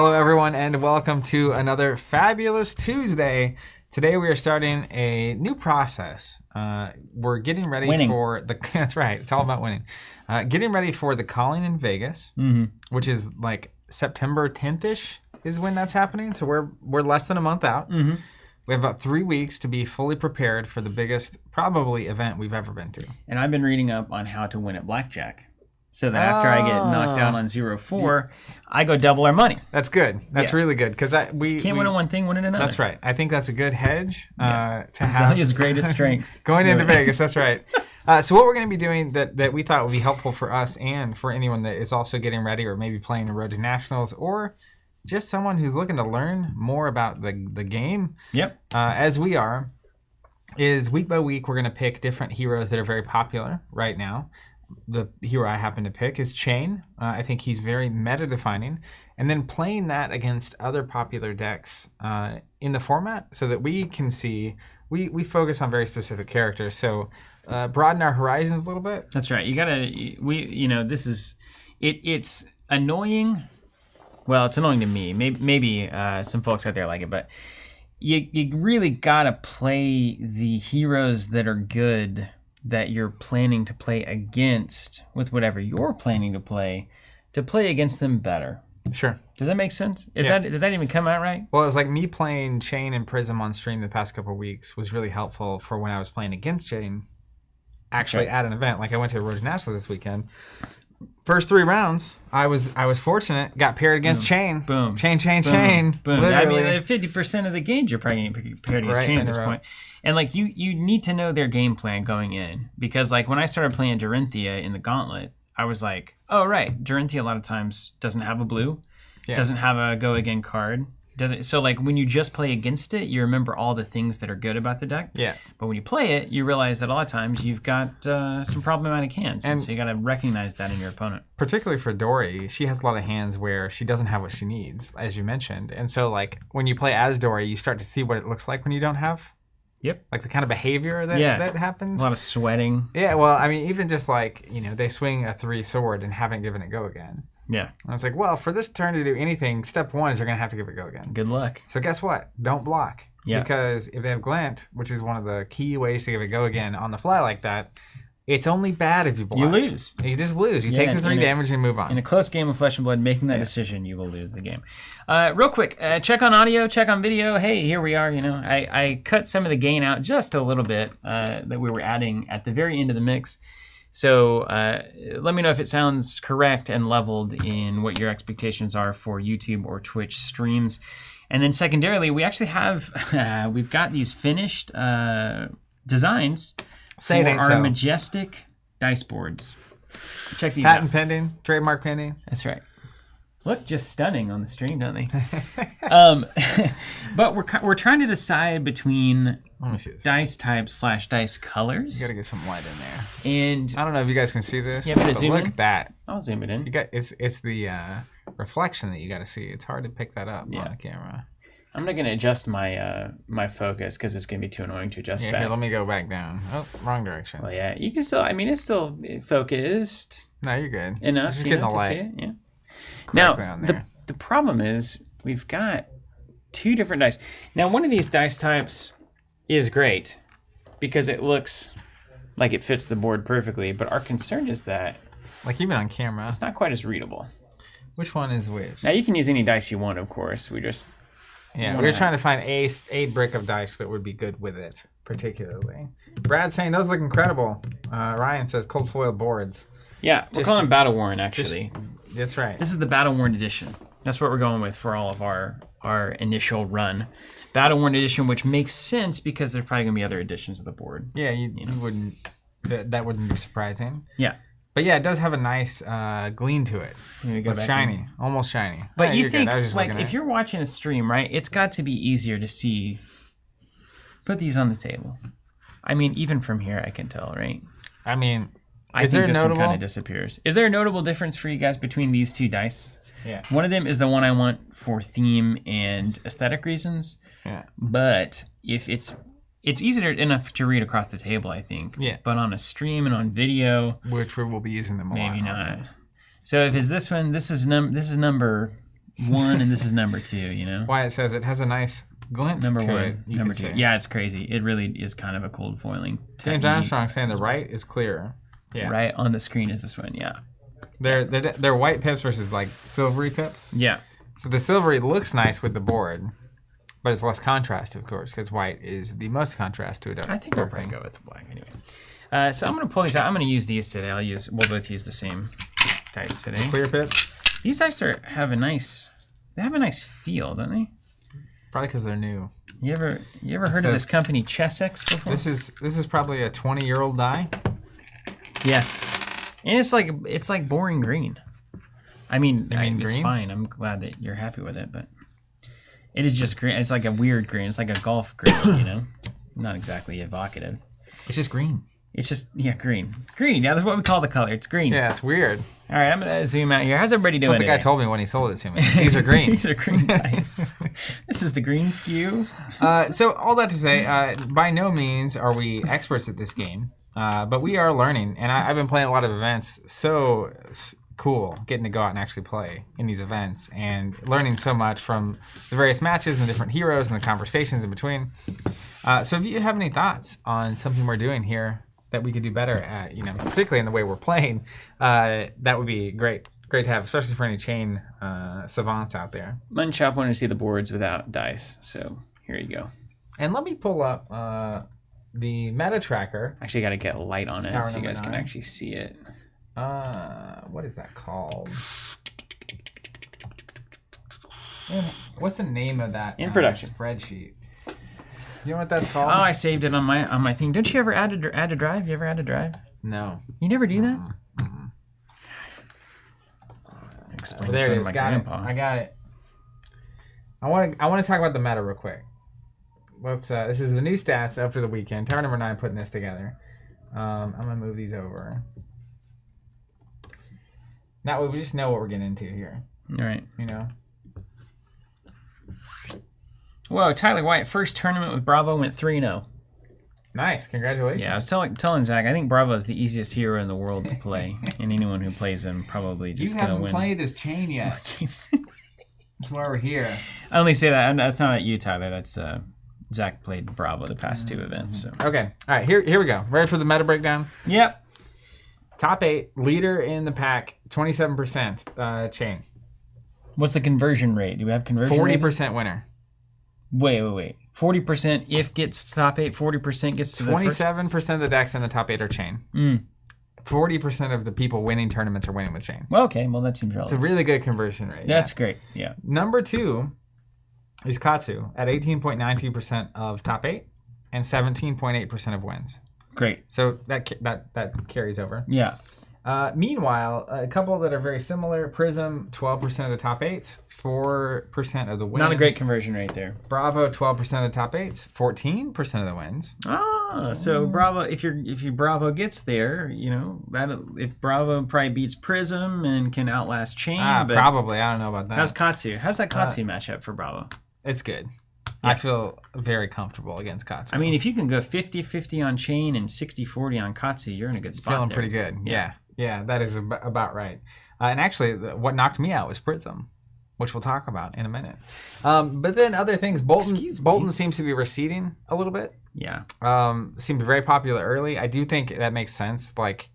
Hello, everyone, and welcome to another fabulous Tuesday. Today we are starting a new process. We're getting ready for the... That's right. It's all about winning. Getting ready for the calling in Vegas, which is like September 10th-ish is when that's happening. So we're less than a month out. We have about 3 weeks to be fully prepared for the biggest, probably, event we've ever been to. And I've been reading up on how to win at blackjack. So that after I get knocked out on 0-4, I go double our money. That's good. That's really good because we can't win in one thing, win in another. That's right. I think that's a good hedge to it's have. his greatest strength. Going into Vegas. That's right. So what we're going to be doing that we thought would be helpful for us and for anyone that is also getting ready or maybe playing the Road to Nationals or just someone who's looking to learn more about the game. As we are, is week by week we're going to pick different heroes that are very popular right now. The hero I happen to pick is Chane. I think he's very meta-defining. And then playing that against other popular decks in the format so that we can see, we focus on very specific characters. So broaden our horizons a little bit. That's right. You gotta, this is, it's annoying. Well, it's annoying to me. Maybe some folks out there like it, but you really gotta play the heroes that are good that you're planning to play against with whatever you're planning to play against them better. Sure. Does that make sense? Did that even come out right? Well, it was like me playing Chane and Prism on stream the past couple of weeks was really helpful for when I was playing against Chane actually at an event. Like I went to Road to Nationals this weekend. First 3 rounds, I was fortunate. Got paired against Chane. Boom. Chane. Boom. Literally. I mean, 50% of the games you're probably getting paired against Chane at this point. And like you need to know their game plan going in because like when I started playing Dorinthia in the Gauntlet, I was like, oh right, Dorinthia a lot of times doesn't have a blue, doesn't have a go again card. So like when you just play against it, you remember all the things that are good about the deck. Yeah. But when you play it, you realize that a lot of times you've got some problematic hands, and so you got to recognize that in your opponent. Particularly for Dory, she has a lot of hands where she doesn't have what she needs, as you mentioned, and so like when you play as Dory, you start to see what it looks like when you don't have. Yep. Like the kind of behavior that happens. A lot of sweating. Yeah. Well, I mean, even just like they swing a 3 sword and haven't given it go again. Yeah. And it's like, well, for this turn to do anything, step 1 is you're going to have to give it go again. Good luck. So guess what? Don't block. Yeah. Because if they have Glint, which is one of the key ways to give it go again on the fly like that, it's only bad if you block. You lose. You just lose. You take the 3 damage and move on. In a close game of Flesh and Blood, making that decision, you will lose the game. Real quick, check on audio, check on video. Hey, here we are. I cut some of the gain out just a little bit that we were adding at the very end of the mix. So let me know if it sounds correct and leveled in what your expectations are for YouTube or Twitch streams. And then secondarily, we actually have, we've got these finished designs for our majestic dice boards. Check these out. Patent pending, trademark pending. That's right. Look just stunning on the stream, don't they? But we're trying to decide between dice types / dice colors. You gotta get some light in there. And I don't know if you guys can see this. Yeah, but zoom look in. At that. I'll zoom it in. It's the reflection that you got to see. It's hard to pick that up on the camera. I'm not gonna adjust my my focus because it's gonna be too annoying to adjust back. Here, let me go back down. Oh, wrong direction. Well, yeah, you can still. I mean, it's still focused. No, you're good. Enough. Just getting the light. See it? Yeah. Now, the problem is we've got 2 different dice. Now, one of these dice types is great because it looks like it fits the board perfectly, but our concern is that like even on camera, it's not quite as readable. Which one is which? Now, you can use any dice you want, of course. We just... Yeah, we're trying to find a brick of dice that would be good with it, particularly. Brad's saying those look incredible. Ryan says cold foil boards. Yeah, we're calling them Battle Worn, actually. That's right. This is the Battle Worn edition. That's what we're going with for all of our initial run. Battle Worn edition, which makes sense because there's probably going to be other editions of the board. Yeah, you wouldn't... That wouldn't be surprising. Yeah. But yeah, it does have a nice gleam to it. It's shiny. Almost shiny. But you think, like, if you're watching a stream, right, it's got to be easier to see... Put these on the table. I mean, even from here, I can tell, right? I mean... I think this one kind of disappears. Is there a notable difference for you guys between these 2 dice? Yeah. One of them is the one I want for theme and aesthetic reasons. Yeah. But if it's easier enough to read across the table, I think. Yeah. But on a stream and on video, which we will be using them a lot. Maybe not. So if it's this one, this is number 1 and this is number 2, you know? Wyatt says it has a nice glint Number to 1, it. number 2. Yeah, it's crazy. It really is kind of a cold foiling James Armstrong saying the right is clearer. Yeah. Right on the screen is this one, yeah. They're white pips versus like silvery pips. Yeah. So the silvery looks nice with the board, but it's less contrast, of course, because white is the most contrast to it. I think we'll probably go with black anyway. So I'm going to pull these out. I'm going to use these today. We'll both use the same dice today. Clear pips. These dice have a nice feel, don't they? Probably because they're new. You ever heard of this company Chessex before? This is probably a 20-year-old die. Yeah, and it's like boring green. I mean it's green? fine. I'm glad that you're happy with it, but it is just green. It's like a weird green. It's like a golf green, you know, not exactly evocative. It's just green. It's just green. Green. Yeah, that's what we call the color. It's green. Yeah, it's weird. All right, I'm gonna zoom out here. How's everybody That's doing? what the guy told me when he sold it to me. These are green. These are green dice. This is the green skew. So all that to say, by no means are we experts at this game, but we are learning. And I've been playing a lot of events. So cool getting to go out and actually play in these events and learning so much from the various matches and the different heroes and the conversations in between. So if you have any thoughts on something we're doing here that we could do better at, particularly in the way we're playing, that would be great to have, especially for any Chane savants out there. Munchop wanted to see the boards without dice, so here you go. And let me pull up the meta tracker. Actually, got to get a light on it so you guys can 9. actually see it. What is that called? What's the name of that in production spreadsheet? You know what that's called? Oh, I saved it on my thing. Don't you ever add a drive? You ever add a drive? No. You never do that? Explain there it is. My Got grandpa. it. I got it. I want to talk about the meta real quick. Let's. This is the new stats after the weekend. Tower number 9 putting this together. I'm gonna move these over. That way we just know what we're getting into here. All right. Whoa, Tyler White, first tournament with Bravo, went 3-0. Nice, congratulations. Yeah, I was telling Zach, I think Bravo is the easiest hero in the world to play, and anyone who plays him probably just gonna win. You haven't played as Chane yet. That's why we're here. I only say that, that's not at you, Tyler. That's Zach played Bravo the past 2 events. So. Okay, all right, here we go. Ready for the meta breakdown? Yep. Top 8, leader in the pack, 27%, Chane. What's the conversion rate? Do we have conversion 40% winner. Wait. 40% if gets to top 8, 40% gets to the 27% of the decks in the top 8 are Chane. 40% of the people winning tournaments are winning with Chane. Well, okay. Well, that seems relevant. It's a really good conversion rate. That's great. Yeah. Number 2 is Katsu at 18.92% of top 8 and 17.8% of wins. Great. So that carries over. Yeah. Meanwhile, a couple that are very similar. Prism, 12% of the top 8s, 4% of the wins. Not a great conversion rate there. Bravo, 12% of the top 8s, 14% of the wins. So Bravo, if Bravo gets there, if Bravo probably beats Prism and can outlast Chane. Probably. I don't know about that. How's Katsu? How's that Katsu matchup for Bravo? It's good. Yeah. I feel very comfortable against Katsu. I mean, if you can go 50-50 on Chane and 60-40 on Katsu, you're in a good spot. Feeling pretty good. Yeah, that is about right. And actually, what knocked me out was Prism, which we'll talk about in a minute. But then other things, Bolton seems to be receding a little bit. Yeah. Seemed very popular early. I do think that makes sense. Like,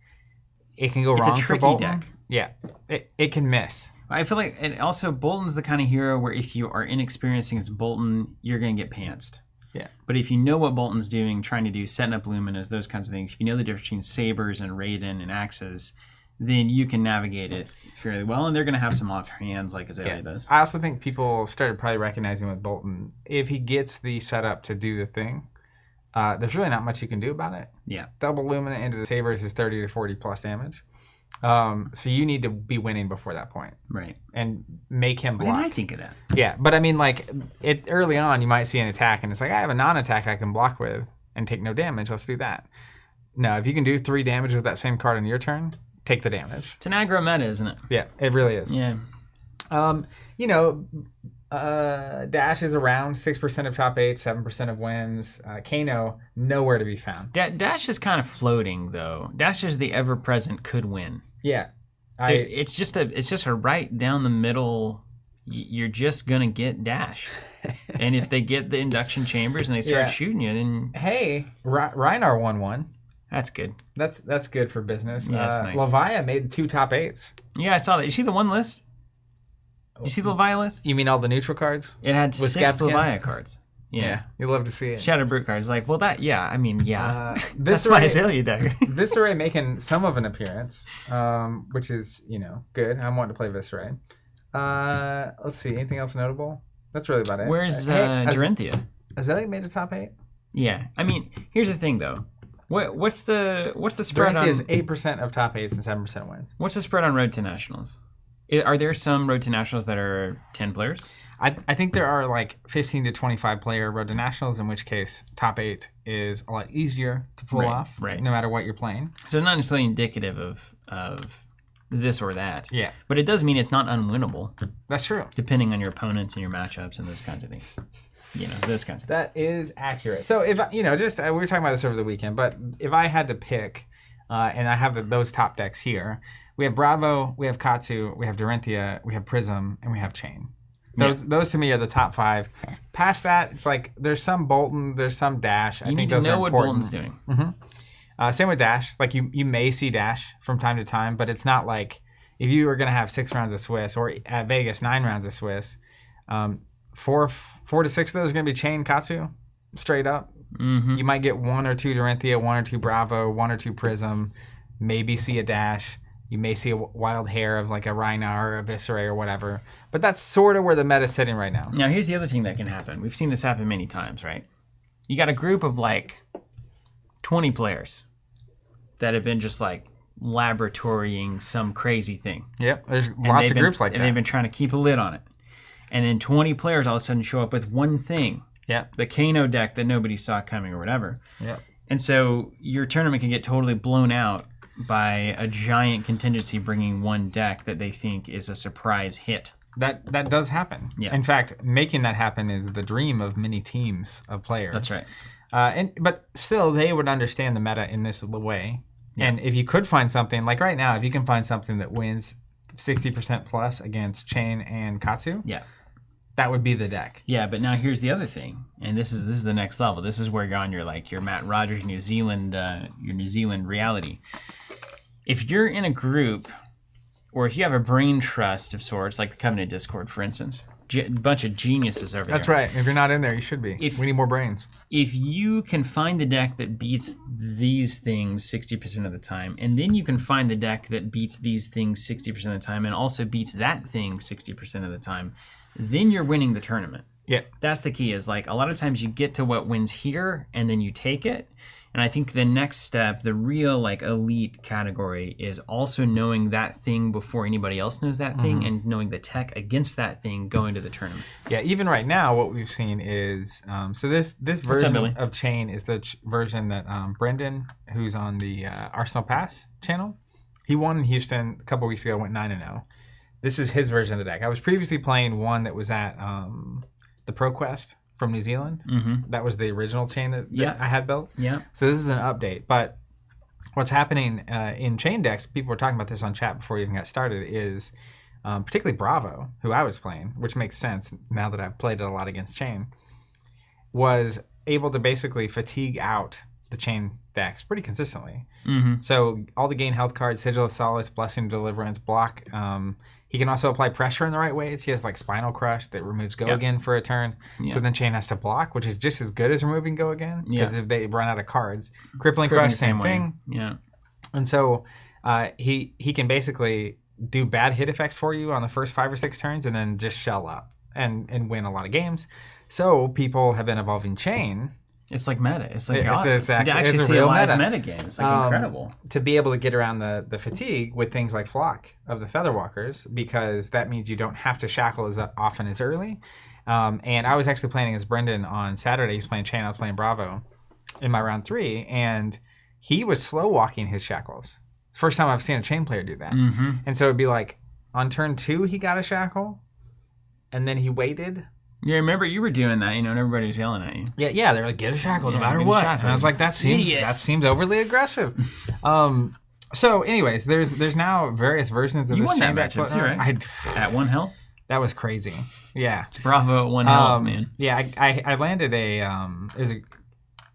it can go wrong for Bolton. Deck. Yeah, it can miss. I feel like, and also Bolton's the kind of hero where if you are inexperienced against Bolton, you're going to get pantsed. Yeah. But if you know what Bolton's doing, trying to do, setting up Luminas, those kinds of things, if you know the difference between Sabers and Raiden and Axes, then you can navigate it fairly well, and they're going to have some off hands like Azalea does. I also think people started probably recognizing with Bolton, if he gets the setup to do the thing, there's really not much you can do about it. Yeah. Double Lumina into the Sabers is 30 to 40 plus damage. So you need to be winning before that point. Right. And make him block. What did I think of that? Yeah, but I mean, like, early on, you might see an attack, and it's like, I have a non-attack I can block with and take no damage. Let's do that. No, if you can do 3 damage with that same card on your turn, take the damage. It's an aggro meta, isn't it? Yeah, it really is. Yeah. Dash is around 6% of top 8, 7% of wins. Kano, nowhere to be found. Dash is kind of floating, though. Dash is the ever-present could win. Yeah. It's just a right down the middle you're just gonna get dash. And if they get the induction chambers and they start shooting you, then hey, Reinar won one. That's good. That's good for business. Yeah, that's nice. Levia made 2 top 8s. Yeah, I saw that. You see the one list? You see the Levia list? You mean all the neutral cards? It had 6 Levia cards. Yeah. You love to see it. Shadow Brute cards. Like, well, that's This my Azalea deck. Visceray making some of an appearance, which is, good. I'm wanting to play Visceray. Let's see. Anything else notable? That's really about it. Where's Dorinthia? Azalea made a top 8? Yeah. I mean, here's the thing, though. What's the spread on... Dorinthia is 8% of top 8s and 7% wins. What's the spread on Road to Nationals? Are there some Road to Nationals that are 10 players? I think there are like 15 to 25 player Road to Nationals, in which case top 8 is a lot easier to pull off, no matter what you're playing. So not necessarily indicative of this or that. Yeah. But it does mean it's not unwinnable. That's true. Depending on your opponents and your matchups and those kinds of things. Those kinds of things. That is accurate. So if, we were talking about this over the weekend, but if I had to pick, and I have those top decks here, we have Bravo, we have Katsu, we have Dorinthia, we have Prism, and we have Chane. Those to me are the top 5. Past that, it's like there's some Bolton, there's some Dash. I think those are important. You need to know what Bolton's doing. Mm-hmm. Same with Dash. Like you may see Dash from time to time, but it's not like if you were going to have 6 rounds of Swiss or at Vegas 9 rounds of Swiss, 4 to 6 of those are going to be Chane Katsu, straight up. Mm-hmm. You might get 1 or 2 Dorinthia, 1 or 2 Bravo, 1 or 2 Prism, maybe see a Dash. You may see a wild hair of like a Reinar or a Visceray or whatever. But that's sort of where the meta's sitting right now. Now, here's the other thing that can happen. We've seen this happen many times, right? You got a group of like 20 players that have been just like laboratorying some crazy thing. Yep, there's lots of groups like that. And they've been trying to keep a lid on it. And then 20 players all of a sudden show up with one thing. Yep. The Kano deck that nobody saw coming or whatever. Yep. And so your tournament can get totally blown out by a giant contingency bringing one deck that they think is a surprise hit. That does happen. Yeah. In fact, making that happen is the dream of many teams of players. That's right. But still, they would understand the meta in this way. Yeah. And if you could find something, like right now, if you can find something that wins 60% plus against Chane and Katsu, that would be the deck. Yeah, but now here's the other thing, and this is the next level. This is where you're on your Matt Rogers New Zealand reality. If you're in a group, or if you have a brain trust of sorts, like the Covenant Discord, for instance, a bunch of geniuses over there. That's right. If you're not in there, you should be. We need more brains. If you can find the deck that beats these things 60% of the time, and then you can find the deck that beats these things 60% of the time, and also beats that thing 60% of the time, then you're winning the tournament. Yeah. That's the key, is like a lot of times you get to what wins here, and then you take it. And I think the next step, the real like elite category, is also knowing that thing before anybody else knows that thing, and knowing the tech against that thing going to the tournament. Yeah, even right now, what we've seen is so this version of Chane is the version that Brendan, who's on the Arsenal Pass channel, he won in Houston a couple weeks ago, went 9-0. This is his version of the deck. I was previously playing one that was at the ProQuest from New Zealand. Mm-hmm. That was the original Chane that I had built. Yeah. So this is an update. But what's happening in Chane decks, people were talking about this on chat before we even got started, is particularly Bravo, who I was playing, which makes sense now that I've played it a lot against Chane, was able to basically fatigue out the Chane decks pretty consistently. Mm-hmm. So all the gain health cards, Sigil of Solace, Blessing of Deliverance, block. He can also apply pressure in the right ways. He has like Spinal Crush that removes Go Again for a turn. Yep. So then Chane has to block, which is just as good as removing Go Again. Because if they run out of cards. Crippling Crush, same thing. Yeah. And so he can basically do bad hit effects for you on the first 5 or 6 turns and then just shell up and win a lot of games. So people have been evolving Chane. It's like meta. It's like awesome. Exactly. To actually see a live meta game. It's like incredible. To be able to get around the fatigue with things like Flock of the Featherwalkers, because that means you don't have to shackle as often as early. And I was actually playing as Brendan on Saturday. He's playing Chane. I was playing Bravo in my round 3. And he was slow walking his shackles. It's the first time I've seen a Chane player do that. Mm-hmm. And so it'd be like on turn 2, he got a shackle. And then he waited. Yeah, remember you were doing that, and everybody was yelling at you. Yeah, they're like, get a shackle no matter what. And I was like, that seems overly aggressive. So, anyways, there's now various versions of this. You won that match matchup too, right? At 1 health? That was crazy. Yeah. It's Bravo at 1 health, man. Yeah, I landed a it was a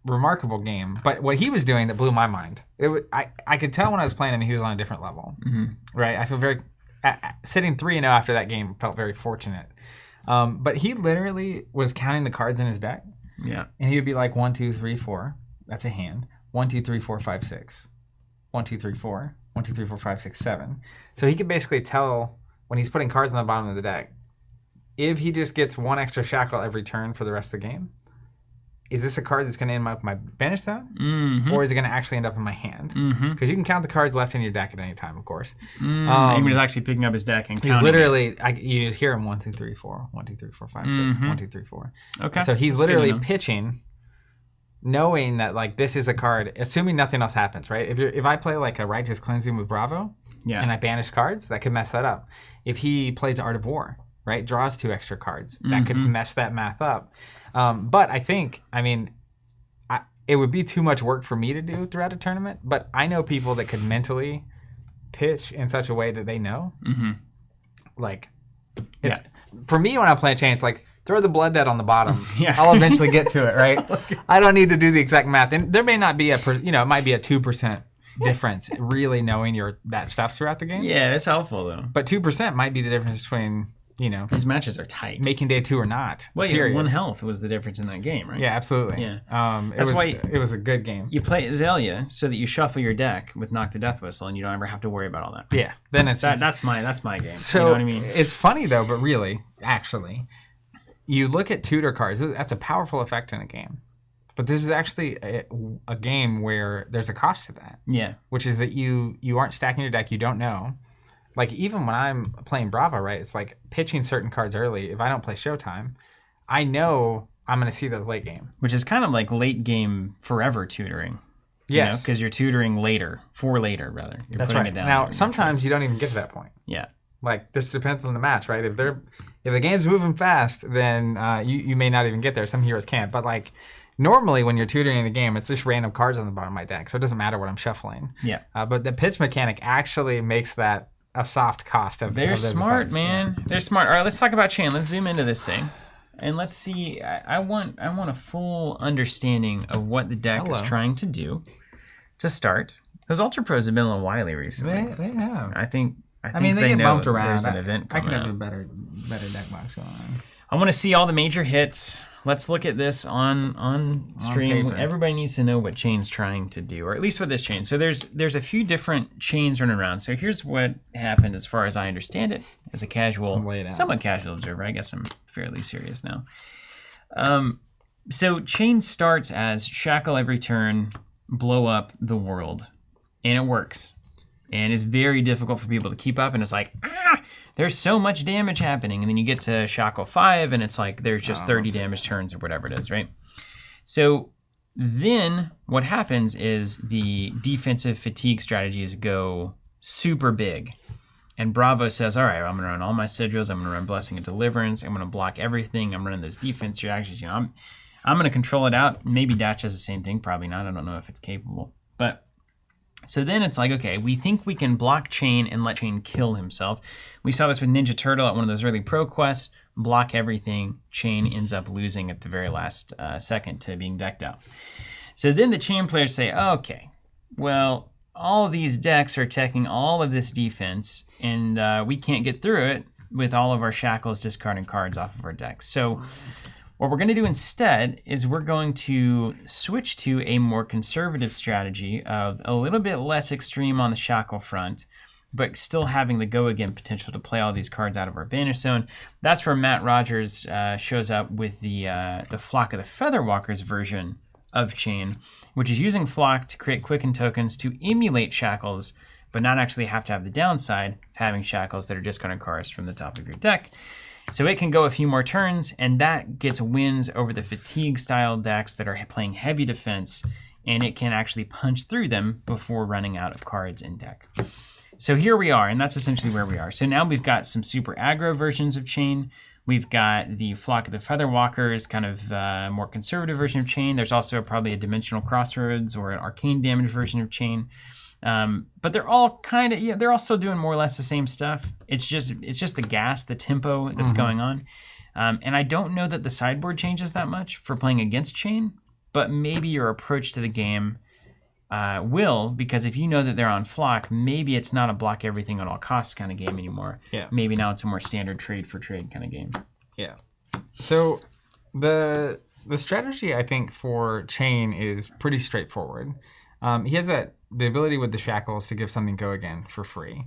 remarkable game, but what he was doing that blew my mind. I could tell when I was playing him he was on a different level. Right? I feel very sitting 3-0 after that game felt very fortunate. But he literally was counting the cards in his deck. Yeah. And he would be like 1, 2, 3, 4. That's a hand. 1, 2, 3, 4, 5, 6. 1, 2, 3, 4. 1, 2, 3, 4, 5, 6, 7. So he could basically tell when he's putting cards on the bottom of the deck, if he just gets one extra shackle every turn for the rest of the game, is this a card that's going to end up in my banish zone? Or is it going to actually end up in my hand? Because you can count the cards left in your deck at any time, of course. He was actually picking up his deck and counting. He's literally, you hear him 1, 2, 3, 4, 1, 2, 3, 4, 5, 6, 1, 2, 3, 4. Okay. So he's literally pitching, knowing that like this is a card, assuming nothing else happens, right? If I play like a Righteous Cleansing with Bravo, and I banish cards, that could mess that up. If he plays Art of War, right, draws 2 extra cards, that could mess that math up. But I think, it would be too much work for me to do throughout a tournament, but I know people that could mentally pitch in such a way that they know. Like, for me, when I'm playing Chane, it's like, throw the blood debt on the bottom. I'll eventually get to it, right? I don't need to do the exact math. And there may not be it might be a 2% difference really knowing that stuff throughout the game. Yeah, it's helpful, though. But 2% might be the difference between, these matches are tight. Making day 2 or not. Well, yeah, 1 health was the difference in that game, right? Yeah, absolutely. Yeah. It was a good game. You play Azalea so that you shuffle your deck with Knock the Death Whistle and you don't ever have to worry about all that. Yeah. Then it's that's my game. So you know what I mean? It's funny though, but really, actually, you look at tutor cards, that's a powerful effect in a game. But this is actually a game where there's a cost to that. Yeah. Which is that you aren't stacking your deck, you don't know. Like, even when I'm playing Bravo, right, it's like pitching certain cards early. If I don't play Showtime, I know I'm going to see those late game. Which is kind of like late game forever tutoring. Yes. Because you're tutoring later. For later, rather. You're That's putting right. It down Now, sometimes you don't even get to that point. Yeah. Like, this depends on the match, right? If the game's moving fast, then you may not even get there. Some heroes can't. But, like, normally when you're tutoring in a game, it's just random cards on the bottom of my deck. So it doesn't matter what I'm shuffling. Yeah. But the pitch mechanic actually makes that a soft cost of They're of those smart, effects. man. Yeah. They're smart. All right, let's talk about Chane. Let's zoom into this thing. And let's see. I want a full understanding of what the deck is trying to do to start. Those Ultra Pros have been a little wily recently. They have. I think they get know bumped around. There's an event I coming can have up. a better deck box going on. I want to see all the major hits. Let's look at this on stream. paper. Everybody needs to know what Chane's trying to do, or at least with this chain. So there's a few different chains running around. So here's what happened as far as I understand it, as a somewhat casual observer. I guess I'm fairly serious now. So Chane starts as shackle every turn, blow up the world, and it works. And it's very difficult for people to keep up, and it's like, there's so much damage happening. And then you get to shackle 5, and it's like there's just 30 damage turns or whatever it is, right? So then what happens is the defensive fatigue strategies go super big. And Bravo says, all right, I'm going to run all my sigils. I'm going to run Blessing and Deliverance. I'm going to block everything. I'm running those defense strategies. I'm going to control it out. Maybe Datch does the same thing. Probably not. I don't know if it's capable. But so then it's like, okay, we think we can block Chane and let Chane kill himself. We saw this with Ninja Turtle at one of those early pro quests. Block everything. Chane ends up losing at the very last second to being decked out. So then the Chane players say, okay, well, all of these decks are taking all of this defense, and we can't get through it with all of our shackles discarding cards off of our decks. So what we're going to do instead is we're going to switch to a more conservative strategy of a little bit less extreme on the shackle front, but still having the go-again potential to play all these cards out of our banish zone. That's where Matt Rogers shows up with the Flock of the Featherwalkers version of Chane, which is using Flock to create quicken tokens to emulate shackles, but not actually have to have the downside of having shackles that are discarding cards from the top of your deck. So it can go a few more turns, and that gets wins over the fatigue-style decks that are playing heavy defense, and it can actually punch through them before running out of cards in deck. So here we are, and that's essentially where we are. So now we've got some super aggro versions of Chane. We've got the Flock of the Featherwalkers, kind of more conservative version of Chane. There's also probably a Dimensional Crossroads or an Arcane Damage version of Chane. But they're all kind of they're all still doing more or less the same stuff. It's just the gas, the tempo that's going on. And I don't know that the sideboard changes that much for playing against Chane, but maybe your approach to the game will, because if you know that they're on flock, maybe it's not a block everything at all costs kind of game anymore. Yeah. Maybe now it's a more standard trade for trade kind of game. Yeah. So the strategy, I think, for Chane is pretty straightforward. He has the ability with the shackles to give something go again for free.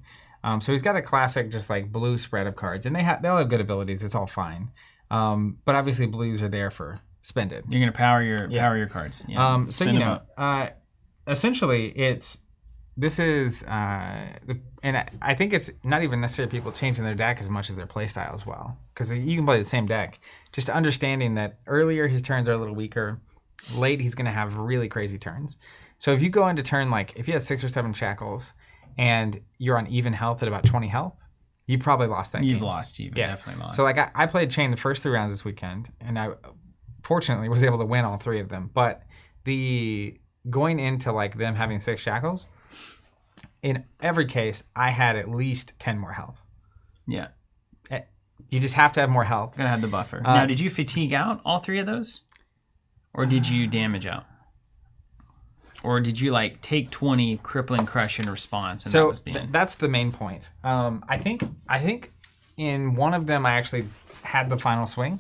So he's got a classic just like blue spread of cards, and they'll have good abilities. It's all fine. But obviously blues are there for spend it. You're gonna power your cards. Yeah. So you know, essentially and I think it's not even necessarily people changing their deck as much as their play style as well, because you can play the same deck. Just understanding that earlier his turns are a little weaker, late he's going to have really crazy turns. So if you go into turn, like if he has 6 or 7 shackles and you're on even health at about 20 health, you probably lost that game. You've definitely lost. So like I played Chane the first 3 rounds this weekend, and I fortunately was able to win all 3 of them. But going into like them having 6 shackles, in every case, I had at least 10 more health. Yeah. You just have to have more health. Gotta have the buffer. Now, did you fatigue out all 3 of those? Or did you damage out? Or did you like take 20 crippling crush in response and that was the end? That's the main point. I think in one of them I actually had the final swing,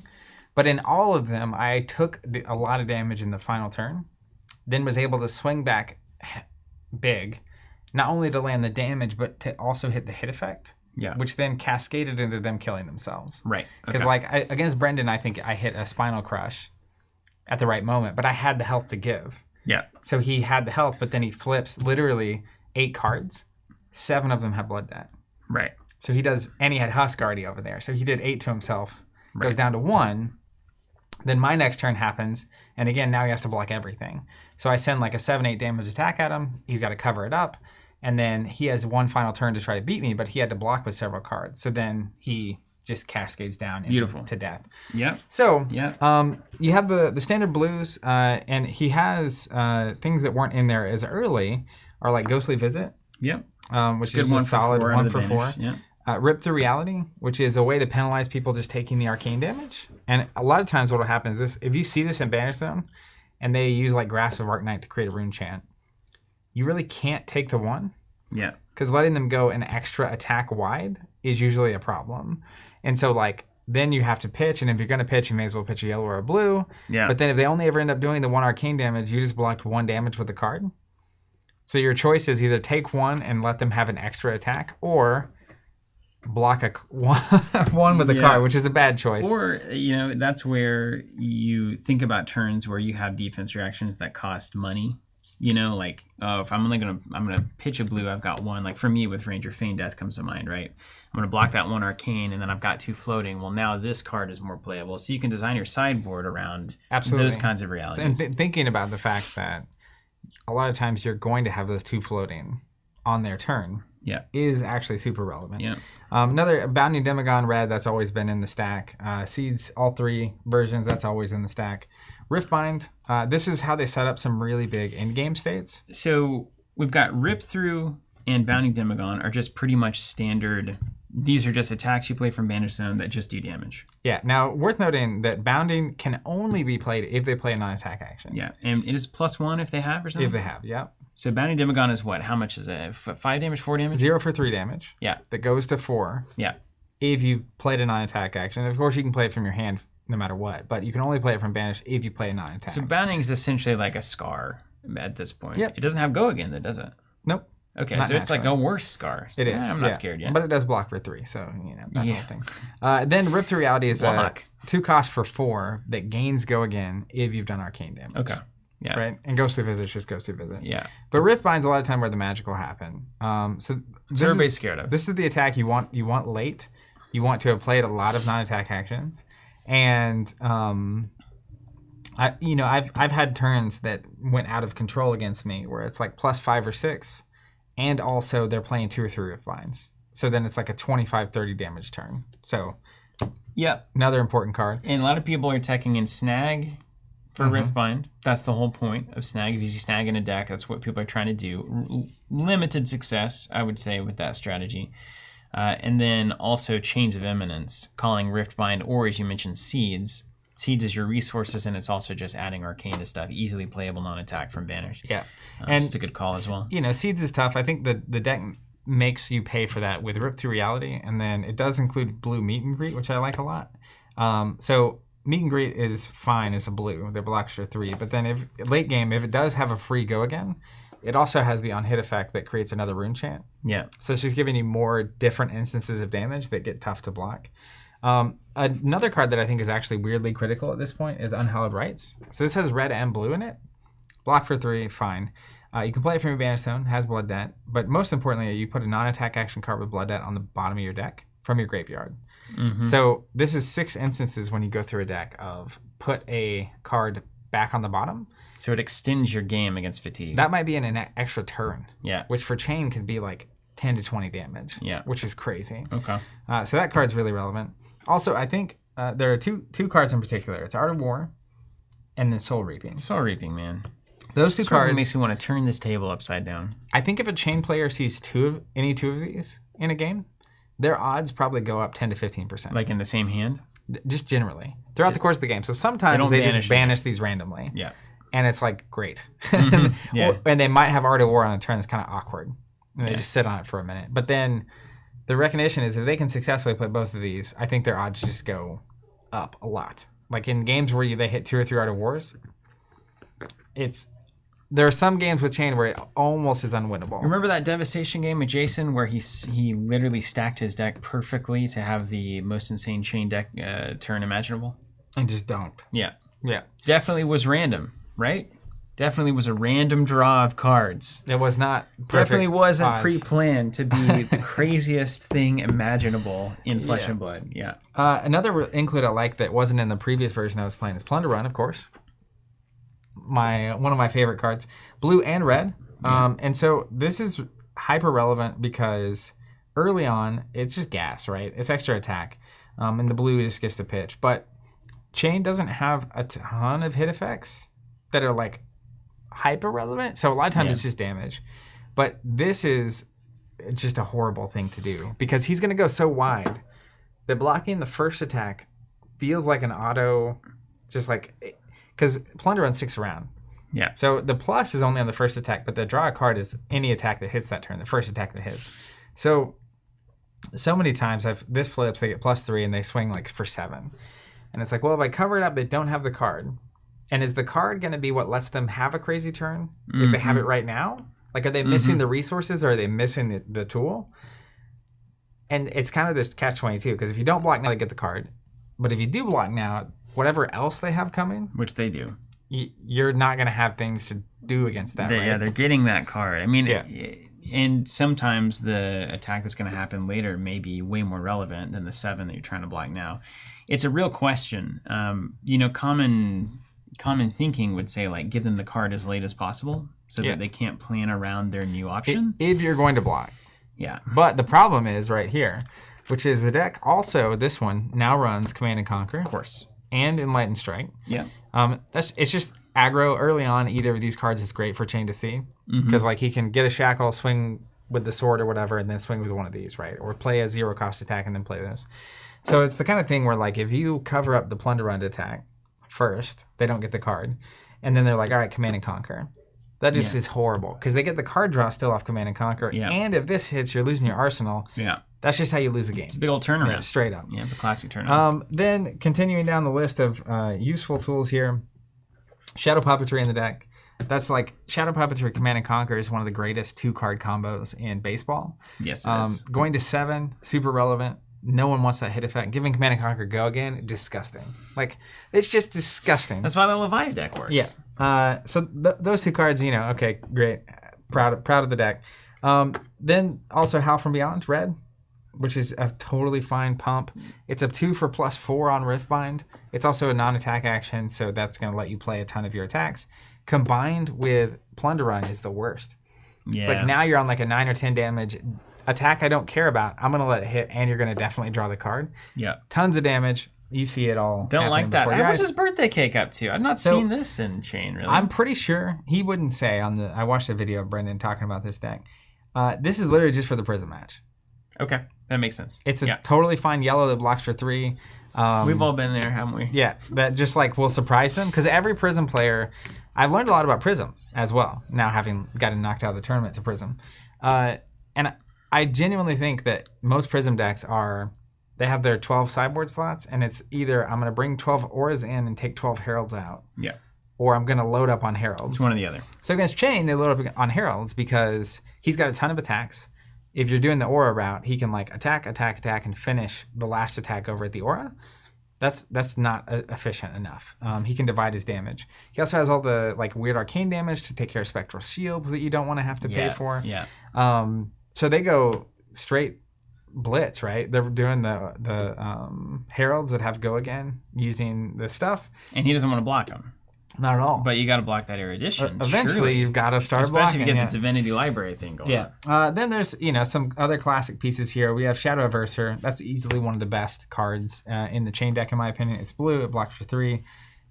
but in all of them I took a lot of damage in the final turn, then was able to swing back big, not only to land the damage, but to also hit the hit effect. Yeah. Which then cascaded into them killing themselves. Right. Because against Brendan, I think I hit a spinal crush at the right moment, but I had the health to give. Yeah. So he had the health, but then he flips literally 8 cards. 7 of them have blood debt. Right. So he does, and he had Husk already over there. So he did 8 to himself, Right. goes down to 1. Then my next turn happens, and again, now he has to block everything. So I send like a 7-8 damage attack at him. He's got to cover it up. And then he has one final turn to try to beat me, but he had to block with several cards. So then he just cascades down to death. Yeah. So yeah. You have the standard blues, and he has things that weren't in there as early are like Ghostly Visit. Yep. Which is a solid 1 for 4. Yeah. Rip Through Reality, which is a way to penalize people just taking the arcane damage. And a lot of times what will happen is this: if you see this in Banish Zone, and they use like Grasp of Arknight to create a rune chant, you really can't take the 1. Yeah. Because letting them go an extra attack wide is usually a problem. And so like then you have to pitch, and if you're going to pitch, you may as well pitch a yellow or a blue. Yeah. But then if they only ever end up doing the 1 arcane damage, you just blocked 1 damage with the card. So your choice is either take 1 and let them have an extra attack, or block one with a card, which is a bad choice. Or, that's where you think about turns where you have defense reactions that cost money. Like, if I'm gonna pitch a blue, I've got 1. Like for me with Ranger Feign Death comes to mind, right? I'm gonna block that 1 arcane, and then I've got 2 floating. Well, now this card is more playable, so you can design your sideboard around those kinds of realities. And thinking about the fact that a lot of times you're going to have those 2 floating on their turn. Yeah, is actually super relevant. Yeah. Another Bounding Demagon red that's always been in the stack. Seeds, all 3 versions, that's always in the stack. Riftbind, this is how they set up some really big endgame states. So we've got Rip Through and Bounding Demagon are just pretty much standard. These are just attacks you play from Banish Zone that just do damage. Yeah. Now, worth noting that Bounding can only be played if they play a non-attack action. Yeah, and it is +1 if they have or something? If they have, yeah. So Bounding Demagon is what? How much is it? 5 damage, 4 damage? 0 for 3 damage. Yeah. That goes to 4. Yeah. If you played a non-attack action. Of course, you can play it from your hand no matter what, but you can only play it from Banish if you play a non-attack. So Bounding is essentially like a Scar at this point. Yep. It doesn't have Go Again, though, does it? Nope. Okay, not so it's like a worse Scar. It is. I'm not scared yet. But it does block for 3, so, that whole thing. Then Rip Through Reality is 2 cost for 4 that gains Go Again if you've done arcane damage. Okay. Yeah. Right? And Ghostly Visit is just Ghostly Visit. Yeah. But Riftbind's a lot of time where the magic will happen. So everybody's scared of. This is the attack you want late. You want to have played a lot of non-attack actions. And I've had turns that went out of control against me where it's like +5 or 6, and also they're playing 2 or 3 Riftbinds. So then it's like a 25-30 damage turn. So yeah, another important card. And a lot of people are attacking in Snag for Riftbind. That's the whole point of snag. If you see snag in a deck, that's what people are trying to do. Limited success, I would say, with that strategy. And then also Chains of Eminence, calling Riftbind, or as you mentioned, Seeds. Seeds is your resources, and it's also just adding arcane to stuff. Easily playable non-attack from Banish. Yeah. And just a good call as well. You know, Seeds is tough. I think the deck makes you pay for that with Rip Through Reality, and then it does include blue Meet and Greet, which I like a lot. So Meet and Greet is fine as a blue. They're blocks for 3. But then if late game, if it does have a free go again, it also has the on-hit effect that creates another rune chant. Yeah. So she's giving you more different instances of damage that get tough to block. Another card that I think is actually weirdly critical at this point is Unhallowed Rites. So this has red and blue in it. Block for 3, fine. You can play it from your Banish Zone, has Blood Debt. But most importantly, you put a non-attack action card with Blood Debt on the bottom of your deck from your graveyard. So this is 6 instances when you go through a deck of put a card back on the bottom. So it extends your game against fatigue. That might be in an extra turn. Yeah. Which for Chane could be like 10 to 20 damage. Yeah. Which is crazy. Okay. So that card's really relevant. Also, I think there are two cards in particular. It's Art of War and then Soul Reaping. Soul Reaping, man. Those two cards makes me want to turn this table upside down. I think if a Chane player sees any two of these in a game, their odds probably go up 10 to 15%. Like in the same hand? Just generally. Throughout the course of the game. So sometimes they just banish these randomly. Yeah. And it's like, great. Yeah. And they might have Art of War on a turn that's kind of awkward. And they just sit on it for a minute. But then the recognition is if they can successfully play both of these, I think their odds just go up a lot. Like in games where they hit 2 or 3 Art of Wars, there are some games with Chane where it almost is unwinnable. Remember that Devastation game with Jason where he literally stacked his deck perfectly to have the most insane Chane deck turn imaginable? And just dunked. Yeah. Yeah. Definitely was random, right? Definitely was a random draw of cards. It was not perfect. Definitely wasn't odds. Pre-planned to be the craziest thing imaginable in Flesh and Blood. Yeah. Another include I like that wasn't in the previous version I was playing is Plunder Run, of course. One of my favorite cards, blue and red. And so this is hyper relevant because early on it's just gas, right? It's extra attack, and the blue just gets to pitch. But Chane doesn't have a ton of hit effects that are like hyper relevant. So a lot of times it's just damage. But this is just a horrible thing to do because he's going to go so wide that blocking the first attack feels like an auto, just like. Because Plunder Run 6 around. Yeah. So the plus is only on the first attack, but the draw a card is any attack that hits that turn, the first attack that hits. So many times this flips, they get +3 and they swing like for 7. And it's like, well, if I cover it up, they don't have the card. And is the card going to be what lets them have a crazy turn if they have it right now? Like, are they missing the resources or are they missing the tool? And it's kind of this catch-22 because if you don't block now, they get the card. But if you do block now, whatever else they have coming, which they do, you're not going to have things to do against that, right? Yeah, they're getting that card. I mean, and sometimes the attack that's going to happen later may be way more relevant than the 7 that you're trying to block now. It's a real question. Common thinking would say, like, give them the card as late as possible so that they can't plan around their new option. If you're going to block. Yeah. But the problem is right here, which is the deck also, this one, now runs Command and Conquer. Of course. And Enlightened Strike. Yeah. It's just aggro early on. Either of these cards is great for Chane to see because like he can get a shackle, swing with the sword or whatever, and then swing with one of these, right? Or play a 0 cost attack and then play this. So it's the kind of thing where like if you cover up the Plunder Run attack first, they don't get the card, and then they're like, all right, Command and Conquer. That just is horrible because they get the card draw still off Command and Conquer, and if this hits, you're losing your arsenal. Yeah. That's just how you lose a game. It's a big old turnaround. Yeah, straight up. Yeah, the classic turnaround. Then continuing down the list of useful tools here, Shadow Puppetry in the deck. That's like Shadow Puppetry Command and Conquer is one of the greatest 2-card combos in baseball. Yes, it is. Going to 7, super relevant. No one wants that hit effect. Giving Command and Conquer go again, disgusting. Like, it's just disgusting. That's why the Leviathan deck works. Yeah. So those 2 cards, okay, great. Proud of the deck. Then also Howl from Beyond, red, which is a totally fine pump. It's a 2 for +4 on Riftbind. It's also a non-attack action, so that's going to let you play a ton of your attacks. Combined with Plunder Run is the worst. Yeah. It's like now you're on like a 9 or 10 damage attack I don't care about. I'm going to let it hit, and you're going to definitely draw the card. Yeah. Tons of damage. You see it all. Don't like that. What's What's his birthday cake up to? I've not seen this in Chane, really. I'm pretty sure he wouldn't say on the. I watched a video of Brendan talking about this deck. This is literally just for the Prism match. Okay, that makes sense. It's a totally fine yellow that blocks for 3. We've all been there, haven't we? Yeah, that just like will surprise them because every Prism player, I've learned a lot about Prism as well. Now having gotten knocked out of the tournament to Prism, and I genuinely think that most Prism decks they have their 12 sideboard slots, and it's either I'm going to bring 12 auras in and take 12 heralds out, or I'm going to load up on heralds. It's one or the other. So against Chane, they load up on heralds because he's got a ton of attacks. If you're doing the aura route, he can like attack, and finish the last attack over at the aura. That's not efficient enough. He can divide his damage. He also has all the like weird arcane damage to take care of spectral shields that you don't want to have to pay for. Yeah. So they go straight blitz, right? They're doing the heralds that have go again using the stuff, and he doesn't want to block them. Not at all. But you got to block that erudition. Eventually, you've got to start blocking. Especially if you get the Divinity Library thing going on. Then there's some other classic pieces here. We have Shadow Averser. That's easily one of the best cards in the Chane deck, in my opinion. It's blue. It blocks for 3.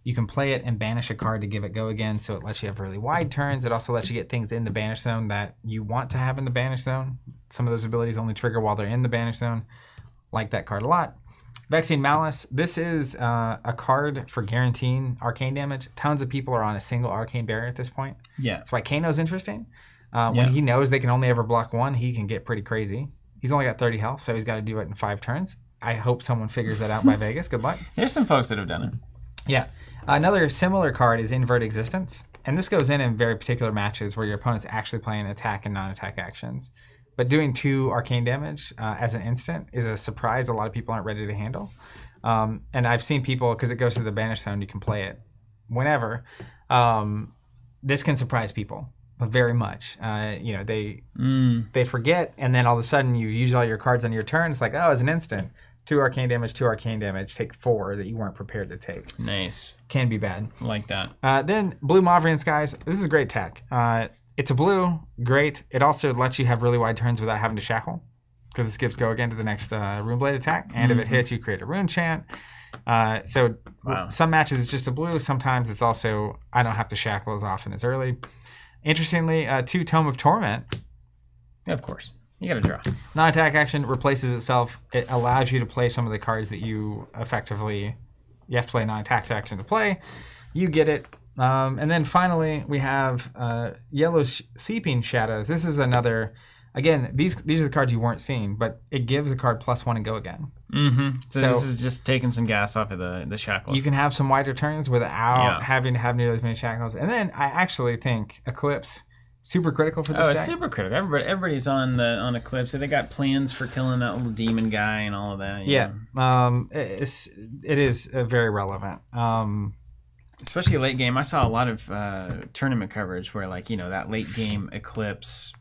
You can play it and banish a card to give it go again, so it lets you have really wide turns. It also lets you get things in the banish zone that you want to have in the banish zone. Some of those abilities only trigger while they're in the banish zone. Like that card a lot. Vexing Malice. This is a card for guaranteeing arcane damage. Tons of people are on a single arcane barrier at this point. Yeah. That's why Kano's interesting. When he knows they can only ever block 1, he can get pretty crazy. He's only got 30 health, so he's got to do it in 5 turns. I hope someone figures that out by Vegas. Good luck. There's some folks that have done it. Yeah. Another similar card is Invert Existence. And this goes in very particular matches where your opponent's actually playing attack and non-attack actions. But doing 2 arcane damage as an instant is a surprise a lot of people aren't ready to handle. And I've seen people, because it goes to the banish zone, you can play it whenever. This can surprise people very much. They forget, and then all of a sudden you use all your cards on your turn. It's like, it's an instant. 2 arcane damage, take 4 that you weren't prepared to take. Nice. Can be bad. I like that. Then Blue Mavrian Skies. This is great tech. It's a blue, great. It also lets you have really wide turns without having to shackle, because this gives go again to the next Runeblade attack. And if it hits, you create a rune chant. Some matches it's just a blue. Sometimes it's also, I don't have to shackle as often as early. Interestingly, 2 Tome of Torment. Yeah, of course. You got to draw. Non-attack action replaces itself. It allows you to play some of the cards that you have to play non-attack action to play. You get it. And then finally, we have Yellow Seeping Shadows. This is another, again, these are the cards you weren't seeing, but it gives a card +1 and go again. Mm-hmm. So this is just taking some gas off of the shackles. You can have some wider turns without having to have nearly as many shackles. And then I actually think Eclipse, super critical for this deck. It's super critical. Everybody's on Eclipse. So they got plans for killing that little demon guy and all of that. It is very relevant. Especially late game. I saw a lot of tournament coverage where, that late game Eclipse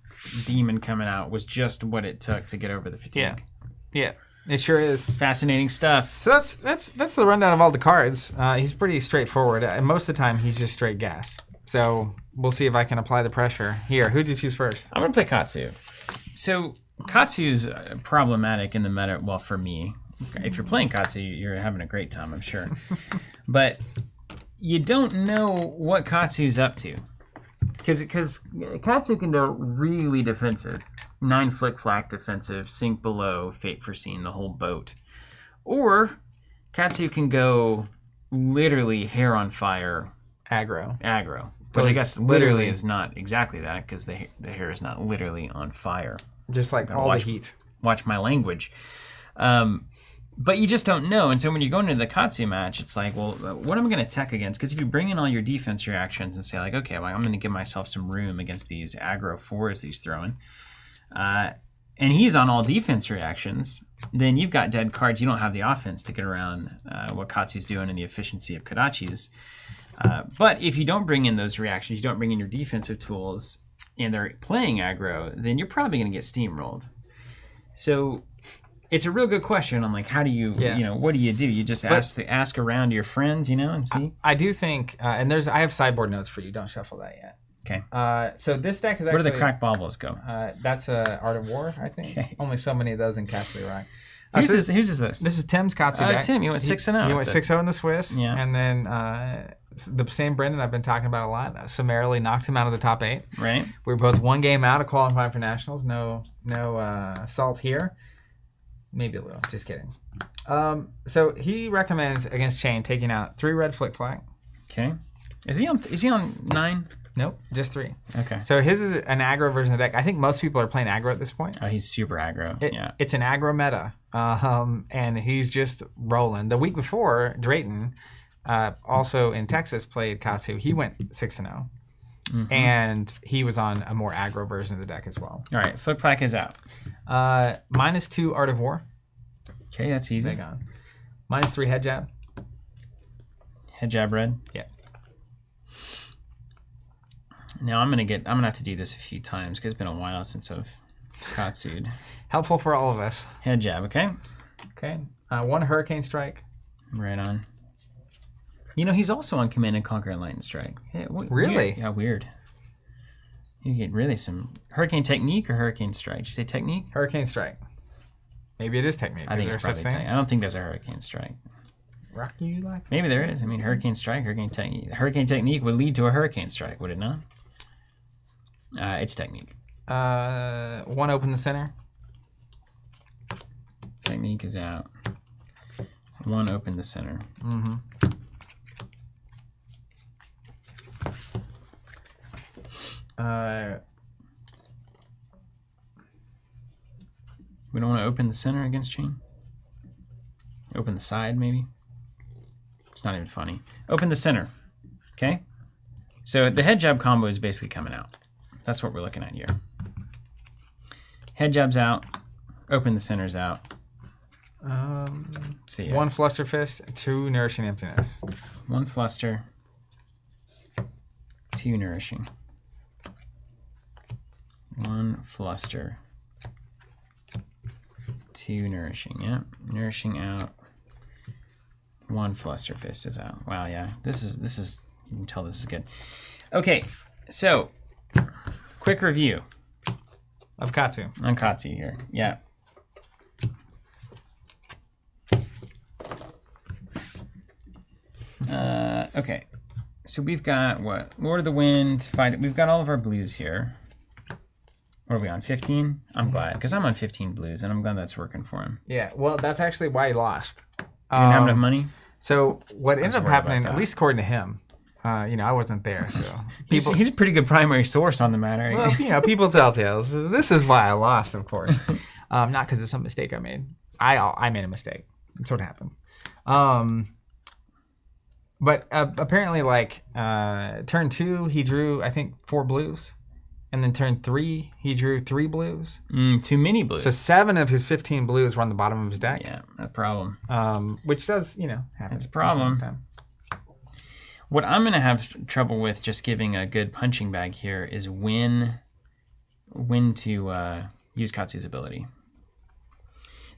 demon coming out was just what it took to get over the fatigue. Yeah, it sure is. Fascinating stuff. So that's the rundown of all the cards. He's pretty straightforward. And most of the time, he's just straight gas. So we'll see if I can apply the pressure. Here, who'd you choose first? I'm going to play Katsu. So Katsu's problematic in the meta. Well, for me, if you're playing Katsu, you're having a great time, I'm sure. But you don't know what Katsu's up to. Because Katsu can go really defensive. 9 flick-flack defensive, sink below, fate foreseen, the whole boat. Or Katsu can go literally hair on fire. Aggro. Which I guess literally is not exactly that, because the hair is not literally on fire. Just like all the heat. Watch my language. But you just don't know. And so when you go into the Katsu match, it's like, well, what am I going to tech against? Because if you bring in all your defense reactions and say, like, okay, well, I'm going to give myself some room against these aggro 4s that he's throwing, and he's on all defense reactions, then you've got dead cards. You don't have the offense to get around what Katsu's doing and the efficiency of Kodachi's. But if you don't bring in those reactions, you don't bring in your defensive tools, and they're playing aggro, then you're probably going to get steamrolled. So it's a real good question on, like, how do you, what do? You just ask around your friends, and see? I do think, and I have sideboard notes for you. Don't shuffle that yet. Okay. So this deck is actually... Where do the crack baubles go? That's Art of War, I think. Okay. Only so many of those in Castle Rock. Whose is this? This is Tim's Katsu deck. Tim, you went 6-0. He went 6-0 in the Swiss. Yeah. And then the same Brendan I've been talking about a lot summarily knocked him out of the top 8. Right. We were both one game out of qualifying for nationals. No salt here. Maybe a little. Just kidding. So he recommends against Chane taking out 3 red Flick Flag. Okay. Is he on 9? Nope, just 3. Okay. So his is an aggro version of the deck. I think most people are playing aggro at this point. Oh, he's super aggro. Yeah. It's an aggro meta. And he's just rolling. The week before, Drayton, also in Texas, played Katsu. He went 6-0. Mm-hmm. And he was on a more aggro version of the deck as well. All right, Flick Flack is out. -2 Art of War. Okay, that's easy. -3 Head Jab. Head Jab red. Yeah. Now I'm gonna have to do this a few times because it's been a while since I've Katsu'd. Helpful for all of us. Head Jab, okay? Okay. 1 Hurricane Strike. Right on. You know, he's also on Command and Conquer and Lightning Strike. Yeah, really? Weird. Yeah, weird. You get really some Hurricane Technique or Hurricane Strike. Did you say Technique? Hurricane Strike. Maybe it is Technique. I think it's probably Technique. I don't think there's a Hurricane Strike. Rock you like? Maybe there is. I mean, Hurricane Strike, Hurricane Technique. Hurricane Technique would lead to a Hurricane Strike, would it not? It's Technique. 1 Open the Center. Technique is out. 1 Open the Center. Mm-hmm. We don't want to open the center against Chane? Open the side, maybe? It's not even funny. Open the center. Okay? So the head jab combo is basically coming out. That's what we're looking at here. Head jab's out. Open the center's out. See ya. 1 Fluster Fist, 2 Nourishing Emptiness. 1 Fluster, 2 Nourishing. 1 Fluster, 2 Nourishing. Yep, Nourishing out. 1 Fluster Fist is out. Wow, yeah. This is you can tell this is good. Okay, so quick review Of Katsu. on Katsu here. Yeah. Okay, so we've got what? Lord of the Wind, fight. We've got all of our blues here. What are we on? 15? I'm glad, because I'm on 15 blues, and I'm glad that's working for him. Yeah, well, that's actually why he lost. You didn't have enough money? So what ended up happening, at least according to him, I wasn't there, so He's a pretty good primary source on the matter. Well, people tell tales. This is why I lost, of course. Not because of some mistake I made. I made a mistake. That's what happened. But apparently, like, turn 2, he drew, I think, 4 blues. And then turn 3, he drew 3 blues. Too many blues. So 7 of his 15 blues were on the bottom of his deck. Yeah, a problem. Which does, happen. It's a problem. What I'm going to have trouble with just giving a good punching bag here is when to use Katsu's ability.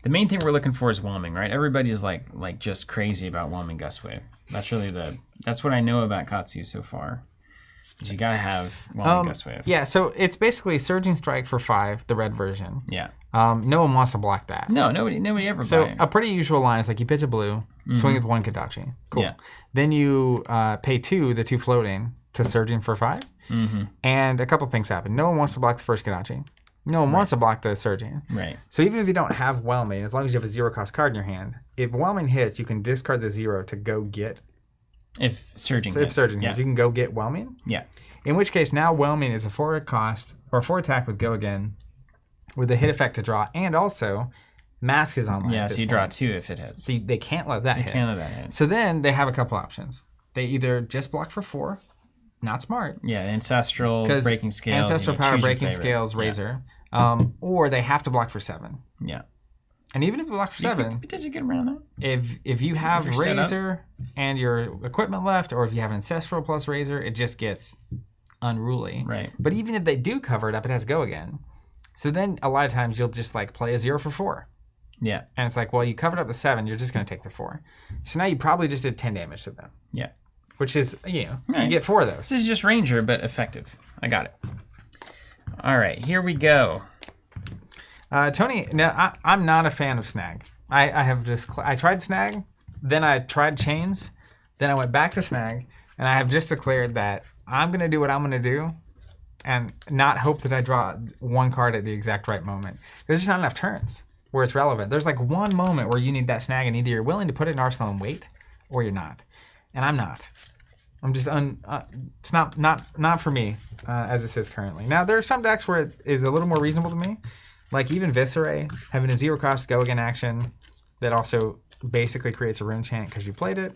The main thing we're looking for is whelming, right? Everybody's like just crazy about whelming Gust Wave. That's what I know about Katsu so far. Is you gotta have whelming Gust Wave. Yeah, so it's basically Surging Strike for 5, the red version. Yeah. No one wants to block that. No, nobody ever. So a pretty usual line is like you pitch a blue, swing with 1 Kodachi. Cool. Yeah. Then you pay 2, the 2 floating, to Surging for 5. Mm-hmm. And a couple things happen. No one wants to block the first Kodachi. No one wants to block the Surging. Right. So even if you don't have whelming, as long as you have a 0-cost card in your hand, if whelming hits, you can discard the 0 to go get. If Surging hits, you can go get whelming. Yeah. In which case, now whelming is a 4-cost or 4 attack with go again, with a hit effect to draw, and also mask is online. Yeah, so you draw 2 if it hits. So they can't let that hit. They can't let that hit. So then they have a couple options. They either just block for 4, not smart. Yeah, Ancestral, Breaking Scales. Ancestral Power, Breaking Scales, Razor. Or they have to block for 7. Yeah. And even if you block for 7, did you get around that? If you have Razor and your equipment left, or if you have Ancestral plus Razor, it just gets unruly. Right. But even if they do cover it up, it has go again. So then a lot of times you'll just like play a 0 for 4. Yeah. And it's like, well, you covered up the 7, you're just going to take the 4. So now you probably just did 10 damage to them. Yeah. Which is, you get 4 of those. This is just Ranger, but effective. I got it. All right, here we go. Tony, now I'm not a fan of Snag. I tried snag, then I tried chains, then I went back to snag, and I have just declared that I'm going to do what I'm going to do and not hope that I draw one card at the exact right moment. There's just not enough turns where it's relevant. There's like one moment where you need that snag, and either you're willing to put it in arsenal and wait, or you're not. And I'm not. I'm just it's not for me as this is currently. Now there are some decks where it is a little more reasonable to me, like even Viscera having a 0-cost go again action that also basically creates a rune chant because you played it.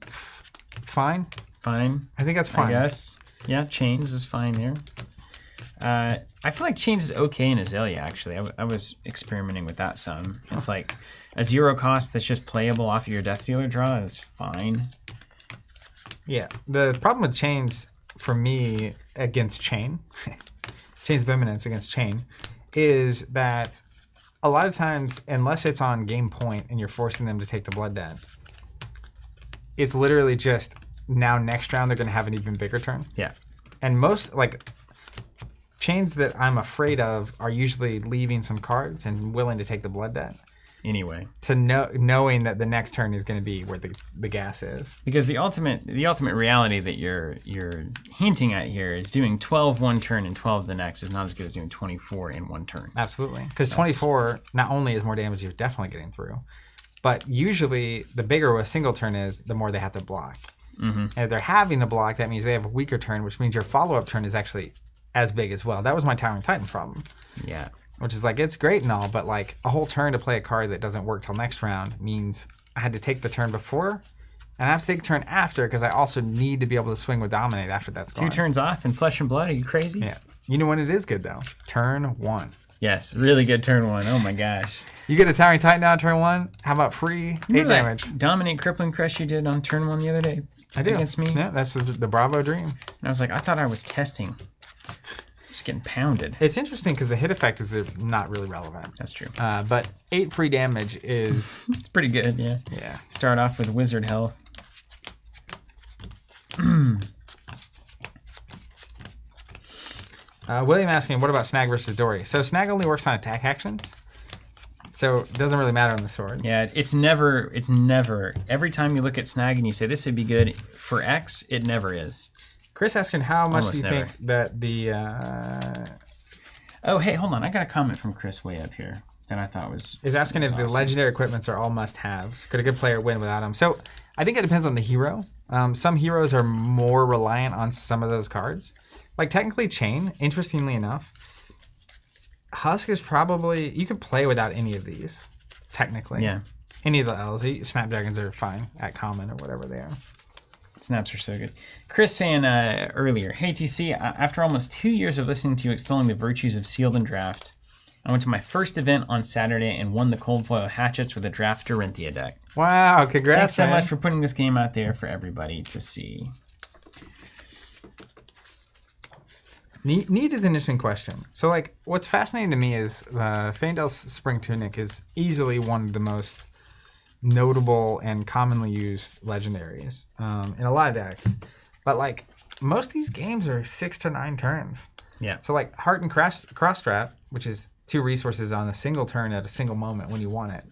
Fine. Fine. I think that's fine. I guess. Yeah, Chains is fine here. I feel like Chains is okay in Azalea, actually. I was experimenting with that some. It's like a 0-cost that's just playable off of your Death Dealer draw is fine. Yeah. The problem with Chains for me against Chane, Chains of Eminence against Chane, is that a lot of times, unless it's on game point and you're forcing them to take the Blood Debt, it's literally just now next round they're going to have an even bigger turn. Yeah. And most, like, chains that I'm afraid of are usually leaving some cards and willing to take the Blood Debt. Anyway. To knowing that the next turn is going to be where the gas is. Because the ultimate reality that you're hinting at here is doing 12 one turn and 12 the next is not as good as doing 24 in one turn. Absolutely. Because 24 not only is more damage you're definitely getting through, but usually the bigger a single turn is, the more they have to block. Mm-hmm. And if they're having to block, that means they have a weaker turn, which means your follow-up turn is actually as big as well. That was my Towering Titan problem. Yeah. Which is like, it's great and all, but like a whole turn to play a card that doesn't work till next round means I had to take the turn before and I have to take the turn after because I also need to be able to swing with Dominate after that's gone. 2 turns off in Flesh and Blood? Are you crazy? Yeah. You know when it is good though? Turn 1. Yes, really good turn 1. Oh my gosh. You get a Towering Titan down turn 1. How about free 8 damage? Dominate Crippling Crush you did on turn 1 the other day. I do. Against me. Yeah, that's the Bravo Dream. And I was like, I thought I was testing. Just getting pounded. It's interesting because the hit effect is not really relevant. That's true. But 8 free damage is... It's pretty good, yeah. Yeah. Start off with Wizard Health. William asking, what about Snag versus Dory? So Snag only works on attack actions. So it doesn't really matter on the sword. Yeah, it's never, every time you look at Snag and you say this would be good for X, it never is. Chris asking, how much Almost do you never. think that the... Oh, hey, hold on. I got a comment from Chris way up here that I thought was... Is asking if awesome. the legendary equipments are all must-haves. Could a good player win without them? So I think it depends on the hero. Some heroes are more reliant on some of those cards. Like technically Chane, interestingly enough, Husk is probably... You could play without any of these, technically. Yeah. Any of the L's. Snapdragons are fine at common or whatever they are. Snaps are so good. Chris saying earlier, hey TC, after almost 2 years of listening to you extolling the virtues of Sealed and Draft, I went to my first event on Saturday and won the Cold Foil Hatchets with a Draft Dorinthia deck. Wow, congrats, Thanks so man. much for putting this game out there for everybody to see. Need is an interesting question. So, like, what's fascinating to me is Faendal's Spring Tunic is easily one of the most notable and commonly used legendaries in a lot of decks. But, like, most of these games are 6 to 9 turns. Yeah. So, like, Heart and Cross Trap, which is 2 resources on a single turn at a single moment when you want it,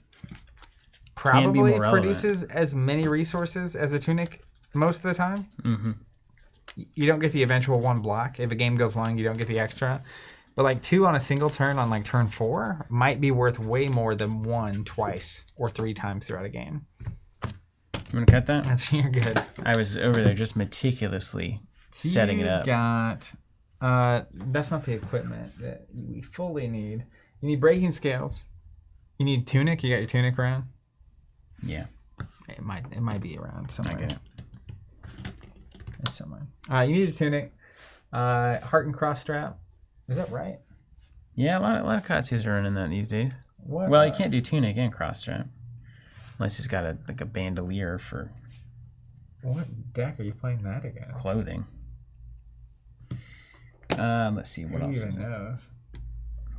probably produces as many resources as a Tunic most of the time. Mm-hmm. You don't get the eventual 1 block. If a game goes long, you don't get the extra. But like 2 on a single turn on like turn 4 might be worth way more than 1 twice or 3 times throughout a game. You want to cut that? You're good. I was over there just meticulously setting it up. Got that's not the equipment that we fully need. You need breaking scales. You need tunic. You got your tunic around? Yeah. It might be around somewhere. I get it. It's somewhere. You need a tunic. Heart and Cross Strap. Is that right? Yeah, a lot of Katsus are running that these days. What, well, you can't do tunic and cross strap unless he's got a bandolier for what deck are you playing that against? Clothing. Let's see what else is it. Knows?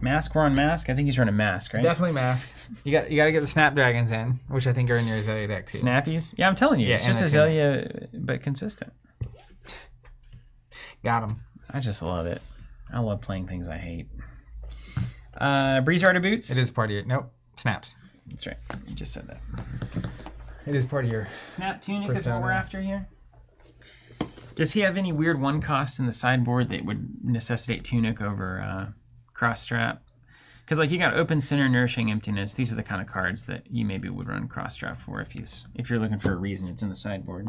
Mask. We're on Mask. I think he's running Mask, right? Definitely Mask. You got to get the Snapdragons in, which I think are in your Azalea deck too. Snappies. Yeah, I'm telling you, it's just Azalea, but consistent. Got him. I just love it. I love playing things I hate. Breeze Harder Boots. It is part of your... Nope. Snaps. That's right. You just said that. It is part of your Snap Tunic is persona. what we're after here. Does he have any weird one cost in the sideboard that would necessitate Tunic over Cross Strap? Because like you got Open Center, Nourishing Emptiness. These are the kind of cards that you maybe would run Cross Strap for if you're looking for a reason it's in the sideboard.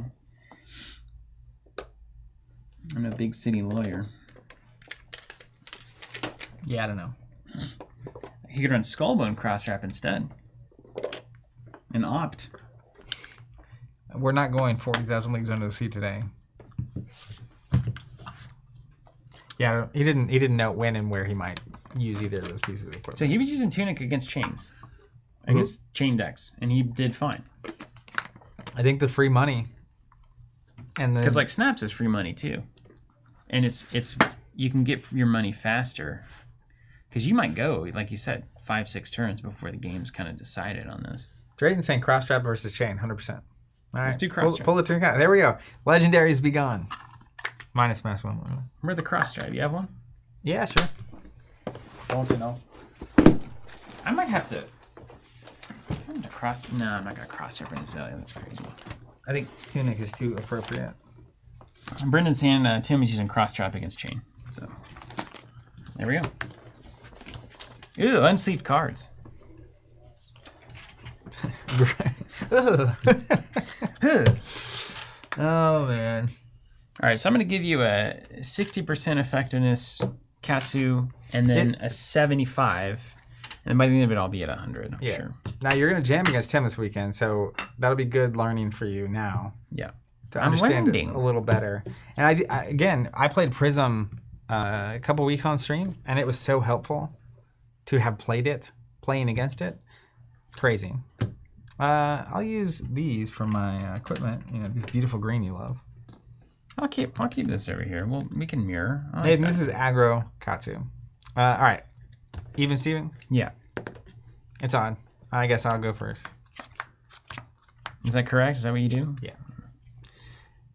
I'm a big city lawyer. Yeah, I don't know. He could run Skullbone Cross Strap instead. And opt. We're not going 40,000 leagues under the sea today. Yeah, he didn't know when and where he might use either of those pieces of equipment. So he was using Tunic against Chains. Against Chain decks. And he did fine. I think the free money. And Because like Snaps is free money too. And it's you can get your money faster. Because you might go, like you said, 5-6 turns before the game's kind of decided on this. Drayton's saying cross strap versus chain, 100%. All right, Let's do cross strap. Pull the tunic out. There we go. Legendaries be gone. Minus mass one. Where's the cross strap? You have one? Yeah, sure. Don't you know? I might have to. I'm gonna cross. No, I'm not gonna cross strap Azalea. That's crazy. I think tunic is too appropriate. Brendan's hand. Tim is using cross trap against Chain. So there we go. Ew, unsleeved cards. Oh man. All right, so I'm going to give you a 60% effectiveness Katsu, and then a 75, and by the end of it, I'll be at 100. I'm sure. Now you're going to jam against Tim this weekend, so that'll be good learning for you now. Yeah. To understand it a little better. And I played Prism a couple weeks on stream, and it was so helpful to have playing against it. Crazy. I'll use these for my equipment. You know, this beautiful green you love. I'll keep this over here. Well, we can mirror. Nathan, this is Aggro Katsu. All right. Even Steven? Yeah. It's on. I guess I'll go first. Is that correct? Is that what you do? Yeah.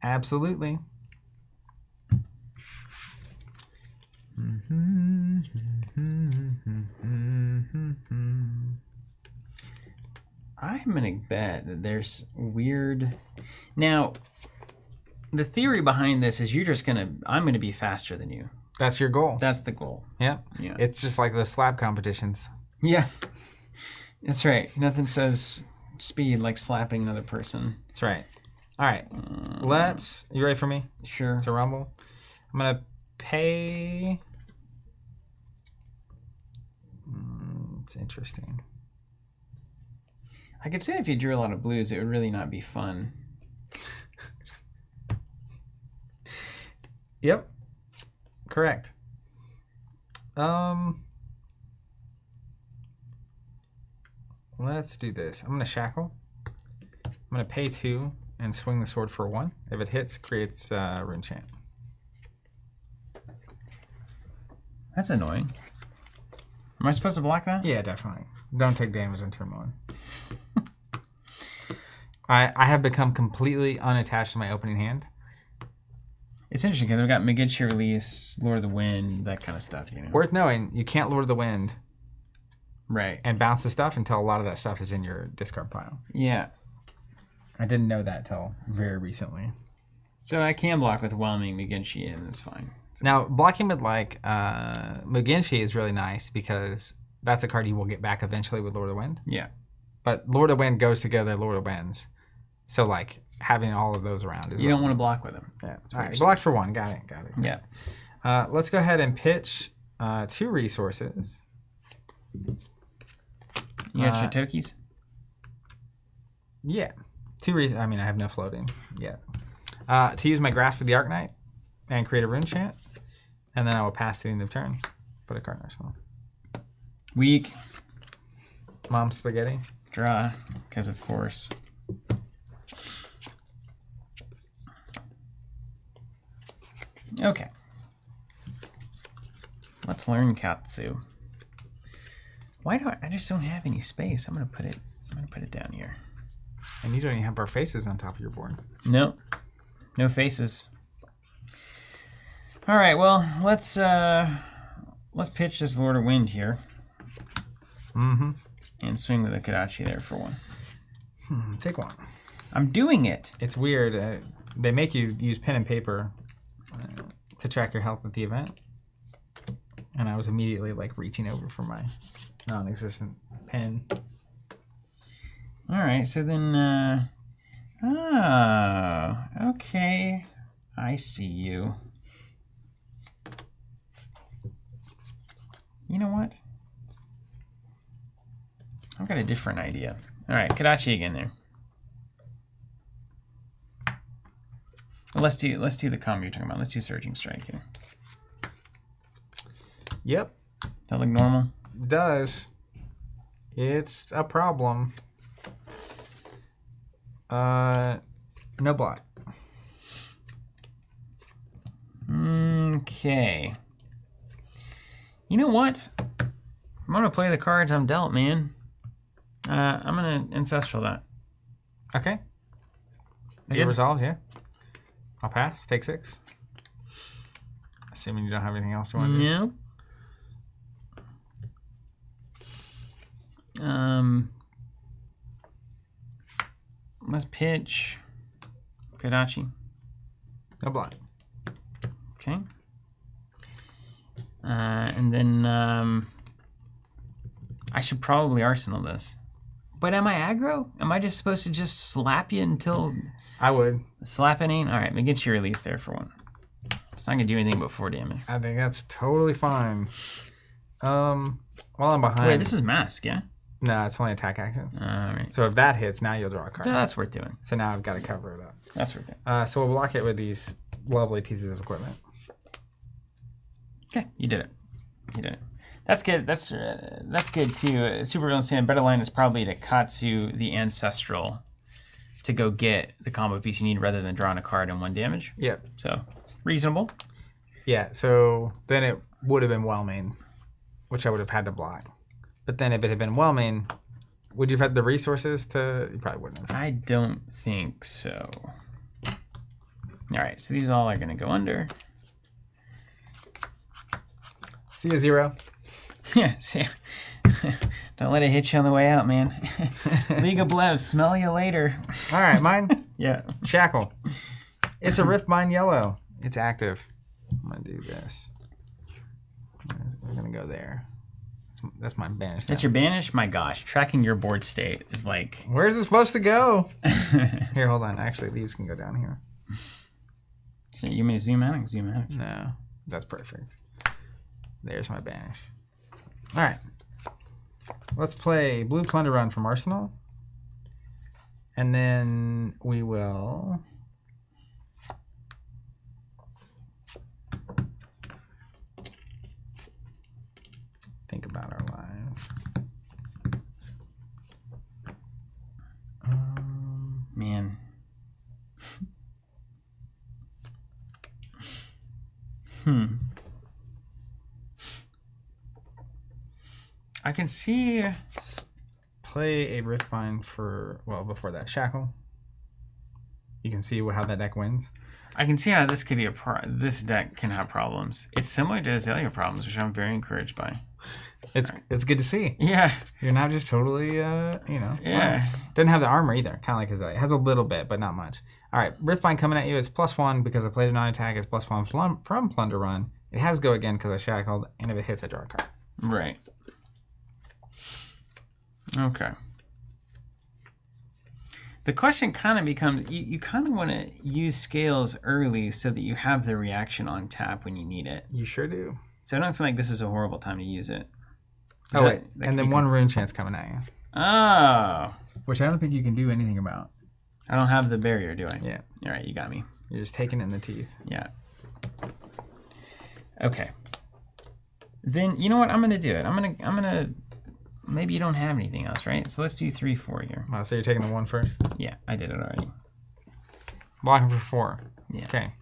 Absolutely. I'm going to bet that there's weird... Now, the theory behind this is I'm going to be faster than you. That's your goal. That's the goal. Yeah. Yeah. It's just like those slap competitions. Yeah. That's right. Nothing says speed like slapping another person. That's right. All right. You ready for me? Sure. To rumble? I'm going to pay... It's interesting. I could say if you drew a lot of blues, it would really not be fun. Yep. Correct. Let's do this. I'm going to shackle. I'm going to pay 2 and swing the sword for 1. If it hits, it creates rune chant. That's annoying. Am I supposed to block that? Yeah, definitely. Don't take damage on turn 1. I have become completely unattached to my opening hand. It's interesting because we've got Megiddo Release, Lord of the Wind, that kind of stuff. You know? Worth knowing, you can't Lord of the Wind right and bounce the stuff until a lot of that stuff is in your discard pile. Yeah. I didn't know that till very recently. So I can block with Whelming Megiddo, and that's fine. Now, blocking with like Mugenshi is really nice because that's a card you will get back eventually with Lord of the Wind. Yeah. But Lord of the Wind goes together, Lord of Winds. So like having all of those around is you don't want to block with them. Yeah. All right, blocked for 1. Got it. Yeah. Let's go ahead and pitch 2 resources. You got your Tokis? Yeah. 2 I mean, I have no floating yet. To use my Grasp of the Arknight and create a rune chant. And then I will pass to the end of turn. Put a card in arsenal. Weak. Mom spaghetti. Draw, because of course. Okay. Let's learn Katsu. Why do I just don't have any space? I'm gonna put it down here. And you don't even have our faces on top of your board. Nope. No faces. All right, well, let's pitch this Lord of Wind here. Mm-hmm. and swing with a Kadachi there for 1. Take 1. I'm doing it. It's weird. They make you use pen and paper to track your health at the event. And I was immediately like reaching over for my non-existent pen. All right, so then, oh, okay. I see you. You know what? I've got a different idea. All right, Kadachi again there. Let's do the combo you're talking about. Let's do Surging Strike here. Yep. That look normal? Does. It's a problem. No block. Okay. You know what? I'm gonna play the cards I'm dealt, man. I'm gonna Ancestral that. Okay. Good. It resolves, yeah. I'll pass. Take 6. Assuming you don't have anything else you want to do. No. Let's pitch Kadachi. No block. Okay. And then I should probably Arsenal this. But am I aggro? Am I just supposed to just slap you until... I would. Slapping? All right, me get your release there for 1. It's not going to do anything but 4 damage. I think that's totally fine. While I'm behind... Wait, this is Mask, yeah? No, it's only attack actions. All right. So if that hits, now you'll draw a card. That's worth doing. So now I've got to cover it up. That's worth it. So we'll block it with these lovely pieces of equipment. Okay, you did it. You did it. That's good. That's good too. Super Villain saying better line is probably to Katsu the Ancestral to go get the combo piece you need rather than drawing a card and 1 damage. Yep. So reasonable. Yeah. So then it would have been Whelming, which I would have had to block. But then if it had been Whelming, would you have had the resources to? You probably wouldn't have. I don't think so. All right. So these all are going to go under. See a 0. Yeah. See. Don't let it hit you on the way out, man. League of Blev, smell you later. All right, mine. Yeah. Shackle. It's a Riftbind yellow. It's active. I'm gonna do this. We're gonna go there. That's my banish. That's your banish? My gosh, tracking your board state is like... Where's it supposed to go? Here, hold on. Actually, these can go down here. So you mean zoom out? I can zoom out. No, that's perfect. There's my banish. All right. Let's play Blue Plunder Run from Arsenal. And then we will... think about our lives. Man. I can see play a Riftbind for, well, before that, Shackle. You can see how that deck wins. I can see how this could be this deck can have problems. It's similar to Azalea problems, which I'm very encouraged by. It's good to see. Yeah. You're not just totally, you know. Yeah. Doesn't have the armor either, kind of like Azalea. It has a little bit, but not much. All right, Riftbind coming at you. It's +1 because I played a non-attack. It's +1 from Plunder Run. It has Go again because I Shackled, and if it hits, I draw a card. Right. Okay. The question kind of becomes, you kind of want to use scales early so that you have the reaction on tap when you need it. You sure do. So I don't feel like this is a horrible time to use it. Oh, wait. And then 1 Rune Chance coming at you. Oh. Which I don't think you can do anything about. I don't have the barrier, do I? Yeah. All right, you got me. You're just taking it in the teeth. Yeah. Okay. Then, you know what? I'm going to do it. I'm going to... Maybe you don't have anything else, right? So let's do 3, 4 here. Oh, so you're taking the 1 first? Yeah, I did it already. Blocking for 4. Yeah. Okay.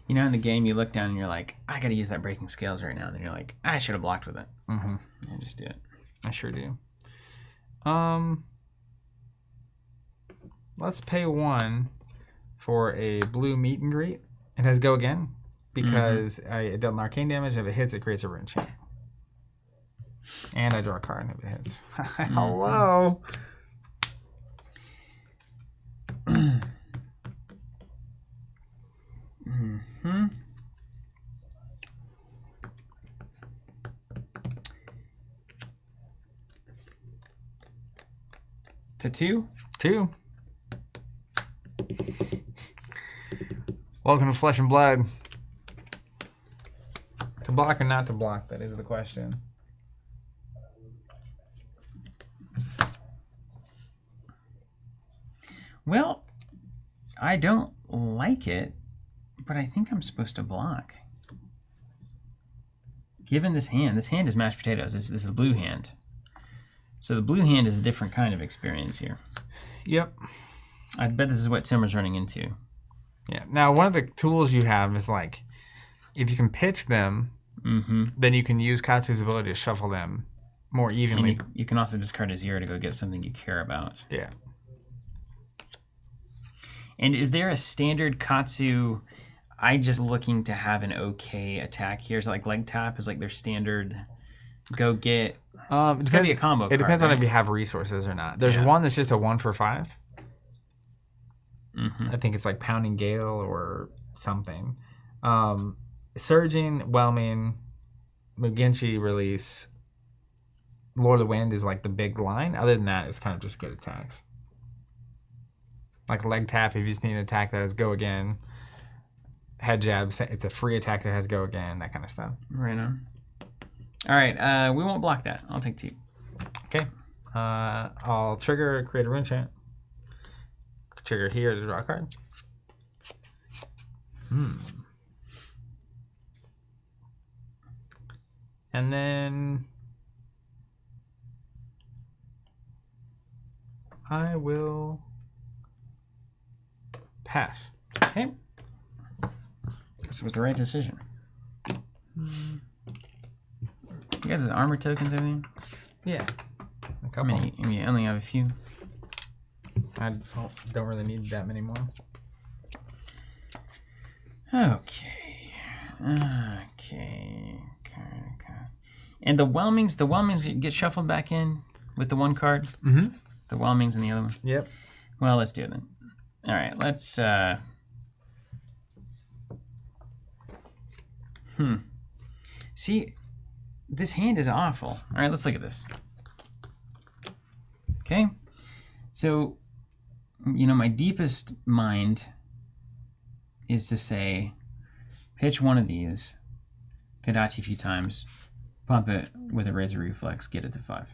You know, in the game, you look down and you're like, I got to use that Breaking Scales right now. And then you're like, I should have blocked with it. Mm-hmm. Yeah, just do it. I sure do. Let's pay 1 for a blue meet and greet. It has Go again. because it dealt an arcane damage. If it hits, it creates a rune chain. And I draw a card if it hits. Hello. To 2? 2. Welcome to Flesh and Blood. To block or not to block, that is the question. Well, I don't like it, but I think I'm supposed to block. Given this hand is mashed potatoes. This is the blue hand. So the blue hand is a different kind of experience here. Yep. I bet this is what Tim was running into. Yeah. Now, one of the tools you have is like, if you can pitch them, then you can use Katsu's ability to shuffle them more evenly. And you can also discard a 0 to go get something you care about. Yeah. And is there a standard Katsu? I just looking to have an okay attack here. Is like leg tap is like their standard go get. It's gonna be a combo. It depends on if you have resources or not. There's one that's just a 1 for 5. I think it's like Pounding Gale or something. Surging, Whelming, Mugenshi Release, Lord of the Wind is like the big line. Other than that, it's kind of just good attacks. Like leg tap, if you just need an attack that has go again. Head jab, it's a free attack that has go again, that kind of stuff. Right on. All right, we won't block that. I'll take 2. Okay. I'll trigger, create a rune chant. Trigger here to draw a card. And then I will pass. Okay. This was the right decision. You guys have armor tokens, I think? Yeah. A How couple. many? I mean, I only have a few. I don't really need that many more. Okay. And the Whelmings get shuffled back in with the 1 card? The Whelmings and the other one? Yep. Well, let's do it then. All right, let's... See, this hand is awful. All right, let's look at this. Okay. So, my deepest mind is to say, pitch one of these, Kadachi a few times, pump it with a Razor Reflex, get it to 5.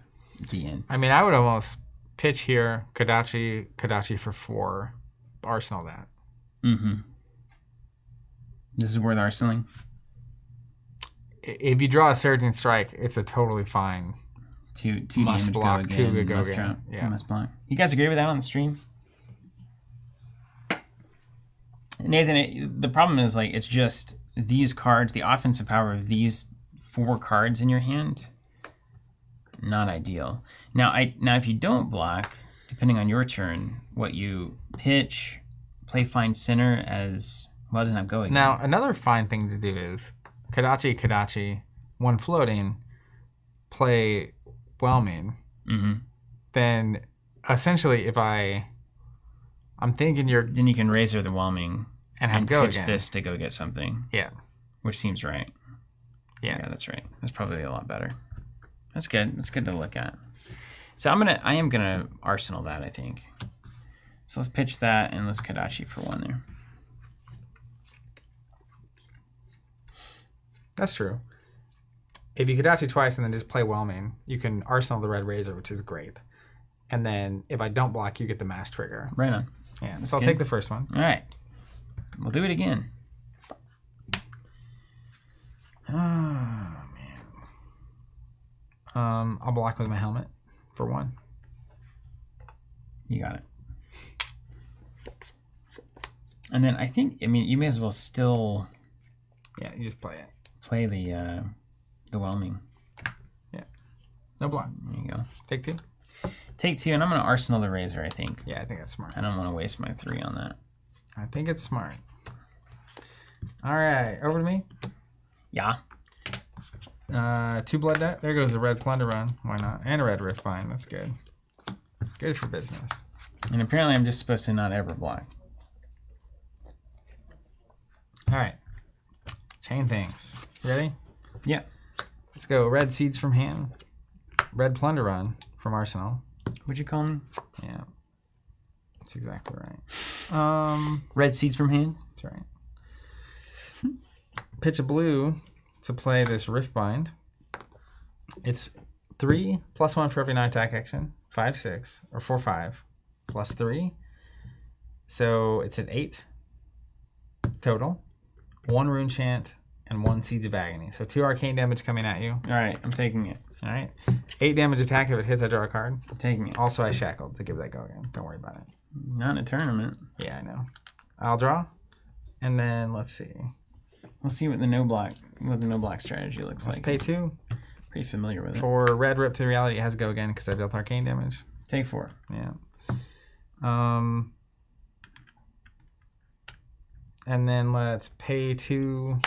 The end. I mean, I would almost pitch here, Kadachi for 4, arsenal that. This is worth arsenaling? If you draw a Surging Strike, it's a totally fine. 2 must damage block, go again, 2 go must again. drop, Yeah. must block. You guys agree with that on the stream? Nathan, the problem is like it's just these cards, the offensive power of these 4 cards in your hand, not ideal. Now if you don't block, depending on your turn, what you pitch, play Find Center as well doesn't have go again. Now another fine thing to do is Kadachi, 1 floating, play Whelming. Then essentially if I'm thinking then you can Razor the Whelming and have go pitch again. this to go get something. Yeah. Which seems right. Yeah, that's right. That's probably a lot better. That's good. That's good to look at. So I am gonna arsenal that, I think. So let's pitch that and let's Kadachi for 1 there. That's true. If you Kadachi twice and then just play Whelming, you can arsenal the Red Razor, which is great. And then if I don't block, you get the mass trigger. Right on. Yeah, That's so I'll good. take the first one. All right. We'll do it again. Oh, man. I'll block with my helmet for 1. You got it. And then I mean, you may as well still Yeah, you just play it. play the Whelming. Yeah. No block. There you go. Take 2. Take 2, and I'm going to arsenal the Razor, I think. Yeah, I think that's smart. I don't want to waste my 3 on that. I think it's smart. All right, over to me. Yeah. 2 blood debt. There goes the red plunder run. Why not? And a red riftbind. That's good. Good for business. And apparently I'm just supposed to not ever block. All right. Chain things. Ready? Yeah. Let's go. Red seeds from hand. Red plunder run from arsenal. What'd you call them? Yeah. That's exactly right. Red seeds from hand? That's right. Pitch a blue to play this riftbind. It's 3 plus 1 for every 9 attack action. 5, 6, or 4, 5 plus 3. So it's an 8 total. 1 rune chant and 1 seeds of agony. So 2 arcane damage coming at you. All right, I'm taking it. All right. 8 damage attack if it hits. I draw a card. I'm taking it. Also, I shackled to give that go again. Don't worry about it. Not in a tournament. Yeah, I know. I'll draw, and then let's see. We'll see what the no block strategy looks Let's like. pay 2. Pretty familiar with it. For red rip to reality, it has to go again because I dealt arcane damage. Take 4. Yeah. And then let's pay 2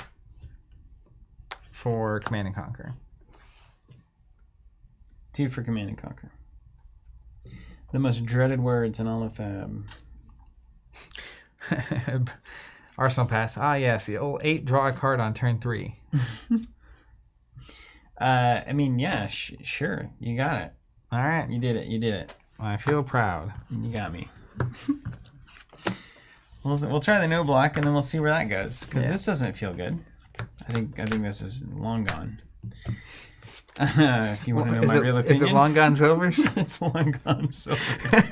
for Command and Conquer. 2 for Command and Conquer. The most dreaded words in all of Arsenal pass. Ah, yes, the old 8 draw a card on turn 3. I mean, yeah, sure. You got it. All right. You did it. You did it. I feel proud. You got me. We'll try the no block, and then we'll see where that goes. Because this doesn't feel good. I think this is long gone. If you want to know my real opinion. Is it long gone silvers? It's long gone silvers.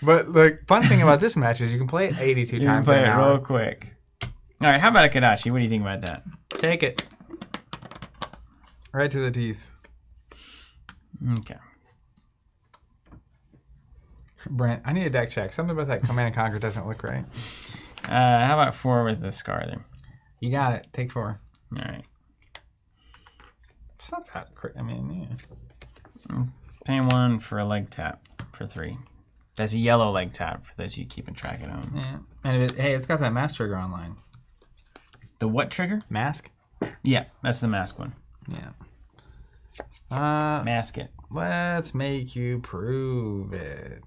But the fun thing about this match is you can play it 82 You times can play in it an hour. real quick. All right, how about a Kadashi? What do you think about that? Take it. Right to the teeth. Okay. Brent, I need a deck check. Something about that Command and Conquer doesn't look right. How about 4 with the scar there? You got it. Take 4. All right. It's not that I mean, yeah. Paying 1 for a leg tap for 3. That's a yellow leg tap for those of you keeping track at home. Yeah. And hey, it's got that mask trigger online. The what trigger? Mask? Yeah, that's the mask one. Yeah. Mask it. Let's make you prove it.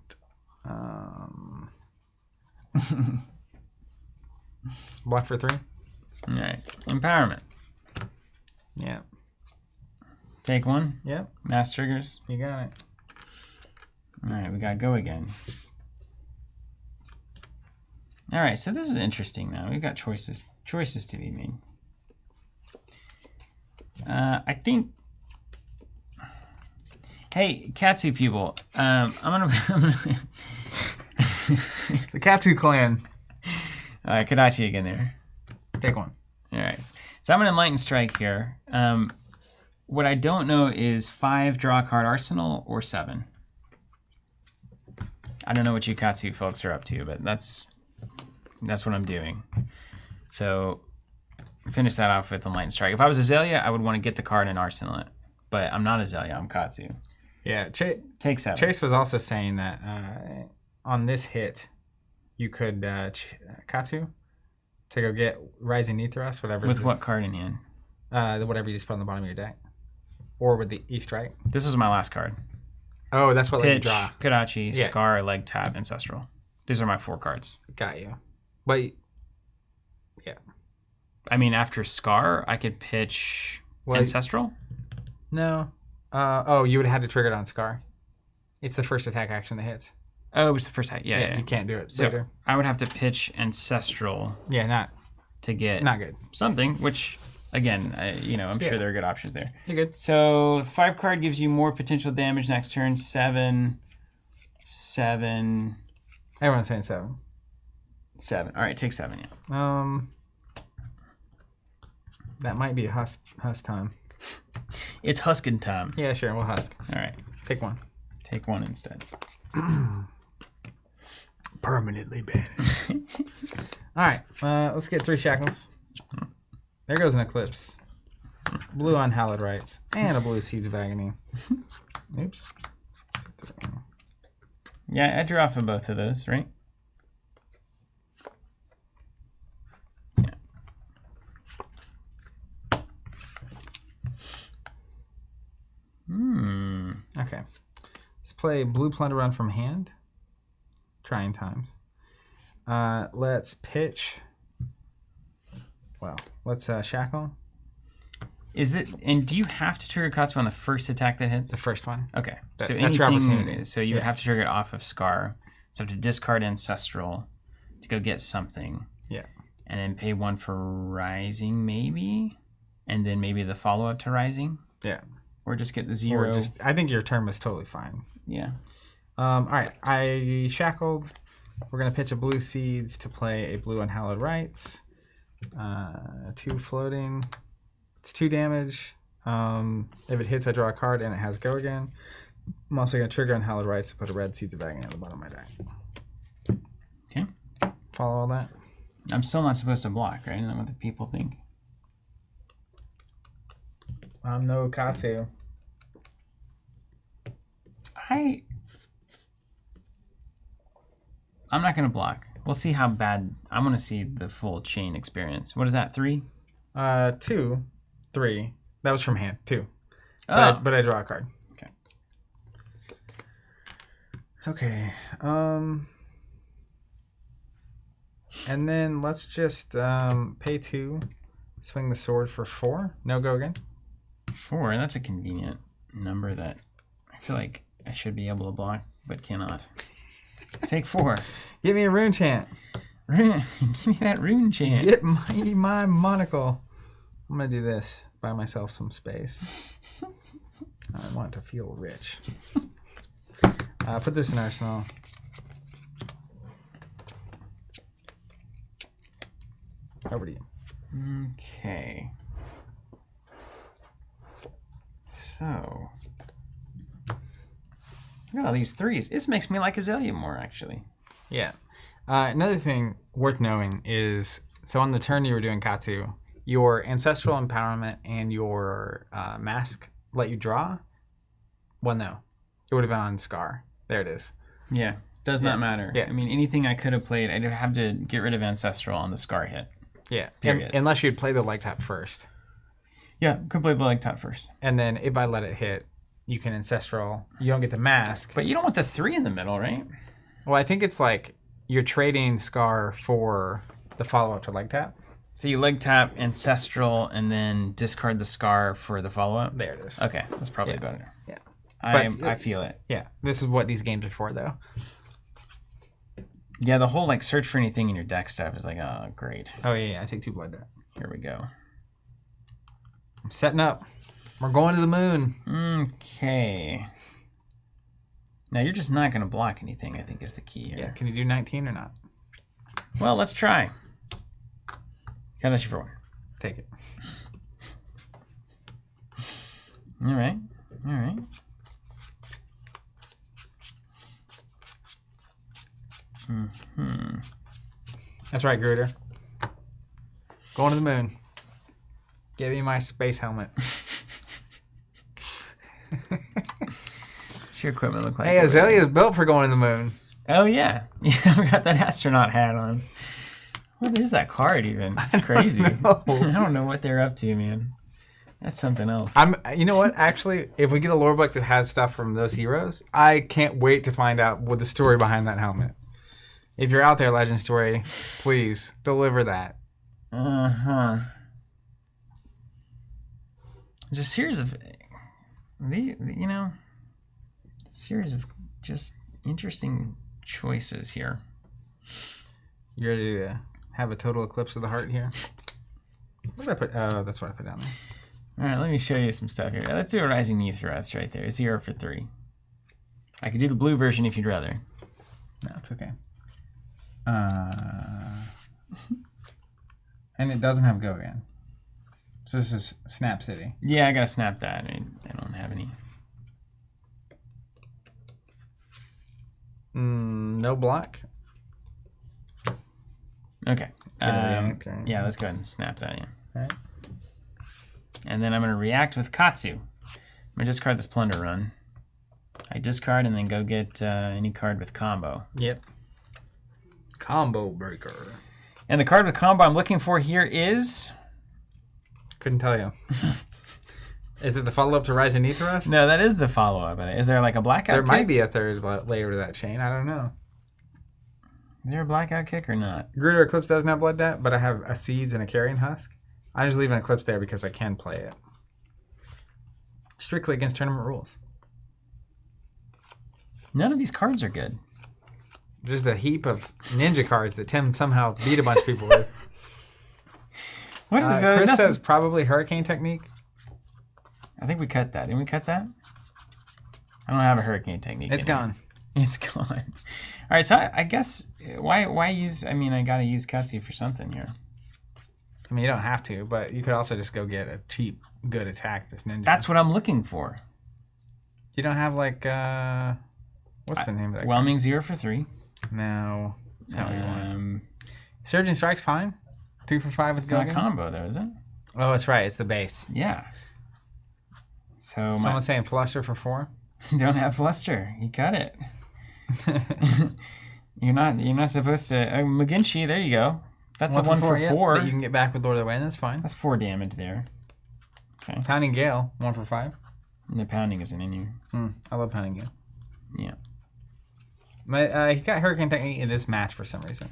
Block for 3. All right. Empowerment. Yeah. Take 1. Yep. Mask triggers. You got it. All right, we got to go again. All right, so this is interesting now. We've got choices to be made. I think. Hey, Katsu people, I'm gonna. The Katsu clan. Kadashi again there. Take 1. All right, so I'm gonna Enlighten Strike here. What I don't know is 5 draw a card arsenal or 7. I don't know what you Katsu folks are up to, but that's what I'm doing. So finish that off with Enlighten Strike. If I was Azalea, I would want to get the card and arsenal it. But I'm not Azalea, I'm Katsu. Yeah, Take 7. Chase was also saying that on this hit, you could Katsu to go get Rising Nethros, whatever. With what card in hand? Whatever you just put on the bottom of your deck. Or with the East, right? This was my last card. Oh, that's what let you Pitch, draw. Kadachi, Yeah. Scar, Leg Tap, Ancestral. These are my 4 cards. Got you. But, yeah. I mean, after Scar, I could pitch Ancestral? No. You would have had to trigger it on Scar. It's the first attack action that hits. Oh, it was the first hit. Yeah. You can't do it So later. I would have to pitch Ancestral Yeah, to get not good. something, which, again, I'm sure there are good options there. You're good. So 5 card gives you more potential damage next turn. 7. Everyone's saying 7. 7. All right, take 7, yeah. That might be Husk time. It's Huskin time. Yeah, sure. We'll Husk. All right. Take 1. Take 1 instead. Permanently banished. All right. Let's get 3 shackles. There goes an Eclipse. Blue on Hallowed Rites. And a blue Seeds of Agony. Oops. Yeah, I drew off of both of those, right? Yeah. Okay. Let's play Blue Plunder Run from hand. Trying times. Let's pitch. Well, let's shackle. Is it? And do you have to trigger Katsu on the first attack that hits? The first one. Okay. So That's your opportunity. So you would have to trigger it off of Scar. So have to discard Ancestral to go get something. Yeah. And then pay 1 for Rising, maybe? And then maybe the follow-up to Rising? Yeah. Or just get the 0. I think your turn was totally fine. Yeah. All right. I shackled. We're going to pitch a blue Seeds to play a blue Unhallowed Rites. 2 floating. It's 2 damage. If it hits, I draw a card and it has go again. I'm also going to trigger Unhallowed Rites to put a red Seeds of Agony at the bottom of my deck. Okay. Follow all that? I'm still not supposed to block, right? Isn't that what the people think? I'm no Katsu. I'm not going to block. We'll see how bad. I want to see the full Chane experience. What is that, 3? 2, 3. That was from hand, 2. Oh. But I draw a card. Okay. Okay. And then let's just pay 2, swing the sword for 4. No go again. 4, that's a convenient number that I feel like I should be able to block, but cannot. Take 4. Give me a rune chant. Give me that rune chant. Get my monocle. I'm going to do this. Buy myself some space. I want to feel rich. Put this in Arsenal. Over to you. Okay. So, look at all these 3s. This makes me like Azalea more, actually. Yeah. Another thing worth knowing is, so on the turn you were doing Katsu, your Ancestral Empowerment and your Mask let you draw? Well, no. It would have been on Scar. There it is. Yeah. Does not matter. Yeah. I mean, anything I could have played, I'd have to get rid of Ancestral on the Scar hit. Yeah. Period. Unless you'd play the leg tap first. Yeah, could play the leg tap first. And then if I let it hit, you can Ancestral. You don't get the Mask. But you don't want the 3 in the middle, right? Well, I think it's like you're trading Scar for the follow-up to leg tap. So you leg tap Ancestral and then discard the Scar for the follow-up? There it is. Okay, that's probably better. Yeah. I feel it. Yeah. This is what these games are for, though. Yeah, the whole like search for anything in your deck stuff is like, oh, great. Oh, yeah. I take 2 blood debt. Here we go. I'm setting up. We're going to the moon. Okay. Now, you're just not going to block anything, I think, is the key here. Yeah. Can you do 19 or not? Well, let's try. Got you for 1. Take it. All right. All right. That's right, Gruder. Going to the moon. Give me my space helmet. Your equipment look like. Hey, Azalea's built for going to the moon. Oh yeah, yeah. We got that astronaut hat on. Well, there's that card even. It's crazy. I don't know what they're up to, man. That's something else. You know what? Actually, if we get a lore book that has stuff from those heroes, I can't wait to find out what the story behind that helmet. If you're out there, Legend Story, please deliver that. There's a series of, series of just interesting choices here. You ready to have a total eclipse of the heart here? What did I put? Oh, that's what I put down there. All right, let me show you some stuff here. Let's do a Rising Neuthrust right there. 0 for 3. I could do the blue version if you'd rather. No, it's okay. And it doesn't have go again. So this is Snap City. Yeah, I gotta snap that. I don't have any. No block. Okay. Okay. Yeah, let's go ahead and snap that in. All right. And then I'm gonna react with Katsu. I'm gonna discard this Plunder Run. I discard and then go get any card with combo. Yep. Combo breaker. And the card with combo I'm looking for here is... Couldn't tell you. Is it the follow-up to Rise and Aetherust? No, that is the follow-up. Is there like a blackout There kick? might be a third layer to that chain. I don't know. Is there a blackout kick or not? Gruder Eclipse doesn't have Blood Debt, but I have a Seeds and a Carrion Husk. I just leave an Eclipse there because I can play it. Strictly against tournament rules. None of these cards are good. Just a heap of ninja cards that Tim somehow beat a bunch of people with. What is Chris says probably Hurricane Technique. I think we cut that. Didn't we cut that? I don't have a Hurricane Technique. It's gone. It's gone. All right, so I guess why use? I mean, I gotta use Katsu for something here. I mean, you don't have to, but you could also just go get a cheap, good attack this ninja. That's what I'm looking for. You don't have like what's the name of that? Whelming 0 for 3. No, that's not what you want. Surging Strike's fine. 2 for 5 with It's not Gogan. combo though, is it? Oh, that's right. It's the base. Yeah. So Someone's saying Fluster for 4. don't have Fluster. You cut it. You're not supposed to. McGinty, there you go. That's a 1 for 4. That you can get back with Lord of the Wind. That's fine. That's 4 damage there. Okay. Pounding Gale, 1 for 5. And the pounding isn't in you. I love Pounding Gale. Yeah. But he got Hurricane Technique in this match for some reason.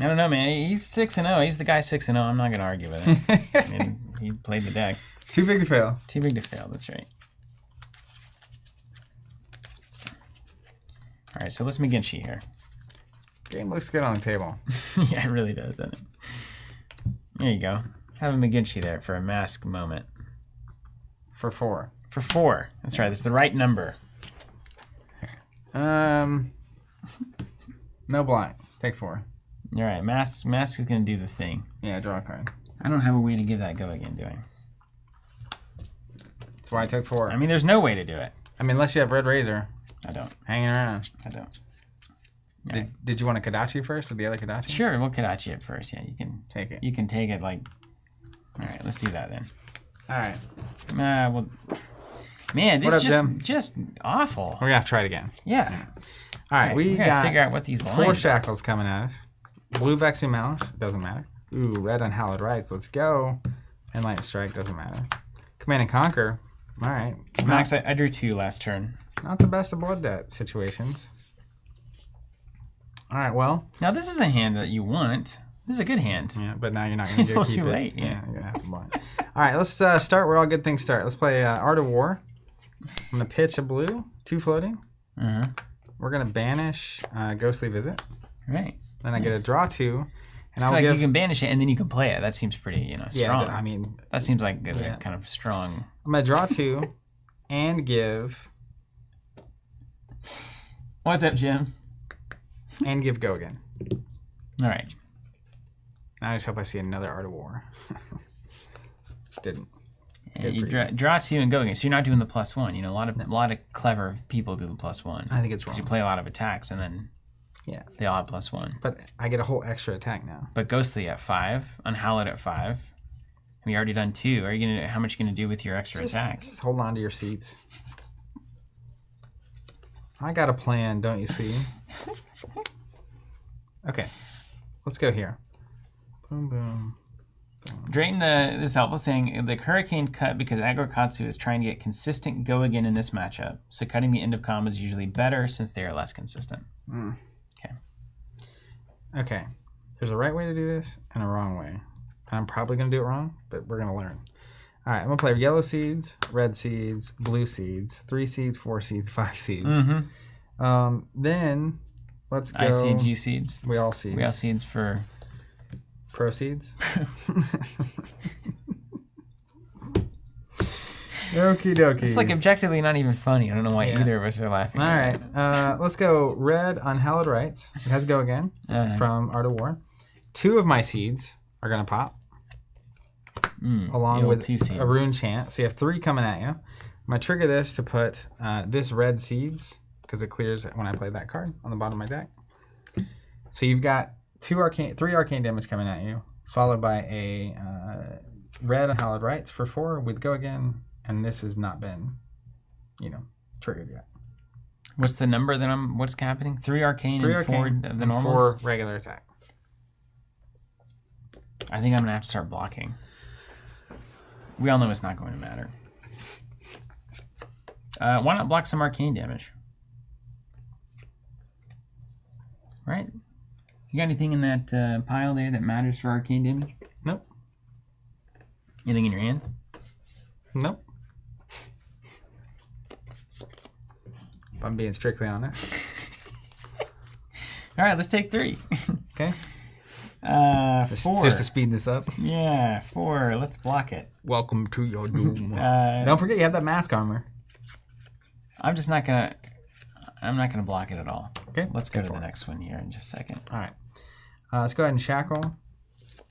I don't know, man. He's 6-0. He's the guy 6-0. I'm not gonna argue with him. I mean, he played the deck. Too big to fail. Too big to fail. That's right. All right, so let's McGinty here. Game looks good on the table. Yeah, it really does, doesn't it? There you go. Have a McGinty there for a mask moment. For 4. For 4. That's right. That's the right number. No blind. Take 4. All right, mask is gonna do the thing. Yeah, draw a card. I don't have a way to give that go again, do I? That's why I took 4. I mean, there's no way to do it. I mean, unless you have Red Razor I don't. hanging around. I don't. Did you want a Kadachi first or the other Kadachi? Sure, we'll Kadachi it first. Yeah, you can Take it. You can take it like. All right, let's do that then. All right. Well, man, this What up, is Jim? just awful. We're going to have to try it again. Yeah. All right, Okay, we gotta got figure out what these lines 4 are. shackles coming at us. Blue Vexu Malice, doesn't matter. Ooh, red Unhallowed Rites, let's go. And Light Strike, doesn't matter. Command and Conquer, all right. Max, I drew 2 last turn. Not the best of Blood Debt situations. All right, well. Now this is a hand that you want. This is a good hand. Yeah, but now you're not going to It's a keep little too it. late, yeah. You're going to have to blind. All right, let's start where all good things start. Let's play Art of War. I'm going to pitch a blue, 2 floating. We're going to banish Ghostly Visit. Right. Then I get a draw 2. And I'll like give, you can banish it and then you can play it. That seems pretty, strong. Yeah, I mean. That seems like a kind of strong. I'm going to draw 2 and give. What's up, Jim? And give Go again. All right. I just hope I see another Art of War. Didn't. And you draw 2 and go again. So you're not doing the +1. A lot of clever people do the +1. I think it's wrong. You play a lot of attacks and then they all have +1. But I get a whole extra attack now. But Ghostly at 5, Unhallowed at 5. We already done 2. How much are you gonna do with your extra attack? Just hold on to your seats. I got a plan, don't you see? Okay, let's go here. Boom, boom. Drayton is helpful, saying the Hurricane cut because Aggro Katsu is trying to get consistent go again in this matchup. So cutting the end of combo is usually better since they are less consistent. Okay. There's a right way to do this and a wrong way. I'm probably going to do it wrong, but we're going to learn. All right, I'm going to play yellow seeds, red seeds, blue seeds, 3 seeds, 4 seeds, 5 seeds. Then let's go. I seeds, you seeds. We all seeds. We all seeds for... Proceeds. Okie dokie. It's like objectively not even funny. I don't know why either of us are laughing. All right. Let's go red Unhallowed Rites. It has Go again from Art of War. 2 of my seeds are going to pop. Along with 2 seeds. A Rune Chant. So you have 3 coming at you. I'm going to trigger this to put this red seeds because it clears when I play that card on the bottom of my deck. So you've got 3 arcane damage coming at you, followed by a red Unhallowed Rites for 4 with Go again, and this has not been triggered yet. What's the number that what's happening? 3 arcane and 4 of the normals? 4 regular attack. I think I'm going to have to start blocking. We all know it's not going to matter. Why not block some arcane damage? Right? You got anything in that pile there that matters for arcane damage? Nope. Anything in your hand? Nope. If I'm being strictly honest. All right, let's take 3. Okay. 4. Just to speed this up. Yeah, 4. Let's block it. Welcome to your doom. Don't forget you have that mask armor. I'm not gonna block it at all. Okay. Let's go to the next one here in just a second. All right. Let's go ahead and shackle.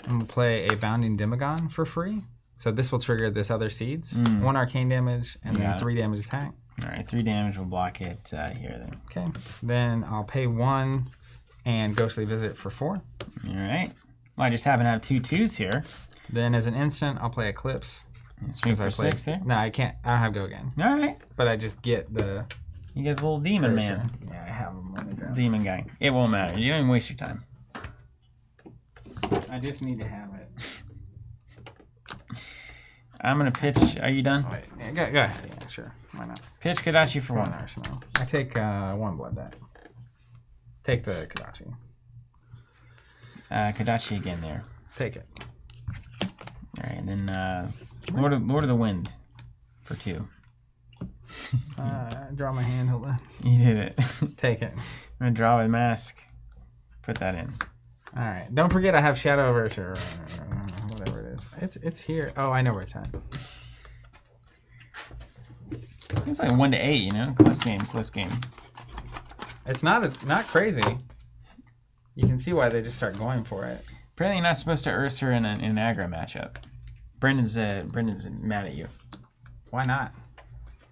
I'm gonna play a bounding demagon for free. So this will trigger this other seeds. 1 arcane damage and then 3 damage attack. All right, 3 damage will block it here then. Okay. Then I'll pay 1 and ghostly visit for 4. All right. Well, I just happen to have 2 2s here. Then as an instant, I'll play Eclipse. And swing for 6 there. No, I can't. I don't have go again. All right. But I just get the. You get the little demon man. Yeah, I have him on the ground. Demon guy. It won't matter. You don't even waste your time. I just need to have it. I'm gonna pitch. Are you done? Wait, yeah, go ahead. Yeah, sure. Why not? Pitch Kadachi for 1 arsenal. I take 1 blood die. Take the Kadachi. Kadachi again there. Take it. All right, and then Lord of the Wind for 2. Draw my hand. Hold on. You did it. Take it. I'm gonna draw a mask. Put that in. All right. Don't forget I have Shadowverse or whatever it is. It's here. Oh, I know where it's at. It's like 1 to 8, you know. Close game. Close game. It's not crazy. You can see why they just start going for it. Apparently, you're not supposed to Ursa in an aggro matchup. Brendan's mad at you. Why not?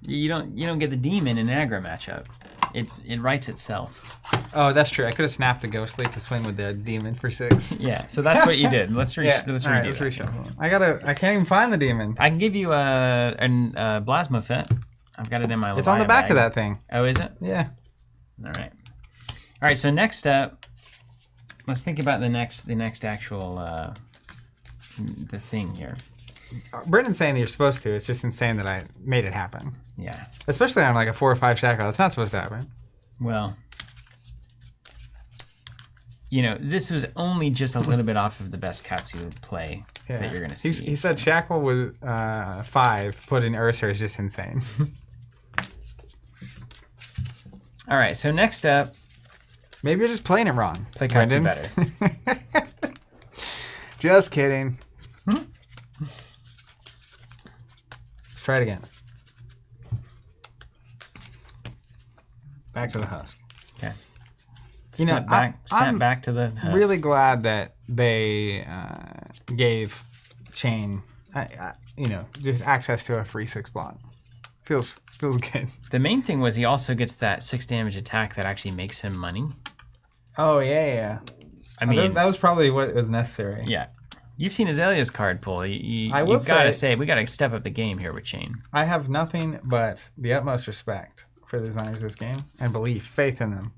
You don't get the demon in an aggro matchup. It writes itself. Oh, that's true. I could have snapped the ghostly to swing with the demon for 6. Yeah, so that's what you did. Let's redo that. Reshuffle. I can't even find the demon. I can give you a Blasma Fet. I've got it in my. It's on the back bag. of that thing. Oh, is it? Yeah. All right. So next up, let's think about the next actual the thing here. Brendan's saying that you're supposed to. It's just insane that I made it happen. Yeah. Especially on like a 4 or 5 shackle. It's not supposed to happen. Well, this was only just a little bit off of the best Katsu play that you're going to see. He said shackle with 5, put in Ursa is just insane. All right, so next up. Maybe you're just playing it wrong. Play Katsu better. Just kidding. Let's try it again. Back to the husk. Okay. Snap back to the husk. Really glad that they gave Chane, just access to a free 6 block. Feels good. The main thing was he also gets that 6 damage attack that actually makes him money. Oh yeah. I mean, that was probably what was necessary. Yeah. You've seen Azalea's card pull. You've got to say we got to step up the game here with Chane. I have nothing but the utmost respect for the designers of this game and faith in them.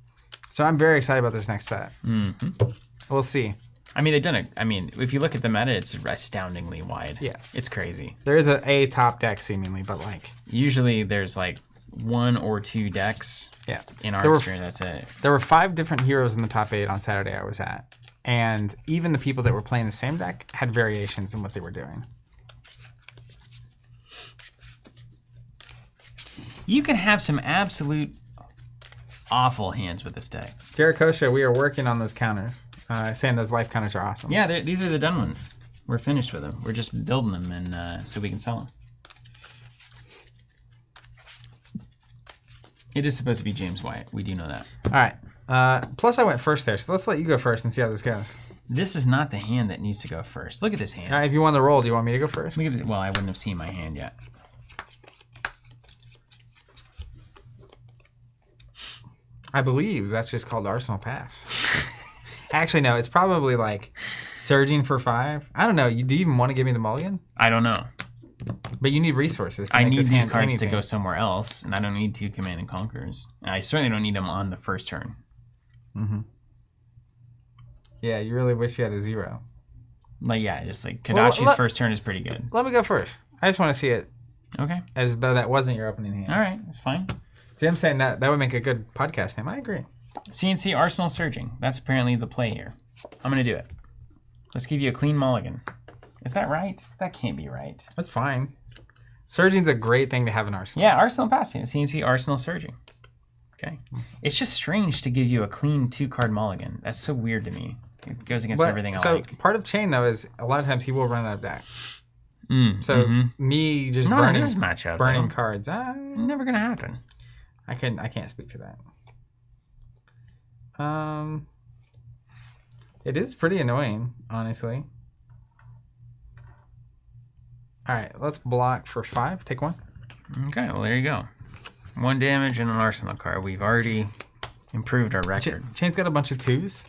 So I'm very excited about this next set. Mm-hmm. We'll see. I mean, they've done it. I mean, if you look at the meta, it's astoundingly wide. Yeah. It's crazy. There is a top deck seemingly, but like... Usually there's like 1 or 2 decks. Yeah. In our experience, that's it. There were 5 different heroes in the top 8 on Saturday I was at. And even the people that were playing the same deck had variations in what they were doing. You can have some absolute awful hands with this deck. Jericho, we are working on those counters. Saying those life counters are awesome. Yeah, these are the done ones. We're finished with them. We're just building them and so we can sell them. It is supposed to be James White. We do know that. All right. Plus, I went first there, so let's let you go first and see how this goes. This is not the hand that needs to go first. Look at this hand. All right, if you won the roll, do you want me to go first? Well, I wouldn't have seen my hand yet. I believe that's just called Arsenal Pass. Actually, no, it's probably like surging for 5. I don't know. Do you even want to give me the mulligan? I don't know. But you need resources. To I make need this these hand cards anything. to go somewhere else, and I don't need 2 Command and Conquerors. I certainly don't need them on the first turn. Mm-hmm. Yeah, you really wish you had a 0. Like, yeah, just like Kadachi's first turn is pretty good. Let me go first. I just want to see it Okay. as though that wasn't your opening hand. All right, that's fine. Jim's saying that would make a good podcast name. I agree. CNC Arsenal Surging. That's apparently the play here. I'm going to do it. Let's give you a clean mulligan. Is that right? That can't be right. That's fine. Surging's a great thing to have in Arsenal. Yeah, Arsenal passing. CNC Arsenal Surging. Okay. It's just strange to give you a clean 2-card mulligan. That's so weird to me. It goes against everything I like. So part of Chane, though, is a lot of times he will run out of deck. Me just burning cards. Never going to happen. I can't speak to that. It is pretty annoying, honestly. All right, let's block for 5. Take 1. Okay, well, there you go. 1 damage and an Arsenal card. We've already improved our record. Chane's got a bunch of 2s.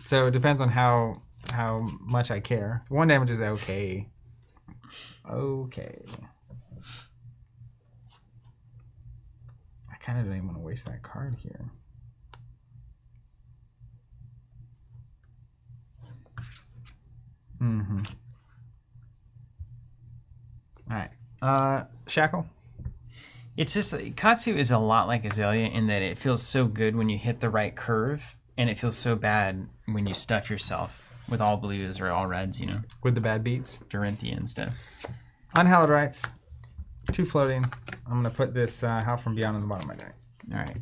So it depends on how much I care. 1 damage is okay. Okay. I kind of don't even want to waste that card here. Mm-hmm. All right. Shackle. It's just Katsu is a lot like Azalea in that it feels so good when you hit the right curve, and it feels so bad when you stuff yourself with all blues or all reds, you know. With the bad beats. Dorinthia and stuff. Unhallowed Rites. 2 floating. I'm going to put this Howl from Beyond on the bottom of my deck. All right.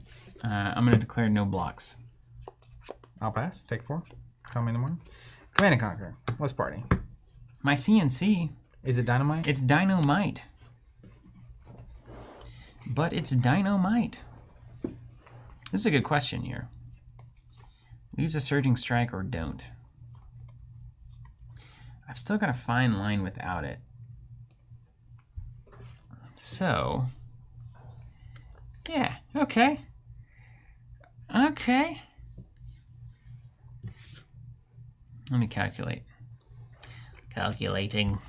I'm going to declare no blocks. I'll pass. Take 4. Call me in the morning. Command and Conquer. Let's party. My CNC. Is it Dynamite? It's Dynamite. But it's Dynamite. This is a good question here. Lose a Surging Strike or don't. I've still got a fine line without it. So, yeah, okay. Okay. Let me calculate. Calculating.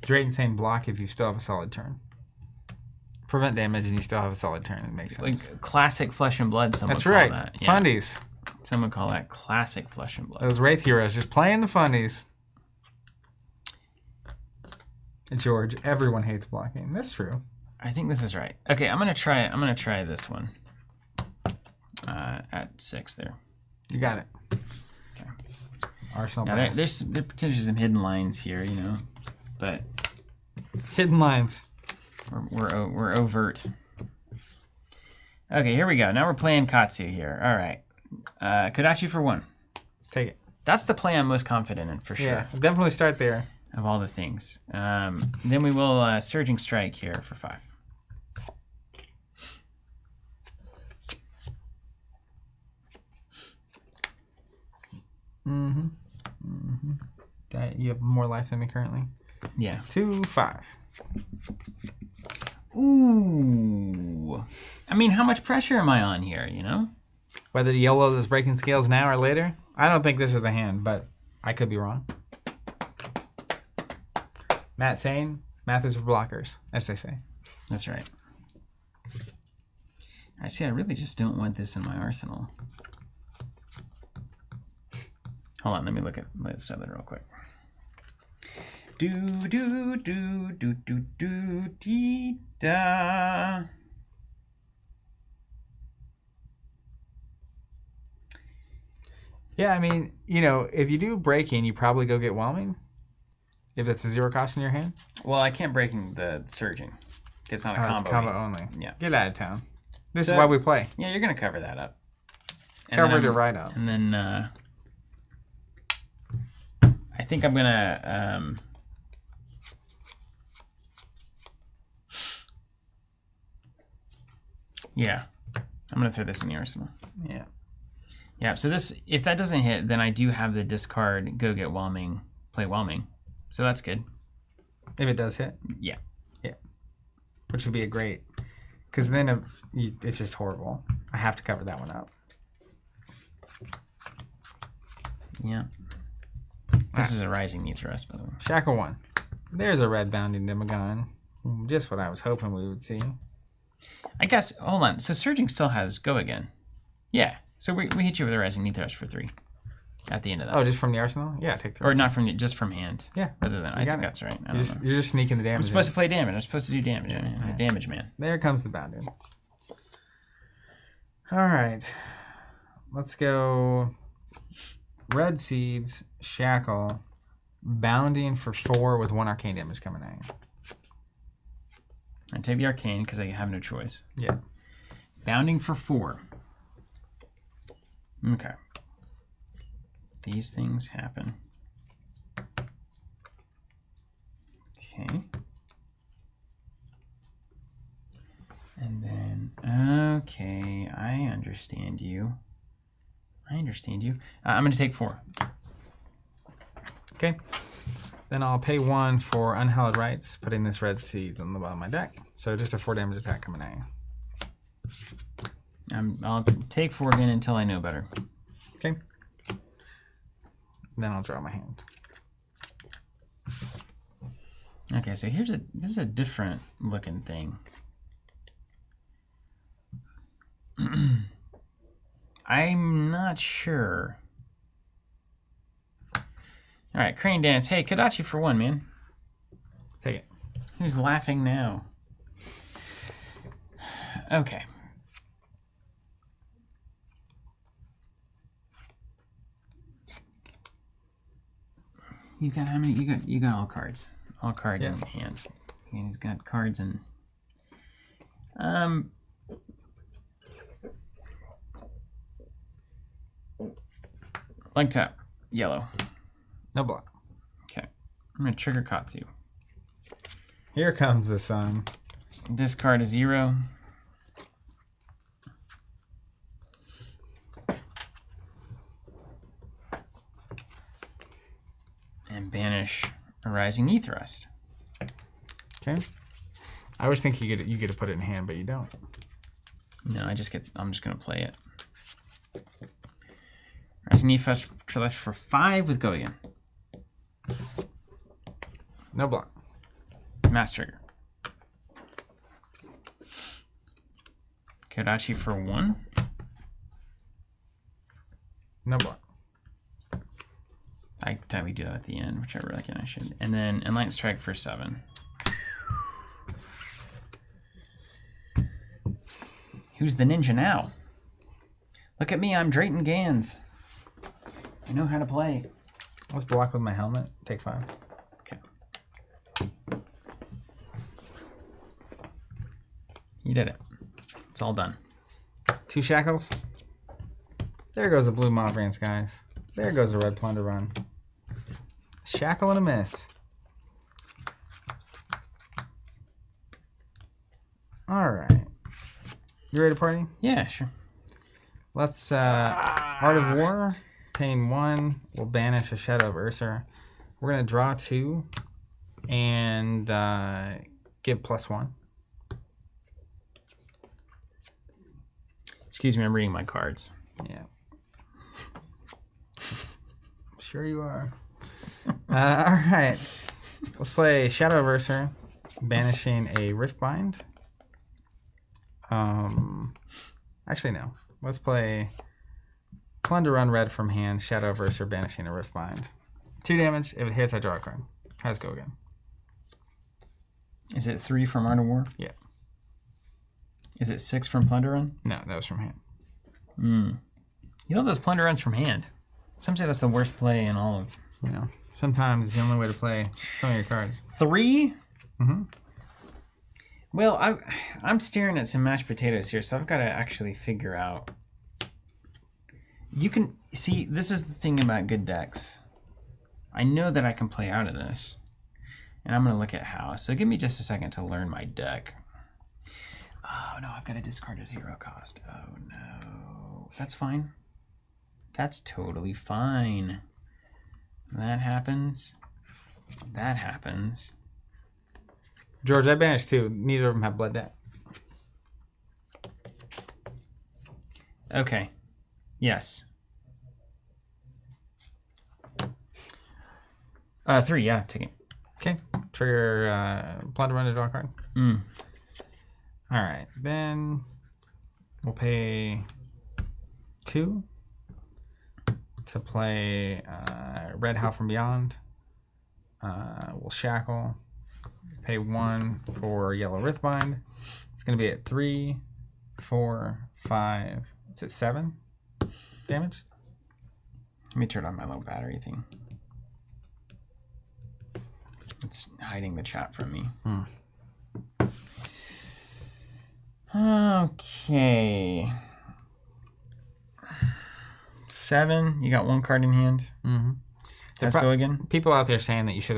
Drayton saying block if you still have a solid turn. Prevent damage and you still have a solid turn. It makes sense. Like classic Flesh and Blood, someone That's call right. that. Yeah. Fundies. Someone call that classic Flesh and Blood. Those Wraith heroes just playing the fundies. George, everyone hates blocking. That's true. I think this is right. Okay, I'm gonna try this one. At 6 there. You got it. Okay. Arsenal. Now there's potentially some hidden lines here, you know, but hidden lines. We're overt. Okay, here we go. Now we're playing Katsu here. All right. Kodachi for 1. Take it. That's the play I'm most confident in, for sure. Yeah, definitely start there. Of all the things. Then we will Surging Strike here for 5. Mm-hmm. Mm-hmm. That you have more life than me currently. Yeah. 2, 5. Ooh. I mean, how much pressure am I on here, you know? Whether to YOLO this breaking scales now or later, I don't think this is the hand, but I could be wrong. Matt saying, math is for blockers, as they say. That's right. Actually, I really just don't want this in my arsenal. Hold on, let me look at something real quick. Dee da. Yeah, I mean, you know, if you do breaking, you probably go get whelming. If that's a 0 cost in your hand. Well, I can't breaking the surging. It's not a combo. It's combo only. Yeah. Get out of town. This is why we play. Yeah, you're gonna cover that up. Covered it right up. And then I think I'm gonna yeah, I'm gonna throw this in the arsenal. Yeah. Yeah. So this, if that doesn't hit, then I do have the discard. Go get whelming. Play whelming. So that's good. If it does hit. Yeah. Yeah. Which would be a great, because then it's just horrible. I have to cover that one up. Yeah. This is a rising knee thrust, by the way. Shackle 1. There's a red bounding Demagon. Just what I was hoping we would see. I guess, hold on. So Surging still has go again. Yeah. So we hit you with a rising knee thrust for 3 at the end of that. Oh, just from the arsenal? Yeah, take 3. Or not from, just from hand. Yeah. Rather than, I think that's right. You're just sneaking the damage. I'm supposed to play damage. I'm supposed to do damage. I'm a damage man. There comes the bounding. All right. Let's go red seeds, shackle, bounding for 4 with 1 arcane damage coming at you. I take the arcane because I have no choice. Yeah. Bounding for 4. Okay. These things happen. Okay. And then, okay, I understand you. I'm going to take 4. Okay. Then I'll pay 1 for Unhallowed Rites, putting this red seeds on the bottom of my deck. So just a 4 damage attack coming at you. I'll take 4 again until I know better. Okay. Then I'll draw my hand. Okay, so this is a different looking thing. I'm not sure. All right, Crane Dance. Hey, Kadachi for 1, man. Take it. Who's laughing now? Okay. You got how many? You got all cards. All cards in hand. And he's got cards in. Blank tap. Yellow. No block. Okay. I'm gonna trigger Katsu. Here comes the sun. Discard a 0. And banish a rising knee thrust. Okay. I always think you get to put it in hand, but you don't. No, I'm just gonna play it. Rising knee thrust for 5 with go again. No block. Mass trigger. Kodachi for 1. No block. I technically do that at the end, which I reckon I should. And then Enlightened Strike for 7. Who's the ninja now? Look at me, I'm Drayton Gans. I know how to play. Let's block with my helmet. Take 5. Okay. You did it. It's all done. 2 shackles. There goes a blue Mothran's, guys. There goes a red Plunder Run. Shackle and a miss. All right. You ready to party? Yeah, sure. Let's Art of War. Paying 1. We'll banish a Shadow of Ursa. We're gonna draw 2 and give +1. Excuse me, I'm reading my cards. Yeah. Sure you are. All right. Let's play Shadow of Ursa, banishing a Riftbind. Actually, no. Let's play Plunder Run red from hand, Shadow of Ursa, banishing a Riftbind. 2 damage. If it hits, I draw a card. Has go again. Is it 3 from Art of War? Yeah. Is it 6 from Plunder Run? No, that was from hand. You know those Plunder Runs from hand? Some say that's the worst play in all of... You know, sometimes it's the only way to play some of your cards. 3? Mm-hmm. Well, I'm staring at some mashed potatoes here, so I've got to actually figure out... You can... See, this is the thing about good decks. I know that I can play out of this. And I'm going to look at how. So give me just a second to learn my deck. Oh, no, I've got to discard a 0 cost. Oh, no. That's fine. That's totally fine. That happens. That happens. George, I banished 2. Neither of them have Blood Debt. Okay. Yes. 3, yeah, take it. Okay. Trigger Plunder Run to draw a card. Mm. All right. Then we'll pay 2 to play Red Howl from Beyond. We'll Shackle. Pay 1 for Yellow Rithbind. It's going to be at 3, 4, 5. It's at 7 damage. Let me turn on my little battery thing. It's hiding the chat from me. Okay. 7. You got 1 card in hand. Mm-hmm. Let's go again. People out there saying that you should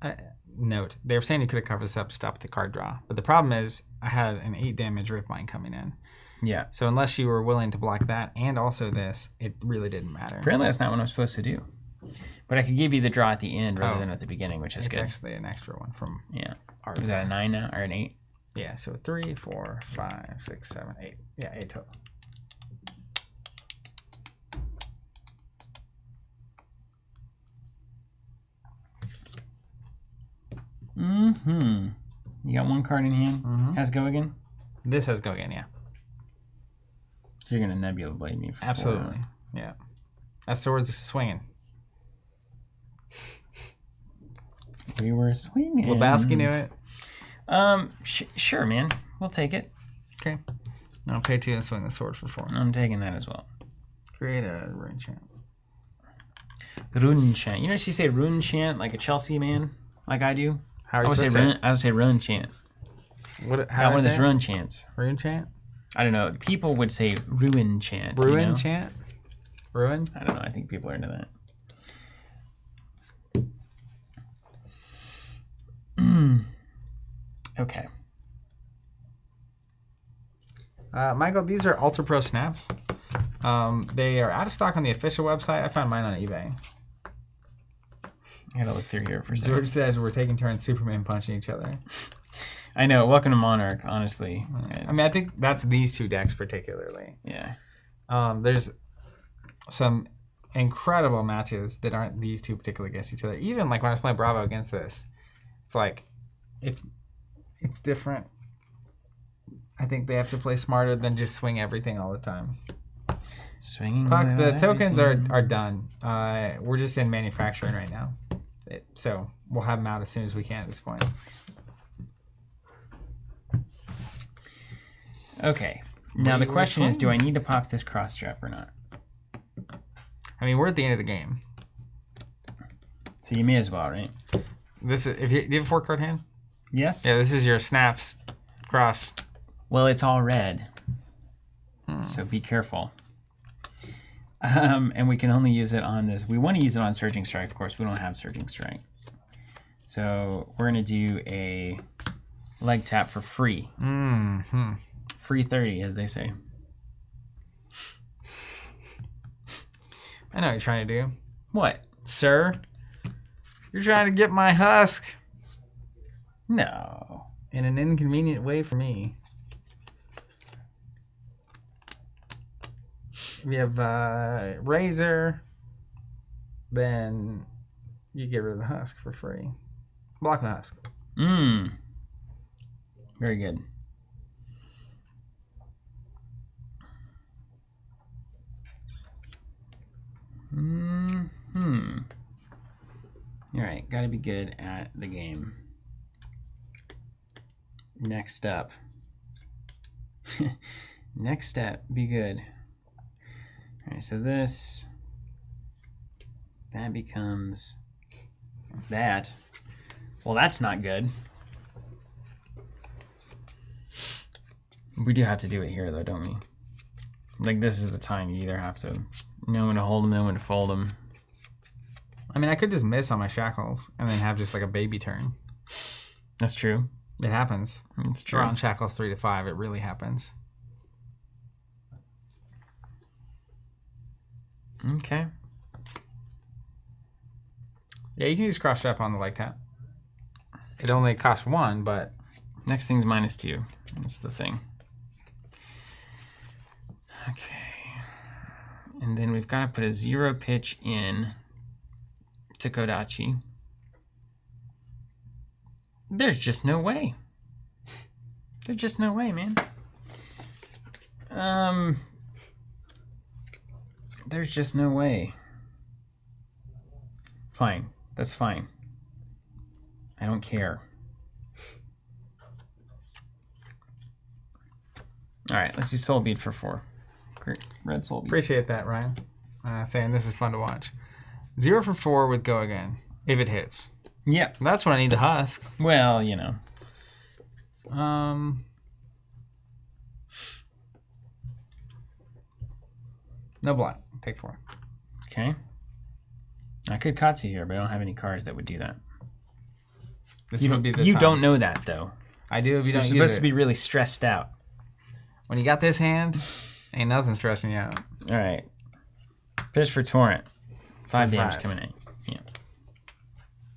have... note, they were saying you could have covered this up, stopped the card draw. But the problem is, I had an 8 damage Ripmine coming in. Yeah. So unless you were willing to block that and also this, it really didn't matter. Apparently that's not what I'm supposed to do. But I could give you the draw at the end rather than at the beginning, which is it's good. It's actually an extra one from... Yeah. Is that a 9 now or an 8? Yeah, so 3, 4, 5, 6, 7, 8. Yeah, 8 total. Mm-hmm. You got 1 card in hand? Mm-hmm. Has go again? This has go again, yeah. So you're going to Nebula Blade me for Absolutely. 4. Yeah. That sword's swinging. We were swinging. Lebowski knew it. Sure, man. We'll take it. Okay. I'll pay 2 and swing the sword for 4. I'm taking that as well. Create a rune chant. Rune chant. You know she say rune chant like a Chelsea man, like I do. How are you supposed to say it? I would say rune chant. What? How Got one of say those it? rune chants. Rune chant. I don't know. People would say ruin chant. Ruin you know? chant. Ruin. I don't know. I think people are into that. Okay. Michael, these are Ultra Pro snaps. They are out of stock on the official website. I found mine on eBay. I gotta look through here for a second. George says we're taking turns Superman punching each other. I know. Welcome to Monarch, honestly. I mean, I think that's these 2 decks particularly. Yeah. There's some incredible matches that aren't these 2 particularly against each other. Even like when I was playing Bravo against this, it's like it's different. I think they have to play smarter than just swing everything all the time. Swinging. Puck, the tokens are done. We're just in manufacturing right now. So we'll have them out as soon as we can at this point. Okay. Now the question is, do I need to pop this cross strap or not? I mean, we're at the end of the game. So you may as well, right? This is, do you have a 4 card hand? Yes. Yeah, this is your snaps cross. Well, it's all red. So be careful. And we can only use it on this. We want to use it on Surging Strike. Of course, we don't have Surging Strike. So we're going to do a leg tap for free. Mm-hmm. Free 30, as they say. I know what you're trying to do. What? Sir? You're trying to get my husk. No. In an inconvenient way for me. We have Razor. Then you get rid of the husk for free. Block the husk. Very good. All right, got to be good at the game. Next up. Next step, be good. All right, so that becomes that. Well, that's not good. We do have to do it here, though, don't we? Like, this is the time you either have to know when to hold them, know when to fold them. I mean, I could just miss on my shackles and then have just like a baby turn. That's true. It happens. It's true. Draw on shackles 3 to 5. It really happens. Okay. Yeah, you can use cross strap on the leg tap. It only costs 1, but Next thing's -2. That's the thing. Okay. And then we've got to put a 0 pitch in to Kodachi. There's just no way. There's just no way, man. There's just no way. Fine. That's fine. I don't care. All right, let's do Soul Bead for 4. Great. Red Soul Bead. Appreciate that, Ryan. Saying this is fun to watch. 0 for 4 with Go Again, if it hits. Yeah. That's what I need to husk. Well, you know. No block. Take 4. Okay. I could Katsu here, but I don't have any cards that would do that. This would be the You time. don't know that, though. I do if you You're don't use supposed it. to be really stressed out. When you got this hand, ain't nothing stressing you out. All right. Pitch for Torrent. 5 For damage 5. coming in. Yeah.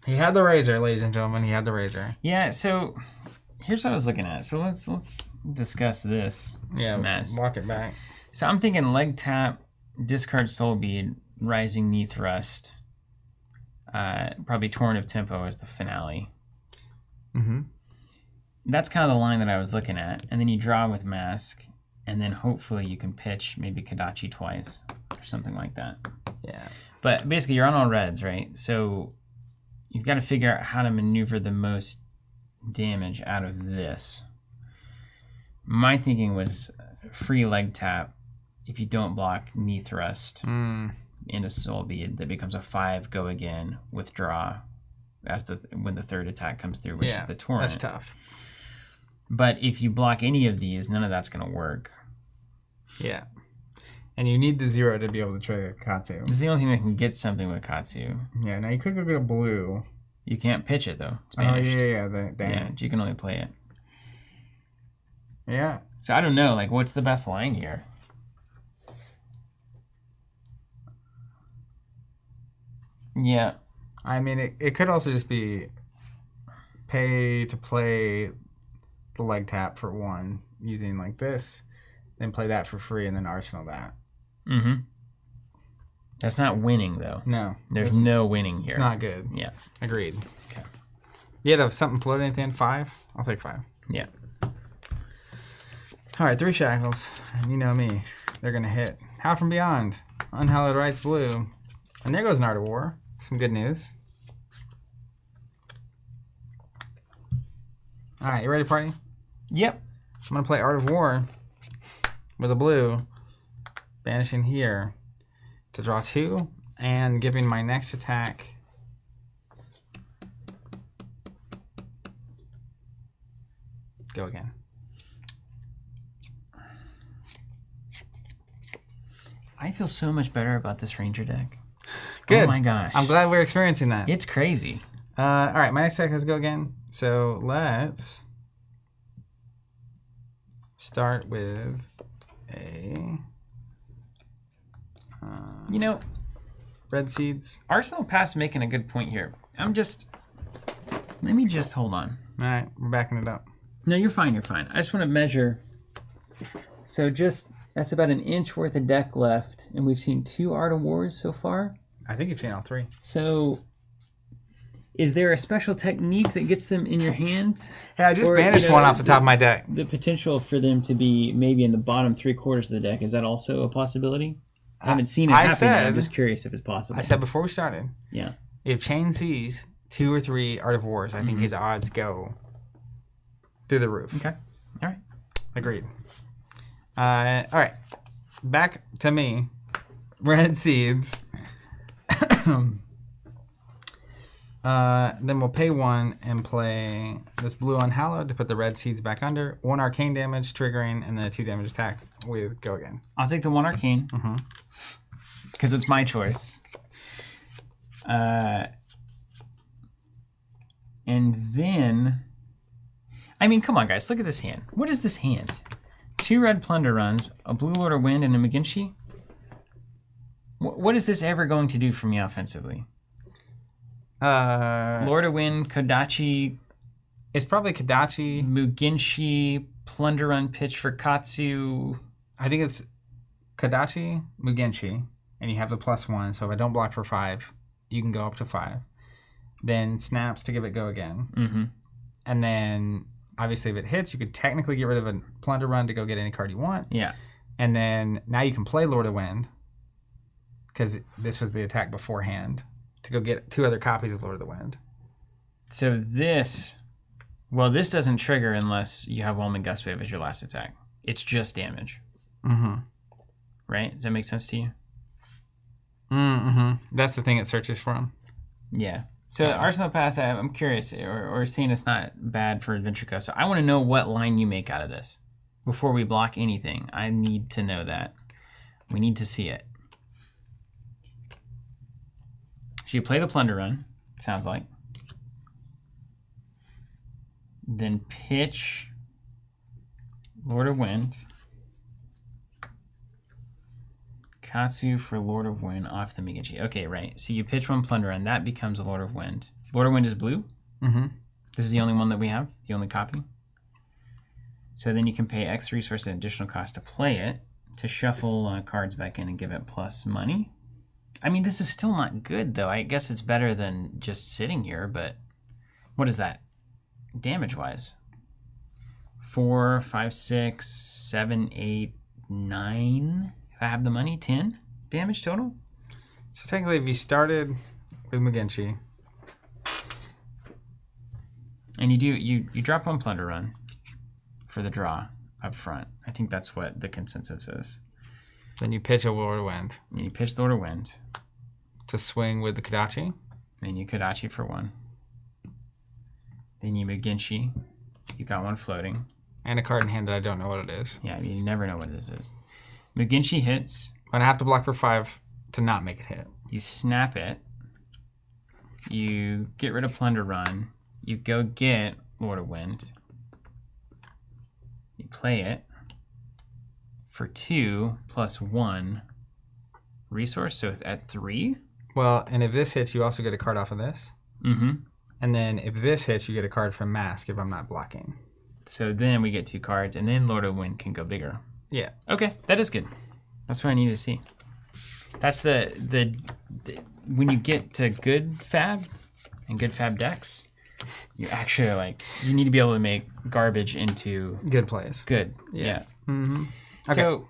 He had the razor, ladies and gentlemen. He had the razor. Yeah, so here's what I was looking at. So let's discuss this mess. Walk it back. So I'm thinking leg tap, discard Soul Bead, Rising Knee Thrust, probably Torrent of Tempo as the finale. Mm-hmm. That's kind of the line that I was looking at. And then you draw with Mask, and then hopefully you can pitch maybe Kadachi twice or something like that. Yeah. But basically you're on all reds, right? So you've got to figure out how to maneuver the most damage out of this. My thinking was free leg tap. If you don't block knee thrust into Soul Bead, that becomes a 5 Go Again, withdraw as when the third attack comes through, which is the Torrent. That's tough. But if you block any of these, none of that's going to work. Yeah. And you need the 0 to be able to trigger Katsu. It's the only thing that can get something with Katsu. Yeah, now you could go get a blue. You can't pitch it, though. It's banished. Oh, yeah. Yeah, you can only play it. Yeah. So I don't know, like, what's the best line here? Yeah. I mean, it could also just be pay to play the leg tap for 1 using like this, then play that for free, and then arsenal that. Mm-hmm. That's not winning, though. No. There's no winning here. It's not good. Yeah. Agreed. Okay. You had to have something floating at the end? 5? I'll take 5. Yeah. All right, 3 shackles. You know me. They're going to hit. Howl from Beyond. Unhallowed Rites blue. And there goes an Art of War. Some good news. All right, you ready, party? Yep. I'm going to play Art of War with a blue. Banishing here to draw 2. And giving my next attack... Go again. I feel so much better about this Ranger deck. Good. Oh my gosh. I'm glad we're experiencing that. It's crazy. All right, my next deck has to go again. So let's start with a You know, Red Seeds. Arsenal Pass making a good point here. Let me just hold on. All right, we're backing it up. No, you're fine, you're fine. I just want to measure. So that's about an inch worth of deck left, and we've seen 2 Art of Wars so far. I think you've seen all 3. So is there a special technique that gets them in your hand? Hey, I just Or, banished one off the top of my deck. The potential for them to be maybe in the bottom 3/4 of the deck, is that also a possibility? I haven't seen it happen yet. I'm just curious if it's possible. I said before we started, Yeah. if Chane sees 2 or 3 Art of Wars, I think his odds go through the roof. Okay. All right. Agreed. All right. Back to me. Red Seeds. Then we'll pay 1 and play this blue Unhallowed to put the Red Seeds back under. 1 arcane damage triggering, and then a 2 damage attack with Go Again. I'll take the 1 arcane. Because it's my choice. And then... I mean, come on, guys. Look at this hand. What is this hand? 2 red Plunder Runs, a blue Lord of Wind, and a McGinty? What is this ever going to do for me offensively? Lord of Wind, Kodachi, It's probably Kadachi. Mugenshi, Plunder Run Pitch for Katsu. I think it's Kadachi, Mugenshi, and you have the +1. So if I don't block for 5, you can go up to 5. Then Snaps to give it Go Again. And then, obviously, if it hits, you could technically get rid of a plunder run to go get any card you want. Yeah. And then now you can play Lord of Wind, because this was the attack beforehand, to go get 2 other copies of Lord of the Wind. So this doesn't trigger unless you have Whelming Gust Wave as your last attack. It's just damage. Mm-hmm. Right? Does that make sense to you? Mm-hmm. That's the thing it searches from. Yeah. So Arsenal Pass, I'm curious, or seeing it's not bad for Adventure Co. So I want to know what line you make out of this before we block anything. I need to know that. We need to see it. So you play the Plunder Run, sounds like. Then pitch Lord of Wind. Katsu for Lord of Wind off the Migachi. Okay, right. So you pitch 1 Plunder Run. That becomes a Lord of Wind. Lord of Wind is blue. Mm-hmm. This is the only one that we have, the only copy. So then you can pay X resources and additional cost to play it, to shuffle cards back in and give it plus money. I mean, this is still not good, though. I guess it's better than just sitting here, but what is that damage-wise? 4, 5, 6, 7, 8, 9. If I have the money, 10 damage total. So technically, if you started with Mugenshi, and you drop 1 Plunder Run for the draw up front. I think that's what the consensus is. then you pitch a Lord of Wind And you pitch Lord of Wind. to swing with the Kodachi. Then you Kodachi for 1. Then you Mugenshi. You got 1 floating. And a card in hand that I don't know what it is. Yeah, you never know what this is. Mugenshi hits. But I have to block for 5 to not make it hit. You snap it. You get rid of Plunder Run. You go get Lord of Wind. You play it for 2 plus 1 resource, so it's at 3. Well, and if this hits, you also get a card off of this. Mm-hmm. And then if this hits, you get a card from Mask if I'm not blocking. So then we get 2 cards, and then Lord of Wind can go bigger. Yeah. Okay, that is good. That's what I need to see. That's the when you get to good fab and good fab decks, you actually you need to be able to make garbage into Good plays. good. Yeah. Mm-hmm. Okay. So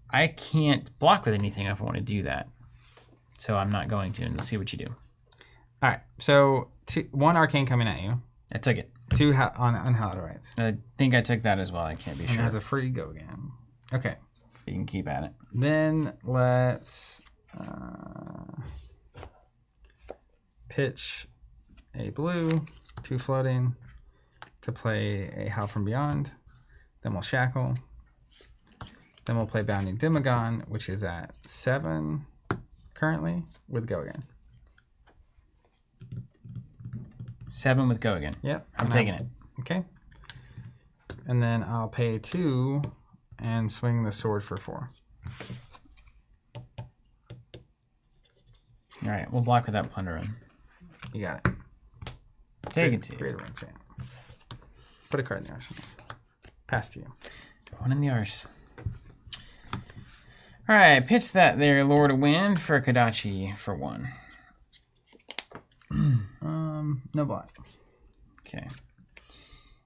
I can't block with anything if I want to do that. So I'm not going to, and let's see what you do. All right. So 1 Arcane coming at you. I took it. 2 on Hallowed Rites. I think I took that as well. I can't be And sure. has a free go again. Okay. You can keep at it. Then let's pitch a blue, 2 floating, to play a Howl from Beyond. Then we'll shackle. Then we'll play Bounding Demagon, which is at 7 currently, with go again. 7 with go again. Yep. I'm taking it. Okay. And then I'll pay 2 and swing the sword for 4. All right, we'll block with that Plunder Run. You got it. Take it to you. Great ring chain. Put a card in the arsenal. Pass to you. 1 in the arse. All right, pitch that there, Lord of Wind, for Kodachi for 1. No block. Okay.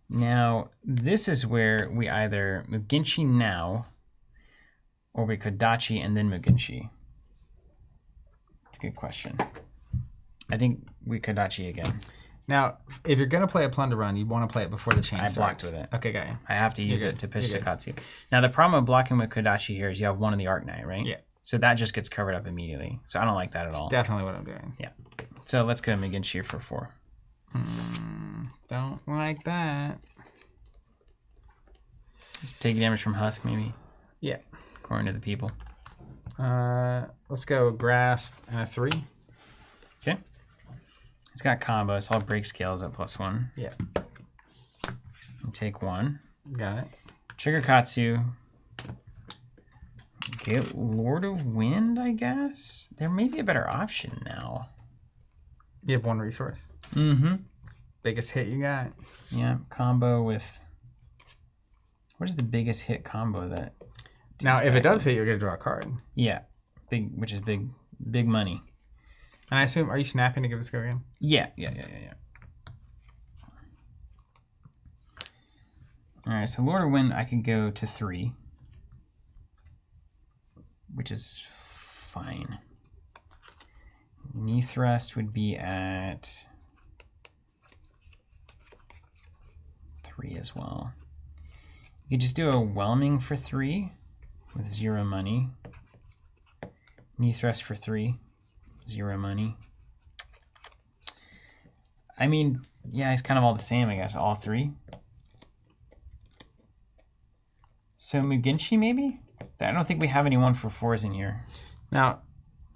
Now, this is where we either Mugenshi now, or we Kodachi and then Mugenshi. That's a good question. I think we Kodachi again. Now, if you're going to play a Plunder Run, you want to play it before the chain I starts. blocked with it. Okay, got you. I have to use You're it good. to pitch You're to good. Katsu. Now, the problem with blocking with Kodachi here is you have 1 of the Arknight, right? Yeah. So that just gets covered up immediately. So I don't like that at all. Definitely what I'm doing. Yeah. So let's go Mugenshi for 4. Don't like that. Take damage from Husk, maybe, Yeah. according to the people. Let's go Grasp and a 3. Okay. It's got combo, so I'll break scales at +1. Yeah. And take 1. Got it. Trigger Katsu. Get Lord of Wind, I guess? There may be a better option now. You have 1 resource. Mm-hmm. Biggest hit you got. Yeah, combo with... What is the biggest hit combo that... Now, if it back does in? hit, you're going to draw a card. Yeah, which is big money. And I assume, are you snapping to give this go again? Yeah. All right, so Lord of Wind, I could go to 3, which is fine. Knee Thrust would be at 3 as well. You could just do a Whelming for 3 with 0 money. Knee Thrust for 3, 0 money. I mean, yeah, it's kind of all the same, I guess, all 3. So Mugenshi, maybe? I don't think we have any 1-for-4s in here. Now,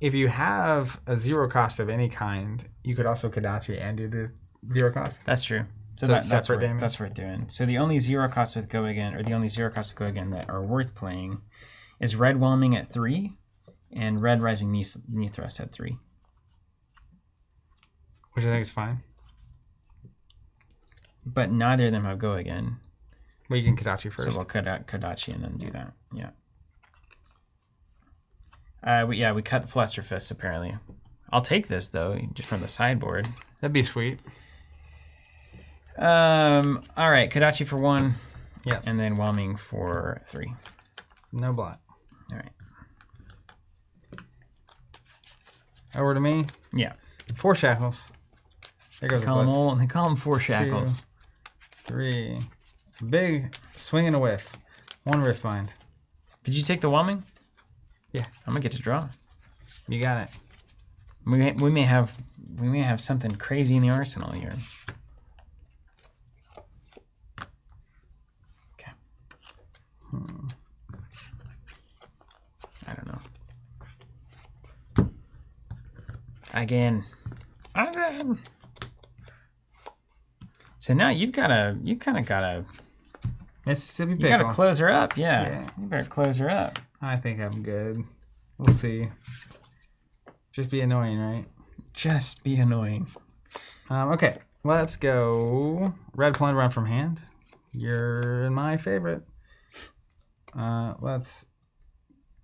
if you have a 0 cost of any kind, you could also Kodachi and do the 0 cost. That's true. So that's worth doing. So the only 0 costs with Go Again, or the only 0 costs with Go Again that are worth playing is Red Whelming at 3 and Red Rising Knee Thrust at 3. Which I think is fine. But neither of them have Go Again. Well, you can Kodachi first. So we'll Kodachi and then do that. Yeah. We cut Fluster Fists, apparently. I'll take this, though, just from the sideboard. That'd be sweet. All right, Kodachi for 1. Yeah. And then Whelming for 3. No blot. All right. Over to me. Yeah. 4 shackles. There goes They call them 4 shackles. 2, 3. Big swing and a whiff. 1 Riftbind. Did you take the Whelming? Yeah. I'm gonna get to draw. You got it. We may have something crazy in the arsenal here. Okay. I don't know. Again. So now you kind of gotta Mississippi Pickle. You gotta close her up, yeah. You better close her up. I think I'm good. We'll see. Just be annoying, right? Just be annoying. Okay, let's go. Red Plunder Run from hand. You're my favorite. Let's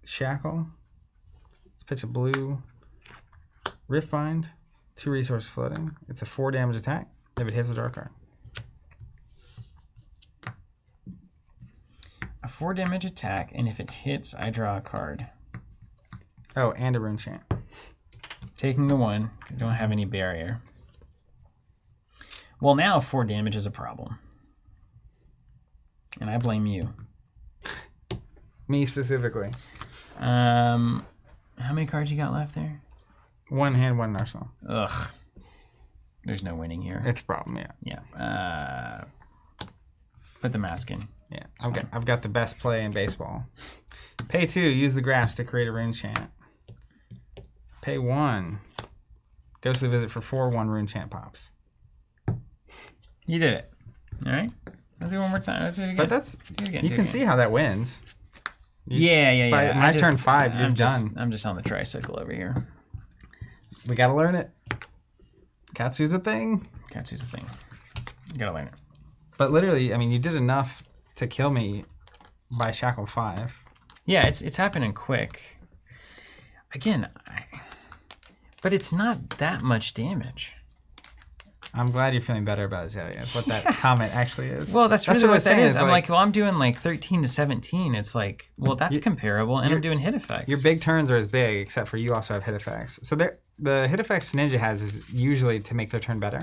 shackle. Let's pitch a blue. Riftbind. 2 resource floating. It's a 4 damage attack. If it hits a dark card. A 4 damage attack, and if it hits, I draw a card. Oh, and a rune chant. Taking the 1. I don't have any barrier. Well, now 4 damage is a problem. And I blame you. Me specifically. How many cards you got left there? 1 hand, 1 arsenal. Ugh. There's no winning here. It's a problem, yeah. Yeah. Put the mask in. Yeah. I've got the best play in baseball. Pay 2, use the graphs to create a rune chant. Pay 1. Ghostly Visit for 4, 1 rune chant pops. You did it. All right. Let's do it one more time. Let's do it again. But you can see how that wins. Yeah. By my turn 5, you're done. I'm just on the tricycle over here. We gotta learn it. Katsu's a thing. Katsu's a thing. You gotta learn it. But literally, I mean, you did enough to kill me by Shackle 5. Yeah, it's happening quick. Again, but it's not that much damage. I'm glad you're feeling better about Azalea. That's what that comment actually is. Well, that's really what that is. I'm like, well, I'm doing like 13 to 17. It's like, well, that's comparable, and I'm doing hit effects. Your big turns are as big, except for you also have hit effects. So the hit effects Ninja has is usually to make their turn better.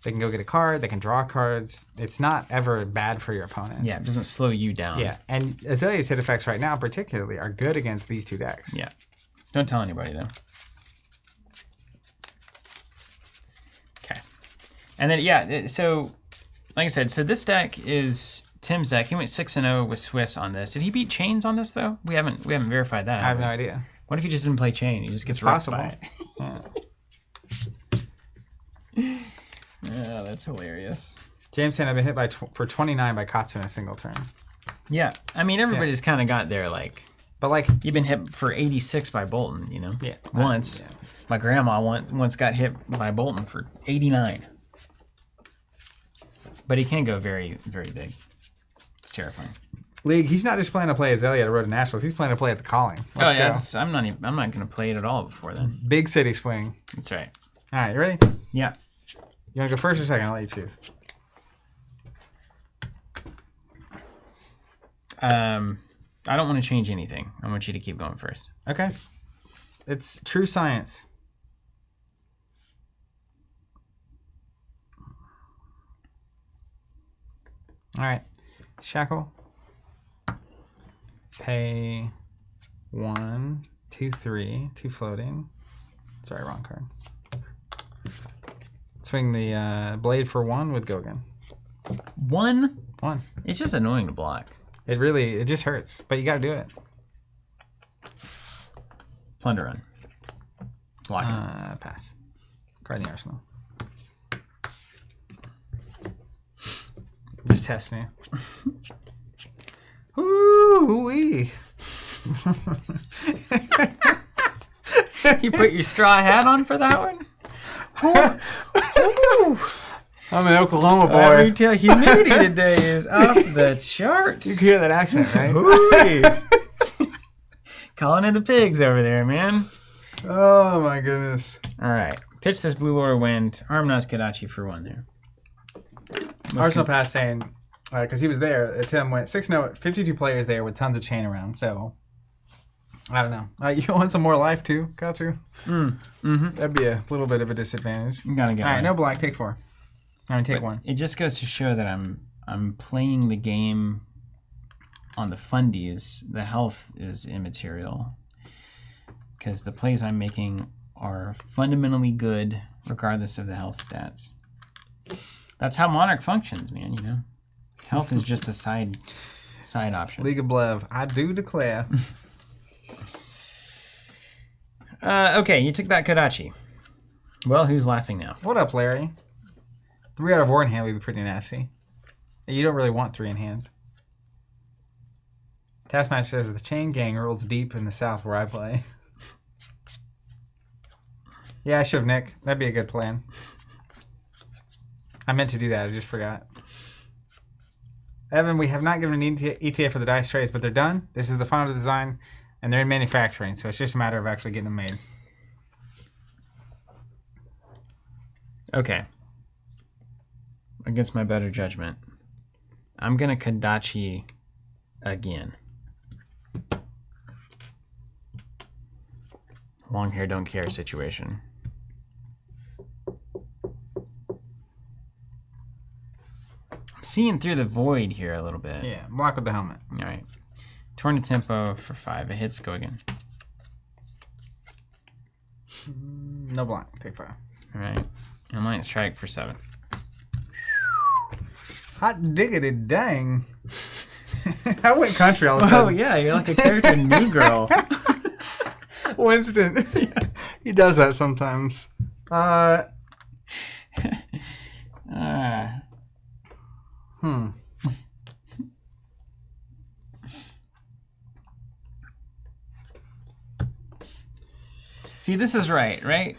They can go get a card. They can draw cards. It's not ever bad for your opponent. Yeah, it doesn't slow you down. Yeah, and Azalea's hit effects right now particularly are good against these 2 decks. Yeah. Don't tell anybody, though. Okay. And then, yeah, so, like I said, so this deck is Tim's deck. He went 6-0 with Swiss on this. Did he beat Chanes on this, though? We haven't verified that. I have no idea. What if he just didn't play Chane? He just gets wrecked by it. Yeah. Oh, that's hilarious. James said I've been hit for 29 by Katsu in a single turn. Yeah. I mean, everybody's kind of got there, like... But like... You've been hit for 86 by Bolton, you know? Yeah. Once. Yeah. My grandma once got hit by Bolton for 89. But he can go very, very big. It's terrifying. League, he's not just planning to play Azalea at the Road to Nationals. He's planning to play at the Calling. Let's go. I'm not going to play it at all before then. Big city swing. That's right. All right, you ready? Yeah. You want to go first or second? I'll let you choose. I don't want to change anything. I want you to keep going first. Okay. It's true science. All right. Shackle. Pay 1, 2, 3, 2 floating. Sorry, wrong card. Swing the blade for 1 with Gogan. 1? 1. It's just annoying to block. It just hurts, but you got to do it. Plunder run. Blocking. Pass. Card in the arsenal. Just testing you. Ooh-wee. You put your straw hat on for that one? I'm an Oklahoma boy. Let me tell you, humidity today is off the charts. You can hear that accent, right? Calling in the pigs over there, man. Oh my goodness. All right. Pitch this Blue Lord of Wind. Harmonize Kodachi for 1 there. Arsenal pass saying, because he was there, Tim went 6-0, 52 players there with tons of Chane around, so I don't know. You want some more life too, Katsu? That'd be a little bit of a disadvantage. You gotta get All right, no black, take 4. I mean, take 1. It just goes to show that I'm playing the game on the fundies. The health is immaterial because the plays I'm making are fundamentally good regardless of the health stats. That's how Monarch functions, man, you know? Health is just a side option. League of Blev, I do declare. Okay, you took that Kodachi. Well, who's laughing now? What up, Larry? 3 out of 4 in hand would be pretty nasty. You don't really want 3 in hand. Taskmaster says the Chane gang rolls deep in the south where I play. Yeah, I should have, Nick. That'd be a good plan. I meant to do that. I just forgot. Evan, we have not given an ETA for the dice trays, but they're done. This is the final design, and they're in manufacturing, so it's just a matter of actually getting them made. Okay. Against my better judgment, I'm going to Kodachi again. Long hair, don't care situation. I'm seeing through the void here a little bit. Yeah, block with the helmet. All right. Torn to tempo for 5. It hits, go again. No block, take 5. All right. And light strike for 7. Hot diggity dang. I went country all of a sudden. Oh, yeah, you're like a character in New Girl. Winston. He does that sometimes. See, this is right?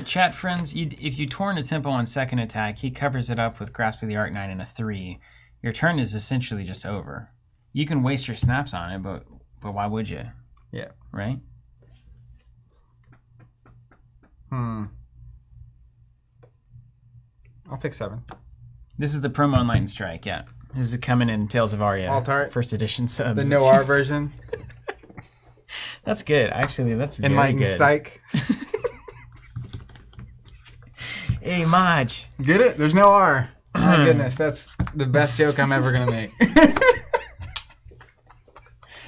Chat friends, if you torn a tempo on second attack, he covers it up with Grasp of the Arcanine and a 3. Your turn is essentially just over. You can waste your snaps on it, but why would you? Yeah. Right? I'll take 7. This is the promo on Lightning Strike, yeah. This is coming in Tales of Aria. Alt-art. First edition subs. The no-R version. That's good. Actually, that's very Enlightened good. Stike. Hey, Maj. Get it? There's no R. Oh, my goodness. That's the best joke I'm ever going to make.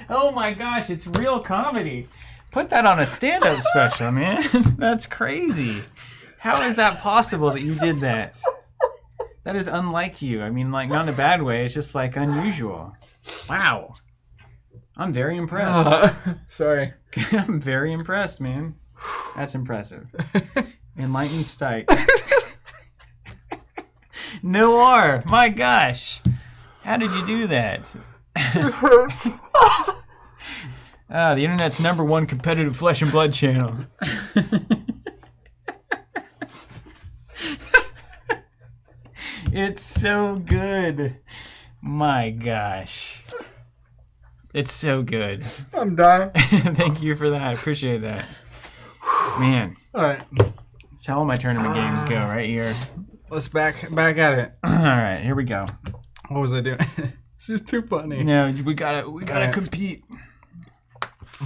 Oh, my gosh. It's real comedy. Put that on a stand-up special, man. That's crazy. How is that possible that you did that? That is unlike you. I mean, like, not in a bad way. It's just, like, unusual. Wow. I'm very impressed. Sorry. I'm very impressed, man. That's impressive. Enlightened Stike. No R. My gosh. How did you do that? It hurts. The internet's #1 competitive flesh and blood channel. It's so good. My gosh. It's so good. I'm dying. Thank you for that. I appreciate that. Man. All right. That's how all my tournament games go right here. Let's back at it. All right, here we go. What was I doing? It's just too funny. No, we gotta compete.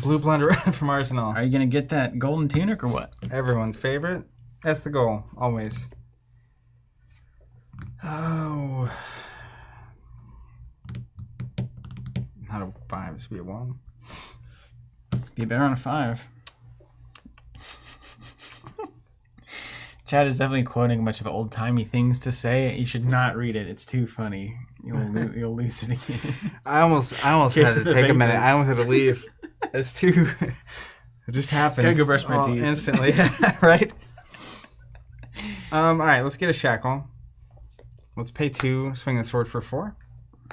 Blue plunder from Arsenal. Are you gonna get that golden tunic or what? Everyone's favorite. That's the goal, always. Oh. Not a 5, this would be a 1. Be better on a 5. Chad is definitely quoting a bunch of old-timey things to say. You should not read it. It's too funny. You'll lose it again. I almost had to take a minute. I almost had to leave. It's too... It just happened. Gotta go brush my teeth. Instantly, right? All right, let's get a shackle. Let's pay 2, swing the sword for 4.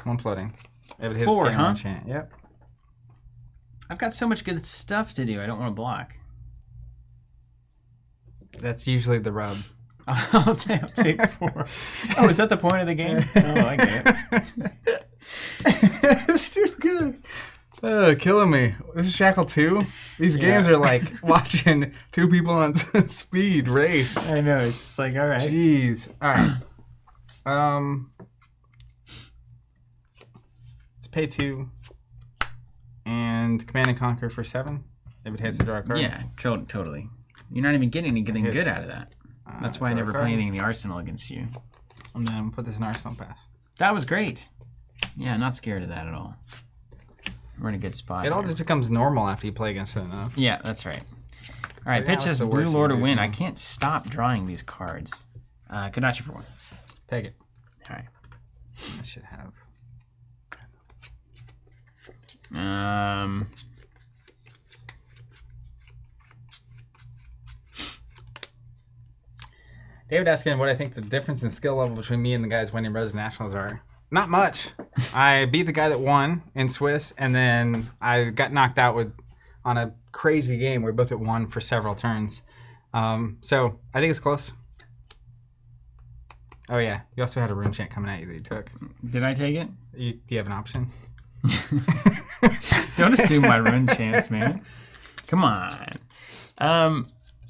1 floating. If it hits 4, game, huh? 1 chant. Yep. I've got so much good stuff to do. I don't want to block. That's usually the rub. I'll take 4. Oh, is that the point of the game? Oh, I get it. It's too good. Killing me. This is Shackle 2. These games are like watching 2 people on speed race. I know. It's just like, all right. Jeez. All right. Let's pay 2 and Command and Conquer for 7. If it hits a draw card. Yeah, totally. You're not even getting anything good out of that. That's why I never play anything in the arsenal against you. I'm going to put this in Arsenal pass. That was great. Yeah, not scared of that at all. We're in a good spot. It all just becomes normal after you play against it enough. Yeah, that's right. All right, pitch this Blue Lord to win. I can't stop drawing these cards. Kodachi for 1. Take it. All right. I should have. David asking what I think the difference in skill level between me and the guys winning Rose Nationals are. Not much. I beat the guy that won in Swiss, and then I got knocked out on a crazy game. We both at 1 for several turns. So I think it's close. Oh yeah, you also had a rune chant coming at you that you took. Did I take it? Do you have an option? Don't assume my run chance, man. Come on.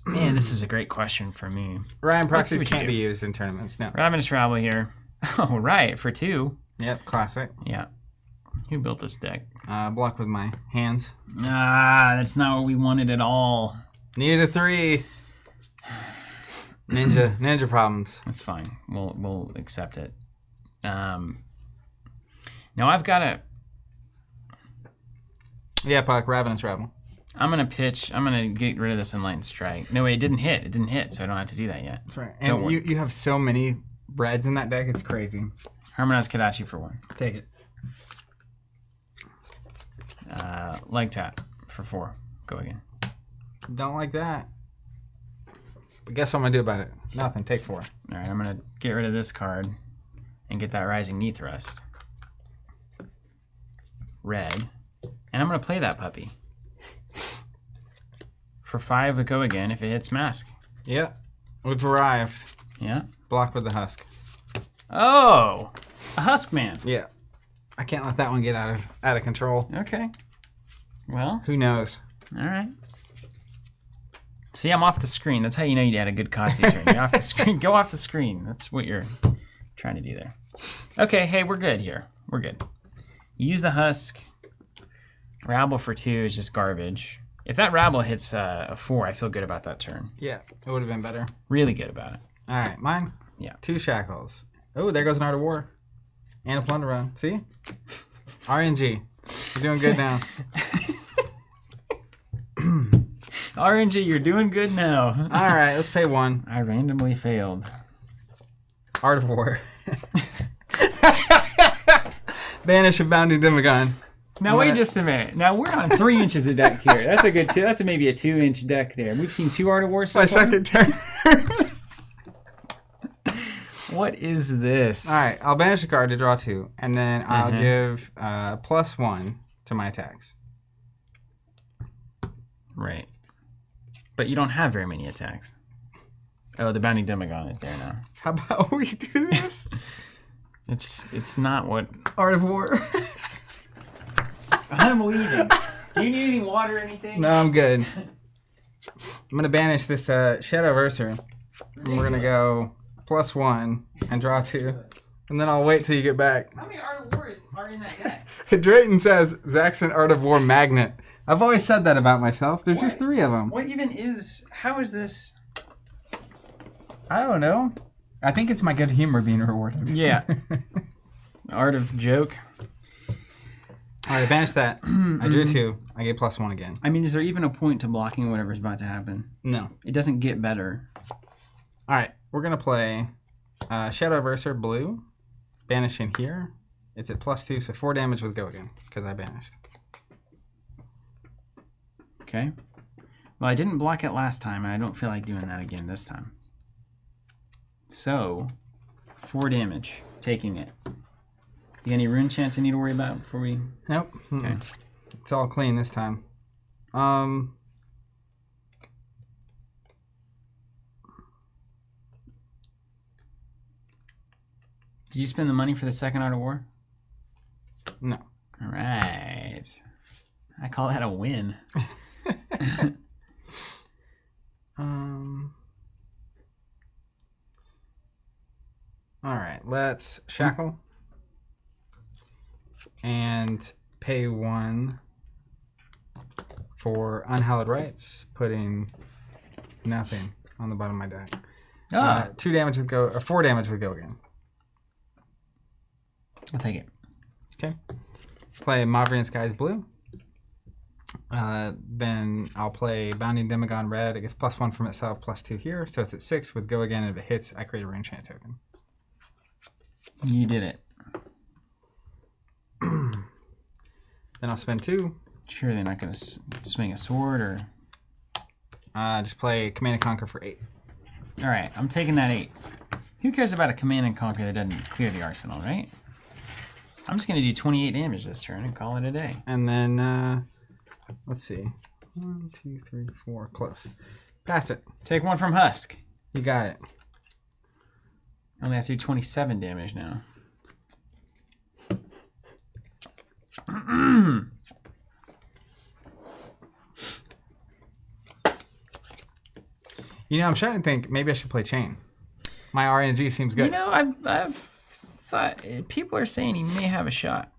Man, this is a great question for me. Ryan, proxies can't be used in tournaments. No. Ravenous Rabble here. Oh, right, for 2. Yep, classic. Yeah. Who built this deck? Block with my hands. That's not what we wanted at all. Needed a 3. Ninja problems. That's fine. We'll accept it. Now I've got a... Yeah, Puck, Ravenous Rabble. I'm going to get rid of this Enlightened Strike. No, wait, it didn't hit. It didn't hit, so I don't have to do that yet. That's right. And you have so many reds in that deck, it's crazy. Harmonize Kodachi for 1. Take it. Leg tap for 4. Go again. Don't like that. But guess what I'm going to do about it? Nothing. Take 4. All right, I'm going to get rid of this card and get that Rising Knee Thrust. Red. And I'm going to play that puppy. For 5, we go again if it hits Mask. Yeah. We've arrived. Yeah. Block with the Husk. Oh! A Husk Man. Yeah. I can't let that one get out of control. Okay. Well. Who knows? All right. See, I'm off the screen. That's how you know you had a good Katsu turn. You're off the screen. Go off the screen. That's what you're trying to do there. Okay, hey, we're good here. We're good. You use the Husk. Rabble for 2 is just garbage. If that Rabble hits a 4, I feel good about that turn. Yeah, it would have been better. Really good about it. All right, mine? Yeah. 2 shackles. Oh, there goes an Art of War. And a Plunder Run. See? RNG. You're doing good now. RNG, you're doing good now. All right, let's pay 1. I randomly failed. Art of War. Banish a Bounding Demigod. Now wait just a minute. Now we're on 3 inches of deck here. That's a good. That's maybe a 2-inch deck there. We've seen 2 Art of War so my far. second turn. What is this? All right, I'll banish a card to draw 2, and then I'll give +1 to my attacks. Right. But you don't have very many attacks. Oh, the Bounding Demigod is there now. How about we do this? It's not what Art of War. I'm leaving. Do you need any water or anything? No, I'm good. I'm gonna banish this Shadowversary. And we're gonna go +1 and draw 2. And then I'll wait till you get back. How many Art of Wars are in that deck? Drayton says, Zach's an Art of War magnet. I've always said that about myself. There's just 3 of them. What even is... How is this... I don't know. I think it's my good humor being rewarded. Yeah. Art of joke. All right, I banished that. I drew 2. I get +1 again. I mean, is there even a point to blocking whatever's about to happen? No. It doesn't get better. All right, we're going to play Shadow Verser blue. Banish in here. It's at +2, so 4 damage with go again, because I banished. Okay. Well, I didn't block it last time, and I don't feel like doing that again this time. So, 4 damage, taking it. You got any rune chance I need to worry about before we... Nope. Okay. It's all clean this time. Did you spend the money for the second Art of War? No. All right. I call that a win. All right, let's shackle and pay 1 for Unhallowed Rites, putting nothing on the bottom of my deck. 2 damage with go, or 4 damage with go again. I'll take it. Okay. Play Mavrian Skies blue. Then I'll play Bounding Demagon red. It gets +1 from itself, +2 here. So it's at 6 with go again. And if it hits, I create a rune chant token. You did it. Then I'll spend 2. Sure, they're not going to swing a sword or... Just play Command and Conquer for 8. All right, I'm taking that 8. Who cares about a Command and Conquer that doesn't clear the arsenal, right? I'm just going to do 28 damage this turn and call it a day. And then, let's see. 1, 2, 3, 4. Close. Pass it. Take 1 from Husk. You got it. I only have to do 27 damage now. You know, I'm trying to think. Maybe I should play Chane. My RNG seems good. You know, I've thought... People are saying he may have a shot.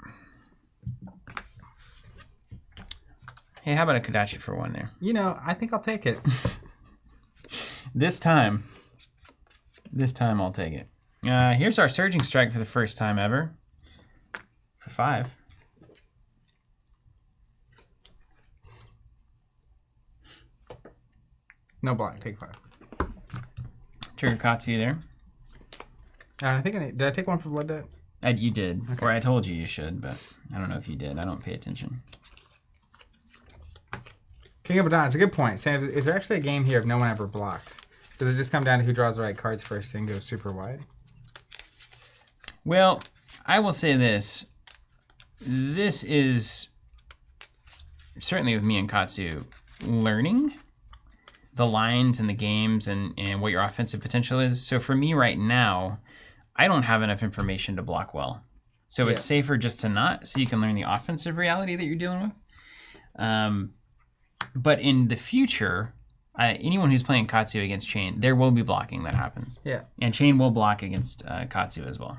Hey, how about a Kodachi for 1 there? You know, I think I'll take it. This time I'll take it. Here's our Surging Strike for the first time ever. For 5. No block. Take 5. Trigger Katsu there. I think did I take 1 for Blood Debt? You did. Okay. Or I told you should, but I don't know if you did. I don't pay attention. King of Badon, it's a good point. Sam, is there actually a game here if no one ever blocks? Does it just come down to who draws the right cards first and goes super wide? Well, I will say this. This is, certainly with me and Katsu, learning the lines and the games and what your offensive potential is. So for me right now, I don't have enough information to block well. So it's safer just to not, so you can learn the offensive reality that you're dealing with. But in the future, anyone who's playing Katsu against Chane, there will be blocking that happens. Yeah. And Chane will block against Katsu as well.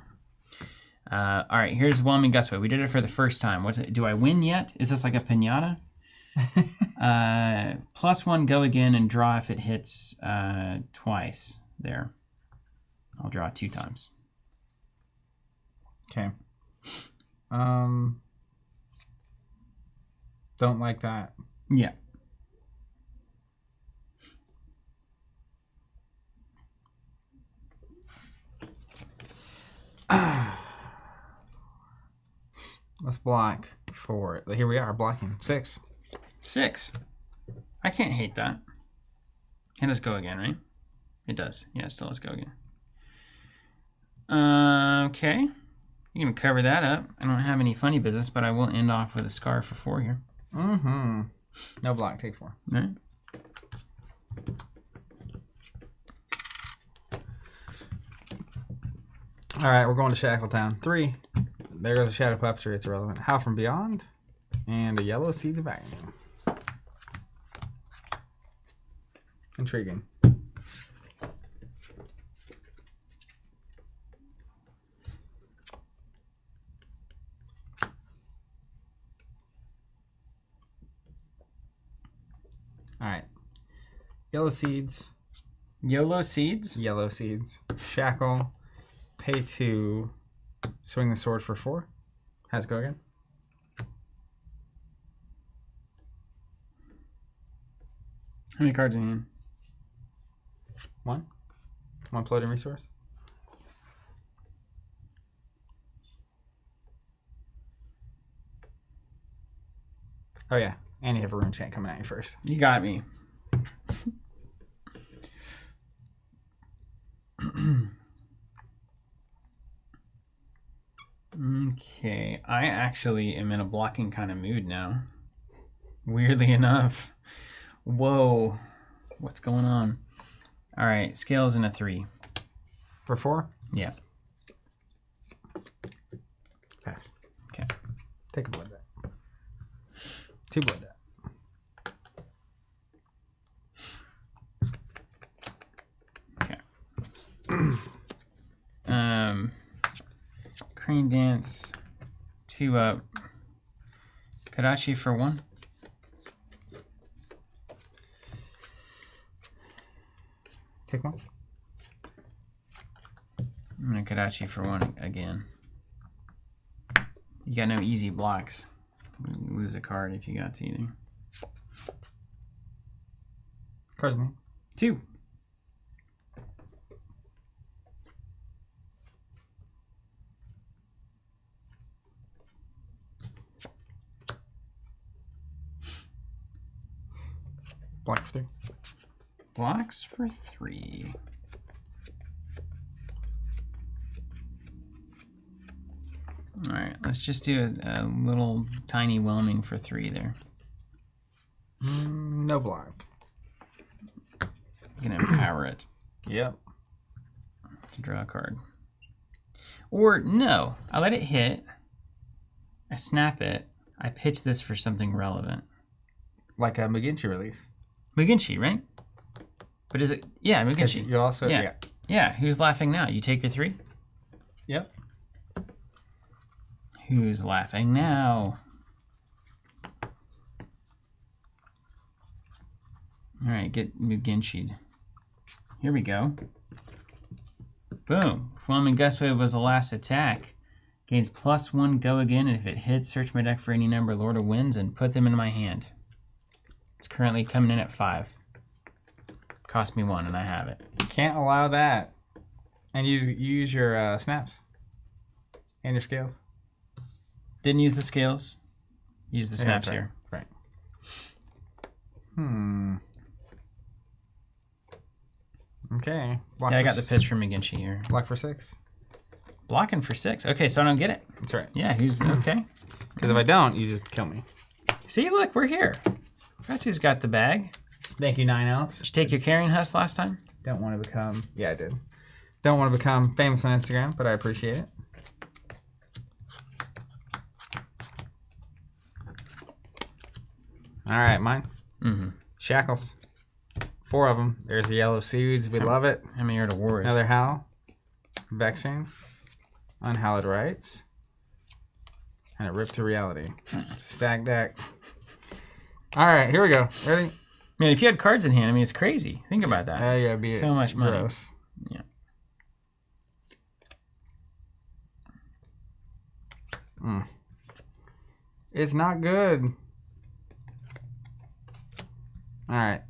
All right, here's Whelming Gustway. We did it for the first time. What's it? Do I win yet? Is this like a pinata? +1, go again, and draw if it hits twice. There. I'll draw 2 times. Okay. Don't like that. Yeah. Let's block 4. Here we are, blocking 6. 6. I can't hate that. And let's go again, right? It does. Yeah, still let's go again. Okay. You can cover that up. I don't have any funny business, but I will end off with a scar for 4 here. Mm-hmm. No block, take 4. All right. All right, we're going to Shackletown. 3. There goes a Shadow Puppetry. It's irrelevant. Howl from Beyond. And a Yellow Seeds of Agony. Intriguing. All right. Yellow seeds. YOLO seeds. Yellow seeds. Shackle. Pay 2. Swing the sword for 4. How's it go again? How many cards in hand? 1. 1 floating resource. Oh yeah, and you have a rune chant coming at you first. You got me. Okay, I actually am in a blocking kind of mood now. Weirdly enough. Whoa. What's going on? All right, scales in a 3. For 4? Yeah. Pass. Okay. Take a blood debt. 2 blood debt. Crane Dance, 2 up. Kadachi for 1. Take 1. I'm gonna Kadachi for 1 again. You got no easy blocks. You lose a card if you got to either. Cards in hand. 2. Block for 3. Blocks for 3. All right, let's just do a little tiny whelming for 3 there. No block. I'm gonna empower it Yep. to draw a card. Or no, I let it hit. I snap it. I pitch this for something relevant. Like a McGinty release. Mugenshi, right? But is it? Yeah, Mugenshi. You also Yeah. Yeah, who's laughing now? You take your 3? Yep. Who's laughing now? All right, get Mugenshi. Here we go. Boom. Flaming Gust Wave was the last attack. Gains +1, go again, and if it hits, search my deck for any number Lord of Winds and put them into my hand. It's currently coming in at 5. Cost me 1, and I have it. You can't allow that. And you use your snaps. And your scales. Didn't use the scales. Use the snaps right. here. Right. Okay. Block Yeah, I for got the pitch from McGinty here. Block for 6. Blocking for 6. Okay, so I don't get it. That's right. Yeah, who's okay? Because if I don't, you just kill me. See, look, we're here. That's who's got the bag. Thank you, 9 ounce. Did you take your carrying husk last time? Don't want to become... Yeah, I did. Don't want to become famous on Instagram, but I appreciate it. All right, mine. Mm-hmm. Shackles. 4 of them. There's the yellow seeds. We love it. How many are to wars? Another Howl. Vexing. Unhallowed Rites. And a Rip to Reality. Stack deck. All right, here we go. Ready? Man, if you had cards in hand, I mean, it's crazy. Think about that. Yeah, be So much money. Gross. Yeah. It's not good. All right.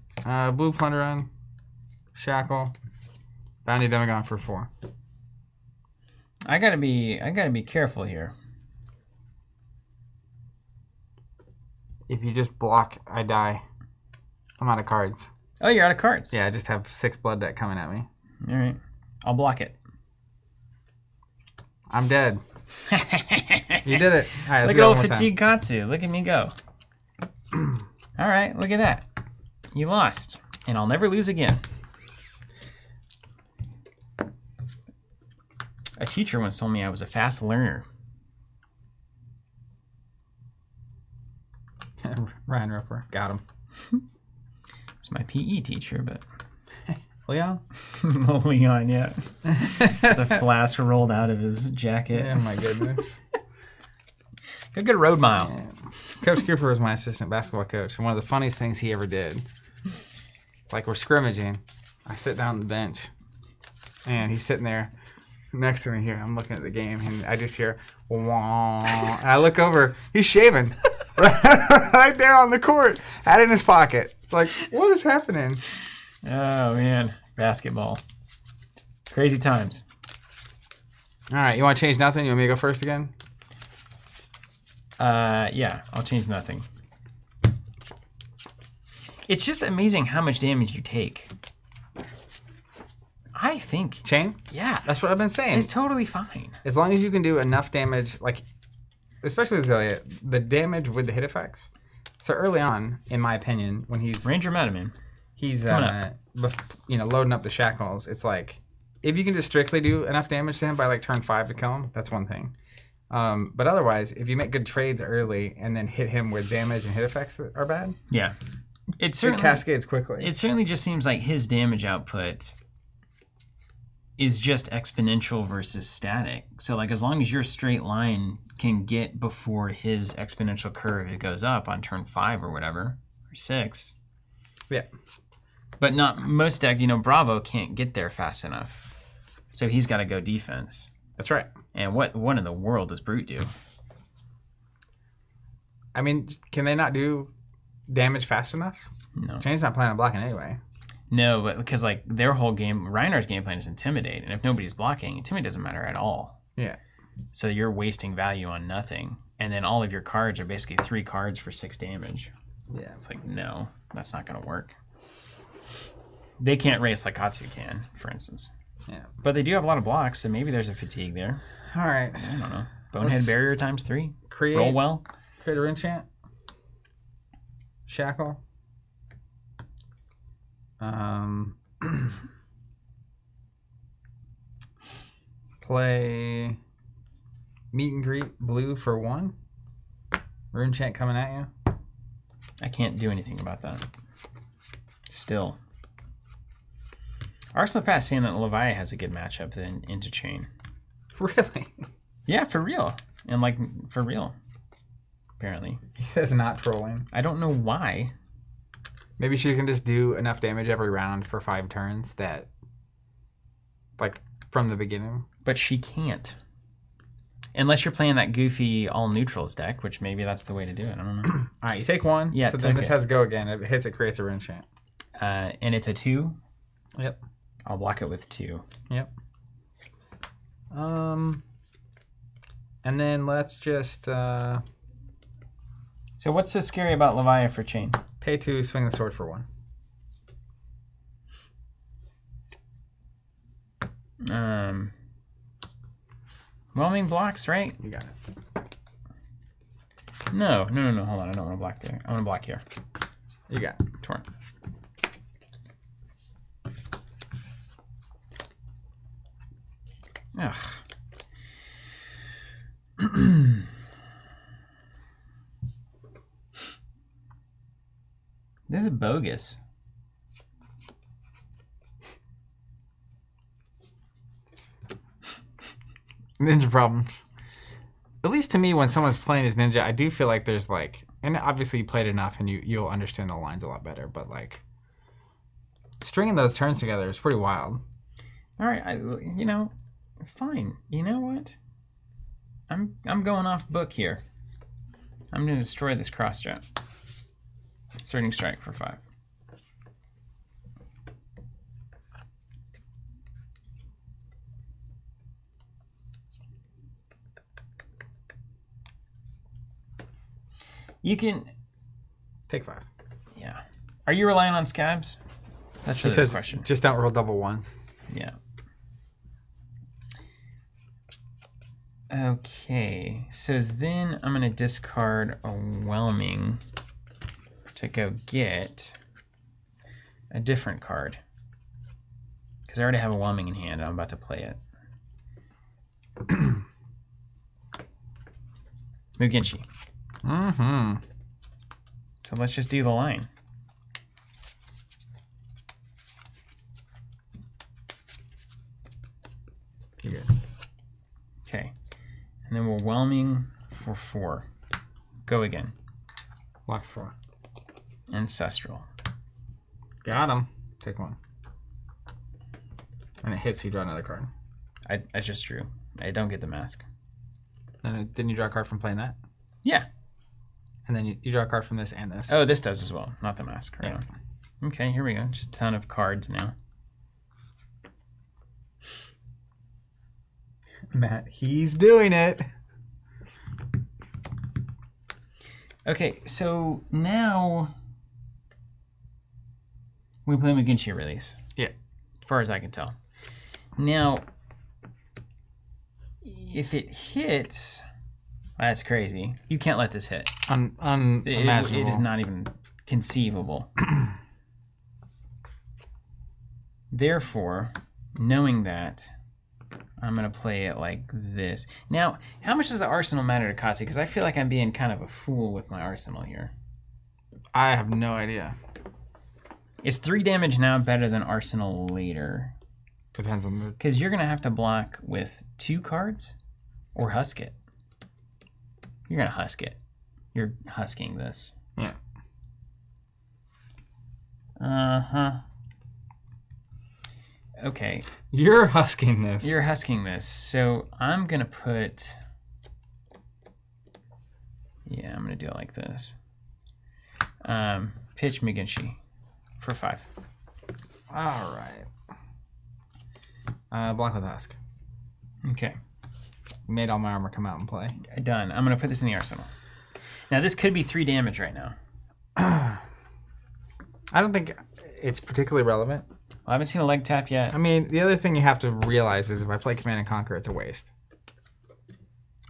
Blue Plunderun. Shackle. Bounty Demagon for 4. I gotta be careful here. If you just block, I die. I'm out of cards. Oh, you're out of cards. Yeah, I just have 6 blood deck coming at me. All right. I'll block it. I'm dead. You did it. All right, let's Look at go old one more Fatigue Katsu. Look at me go. All right, look at that. You lost, and I'll never lose again. A teacher once told me I was a fast learner. time. Ryan Roper. Got him. It's my PE teacher, but... Leon? Leon, yeah. It's a flask rolled out of his jacket. Oh, my goodness. Go get a road mile. Yeah. Coach Cooper was my assistant basketball coach, and one of the funniest things he ever did like we're scrimmaging. I sit down on the bench, and he's sitting there next to me here. I'm looking at the game, and I just hear, wah. And I look over. He's shaving right there on the court, hat in his pocket. It's like, what is happening? Oh, man. Basketball. Crazy times. All right, you want to change nothing? You want me to go first again? Yeah, I'll change nothing. It's just amazing how much damage you take. I think. Chane? Yeah. That's what I've been saying. It's totally fine. As long as you can do enough damage, like, especially with Zelia, the damage with the hit effects. So early on, in my opinion, when he's... Ranger meta, man. He's, loading up the shackles. It's like, if you can just strictly do enough damage to him by, like, turn 5 to kill him, that's one thing. But otherwise, if you make good trades early and then hit him with damage and hit effects that are bad... Yeah. It cascades quickly. It certainly just seems like his damage output is just exponential versus static. So, like, as long as your straight line can get before his exponential curve, it goes up on turn 5 or whatever, or 6. Yeah. But not most deck, Bravo can't get there fast enough. So he's got to go defense. That's right. And what in the world does Brute do? I mean, can they not do damage fast enough? No. Chane's not planning on blocking anyway. No, but because, like, their whole game, Reinhardt's game plan is Intimidate. And if nobody's blocking, Intimidate doesn't matter at all. Yeah. So you're wasting value on nothing. And then all of your cards are basically 3 cards for 6 damage. Yeah. It's like, no, that's not going to work. They can't race like Katsu can, for instance. Yeah. But they do have a lot of blocks, so maybe there's a fatigue there. All right. I don't know. Bonehead Barrier times 3. Roll well. Create a rune chant. Shackle. Play Meet and Greet blue for 1. Rune chant coming at you. I can't do anything about that. Still. Arsenal Pass saying that Levi has a good matchup then into Chane. Really? Yeah, for real. And, like, for real. Apparently. That's not trolling. I don't know why. Maybe she can just do enough damage every round for 5 turns that, like, from the beginning. But she can't. Unless you're playing that goofy all neutrals deck, which maybe that's the way to do it. I don't know. All right, you take 1. Yeah, so then this has to go again. If it hits, it creates a rune chant. And it's a 2? Yep. I'll block it with 2. Yep. And then let's just... So what's so scary about Levi for Chane? Pay 2, swing the sword for 1. Whelming blocks, right? You got it. No. Hold on, I don't want to block there. I want to block here. You got it. Torn. Ugh. This is bogus. Ninja problems. At least to me, when someone's playing as Ninja, I do feel like there's like, and obviously you played enough and you'll understand the lines a lot better, but like stringing those turns together is pretty wild. All right, fine. You know what? I'm going off book here. I'm going to destroy this cross strap. Inserting strike for 5. You can take 5. Yeah. Are you relying on scabs? That's really the question. Just don't roll double 1s. Yeah. Okay, so then I'm going to discard a Whelming to go get a different card. Because I already have a Whelming in hand. I'm about to play it. Mugenshi. Mm-hmm. So let's just do the line. Here. Okay. And then we're Whelming for 4. Go again. Lock 4. Ancestral. Got him. Take 1. When it hits, you draw another card. I just drew. I don't get the mask. Didn't you draw a card from playing that? Yeah. And then you draw a card from this and this. Oh, this does as well. Not the mask. Right. Yeah. Okay, here we go. Just a ton of cards now. Matt, he's doing it. Okay, so now we play McGinty release. Yeah. As far as I can tell. Now, if it hits, that's crazy. You can't let this hit. Unimaginable. It is not even conceivable. Therefore, knowing that, I'm going to play it like this. Now, how much does the arsenal matter to Katsu? Because I feel like I'm being kind of a fool with my arsenal here. I have no idea. Is 3 damage now better than arsenal later? Depends on the... Because you're going to have to block with 2 cards or husk it. You're going to husk it. You're husking this. Yeah. Uh-huh. Okay. You're husking this. You're husking this. So I'm going to put... Yeah, I'm going to do it like this. Pitch McGinty for 5. All right. Block with husk. Okay. Made all my armor come out and play. Done. I'm going to put this in the arsenal. Now, this could be 3 damage right now. I don't think it's particularly relevant. I haven't seen a leg tap yet. I mean, the other thing you have to realize is if I play Command and Conquer, it's a waste.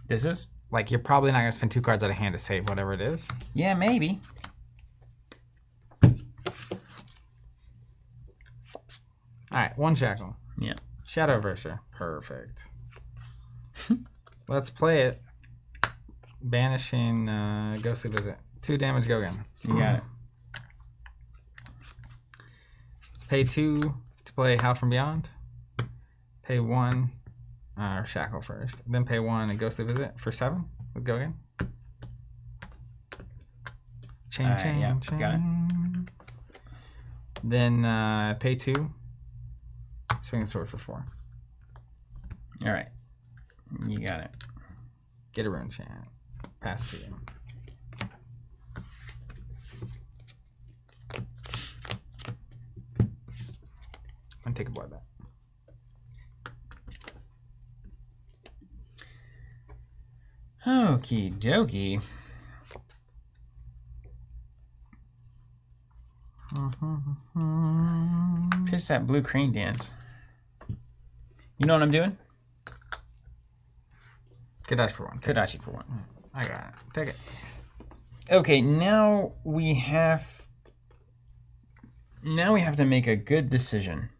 This is? Like, you're probably not going to spend 2 cards out of hand to save whatever it is. Yeah, maybe. All right, 1 shackle. Yeah. Shadow Verser. Perfect. Let's play it. Banishing Ghostly Visit. 2 damage, go again. You got it. Let's pay 2 to play Howl from Beyond. Pay 1, or Shackle first. Then pay 1 and Ghostly Visit for 7. Let's go again. Chane, chain, yeah, chain. got it. Then pay 2. Swinging Sword for 4. All right. You got it. Get a rune chant. Pass to you. And take a blood bath. Okie dokie. Pitch that blue crane dance. You know what I'm doing? Kadashi for 1. Kadashi for 1. I got it. Take it. Okay, now we have to make a good decision.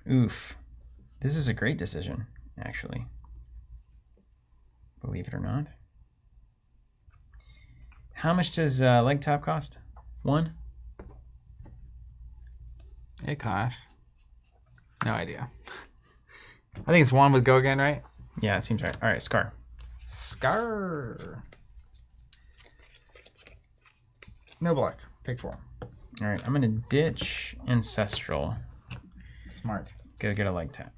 Oof. This is a great decision, actually. Believe it or not. How much does leg tap cost? 1? It costs. No idea. I think it's 1 with go again, right? Yeah, it seems right. All right, Scar. Scar. No block. Take 4. All right, I'm going to ditch Ancestral. Smart. Go get a leg tap.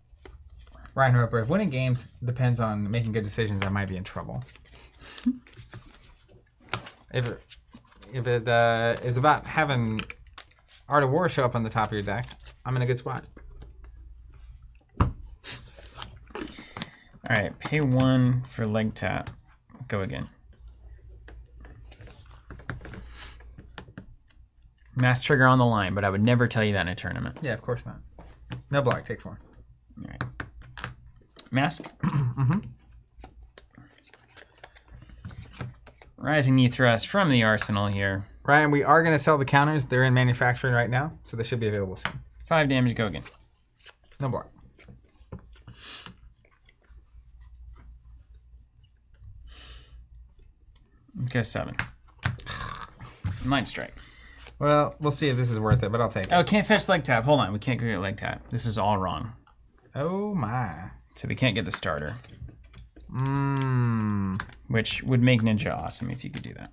Ryan Roper, if winning games depends on making good decisions, I might be in trouble. If it is about having Art of War show up on the top of your deck, I'm in a good spot. All right, pay 1 for leg tap. Go again. Mass trigger on the line, but I would never tell you that in a tournament. Yeah, of course not. No block. Take 4. All right. Mask. Rising Knee Thrust from the arsenal here. Ryan, we are going to sell the counters. They're in manufacturing right now, so they should be available soon. 5 damage. Go again. No block. Go 7. Mind strike. Well, we'll see if this is worth it, but I'll take it. Oh, can't fetch leg tap. Hold on, we can't go get leg tap. This is all wrong. Oh my. So we can't get the starter. Mmm. Which would make Ninja awesome if you could do that.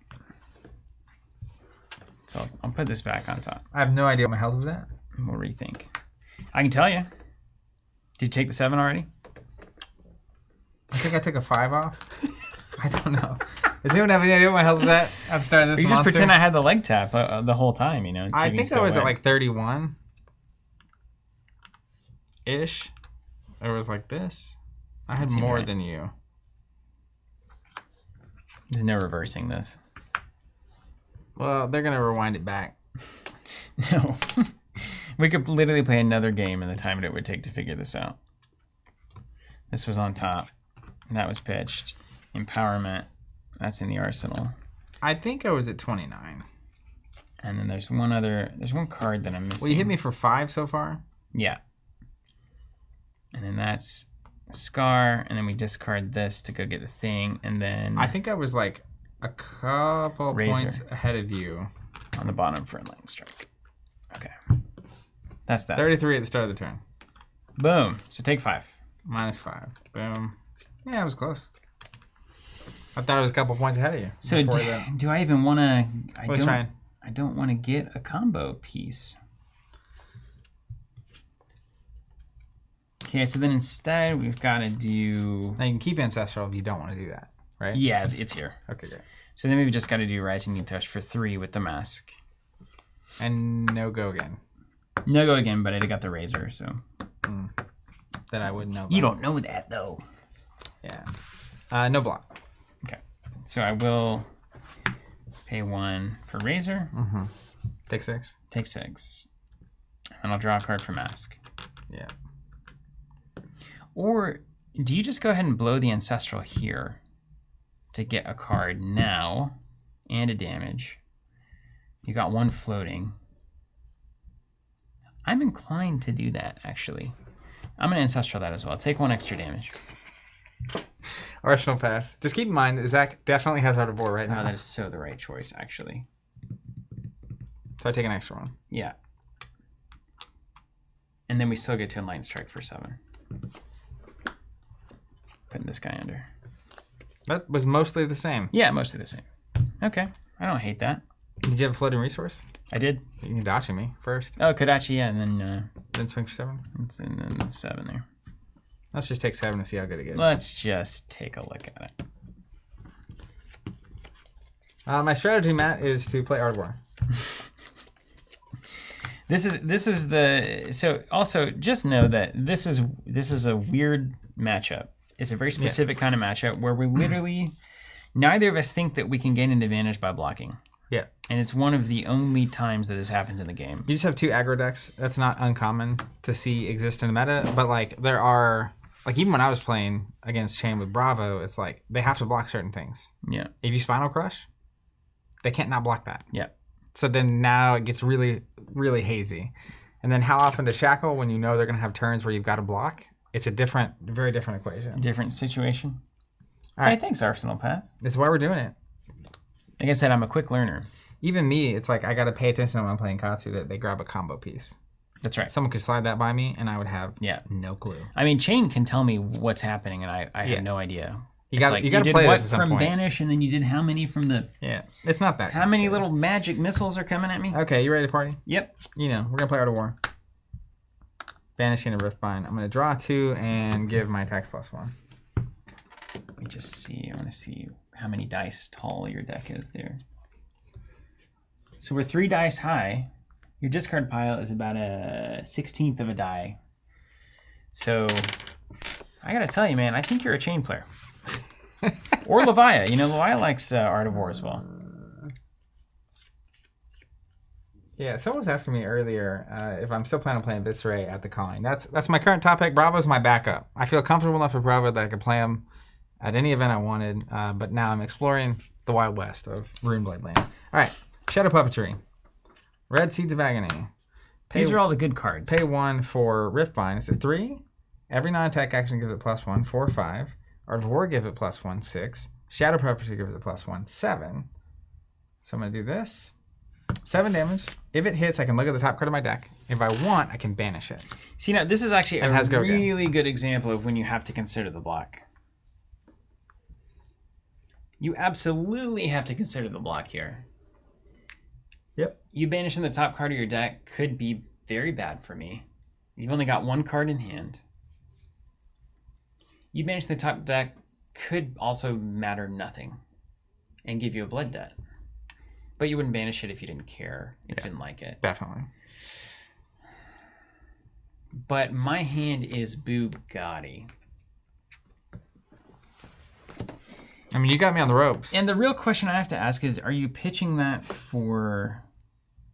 So I'll put this back on top. I have no idea what my health was at. We'll rethink. I can tell you. Did you take the 7 already? I think I took a 5 off. I don't know. Does anyone have any idea what my health was at the start of this You monster? just pretend I had the leg tap the whole time, you know. I think I was at like 31 ish. It was like this. I had more than you. There's no reversing this. Well, they're gonna rewind it back. No. We could literally play another game in the time it would take to figure this out. This was on top. That was pitched. Empowerment. That's in the arsenal. I think I was at 29. And then there's one card that I'm missing. Well, you hit me for 5 so far? Yeah. And then that's a Scar, and then we discard this to go get the thing, and then... I think I was like a couple points ahead of you. On the bottom for a lightning strike. Okay. That's that. 33 at the start of the turn. Boom. So take 5. -5. Boom. Yeah, it was close. I thought it was a couple points ahead of you. So do I even want to... I don't want to get a combo piece. Okay, so then instead we've got to do... Now you can keep Ancestral if you don't want to do that, right? Yeah, it's here. Okay, great. So then we've just got to do Rising New Touch for 3 with the mask. And no go again. No go again, but I got the Razor, so... That I wouldn't know about. You don't know that, though. Yeah. No block. Okay. So I will pay 1 for Razor. Mm-hmm. Take 6. Take 6. And I'll draw a card for Mask. Yeah. Or do you just go ahead and blow the Ancestral here to get a card now and a damage? You got 1 floating. I'm inclined to do that, actually. I'm going to Ancestral that as well. Take 1 extra damage. Arsenal pass. Just keep in mind that Zach definitely has out of war right now. Oh, that is so the right choice, actually. So I take an extra 1. Yeah. And then we still get to Enlightened Strike for 7. Putting this guy under. That was mostly the same. Yeah, mostly the same. Okay. I don't hate that. Did you have a floating resource? I did. You can dachi me first. Oh, Kodachi, yeah, and then swing for 7. And then 7 there. Let's just take 7 to see how good it gets. Let's just take a look at it. My strategy, Matt, is to play Art of War. This is the so also just know that this is a weird matchup. It's a very specific kind of matchup where we literally neither of us think that we can gain an advantage by blocking. Yeah. And it's one of the only times that this happens in the game. You just have 2 aggro decks. That's not uncommon to see exist in the meta, but like there are like even when I was playing against Chane with Bravo, it's like they have to block certain things. Yeah. If you Spinal Crush, they can't not block that. Yeah. So then now it gets really, really hazy. And then how often to Shackle when you know they're going to have turns where you've got to block? It's a very different equation. Different situation. All right. Hey, thanks, Arsenal Pass. That's why we're doing it. Like I said, I'm a quick learner. Even me, it's like I got to pay attention when I'm playing Katsu that they grab a combo piece. That's right. Someone could slide that by me and I would have no clue. I mean, Chane can tell me what's happening and I have no idea. You got to did play what this at some from point. Banish, and then you did how many from the... Yeah, it's not that. How many little magic missiles are coming at me? Okay, you ready to party? Yep. You know, we're going to play Art of War. Banishing a Riftbind. I'm going to draw 2 and give my attacks +1. Let me just see. I want to see how many dice tall your deck is there. So we're 3 dice high. Your discard pile is about a 16th of a die. So I got to tell you, man, I think you're a Chane player. Or Levia. You know, Levia likes Art of War as well. Yeah, someone was asking me earlier if I'm still planning on playing Visceray at the Calling. That's my current top pick. Bravo's my backup. I feel comfortable enough with Bravo that I can play him at any event I wanted, but now I'm exploring the Wild West of Runeblade Land. All right, Shadow Puppetry. Red Seeds of Agony. These are all the good cards. Pay 1 for Riftbind. It's a 3. Every non-attack action gives it +1, 4, 5. Art of War gives it +1, 6. Shadow Puppetry gives it +1, 7. So I'm going to do this. 7 damage. If it hits, I can look at the top card of my deck. If I want, I can banish it. See, now, this is actually a really good example of when you have to consider the block. You absolutely have to consider the block here. Yep. You banishing the top card of your deck could be very bad for me. You've only got one card in hand. You banish the top deck could also matter nothing and give you a blood debt. But you wouldn't banish it if you didn't care, if you didn't like it. Definitely. But my hand is Bugatti. I mean, you got me on the ropes. And the real question I have to ask is, are you pitching that for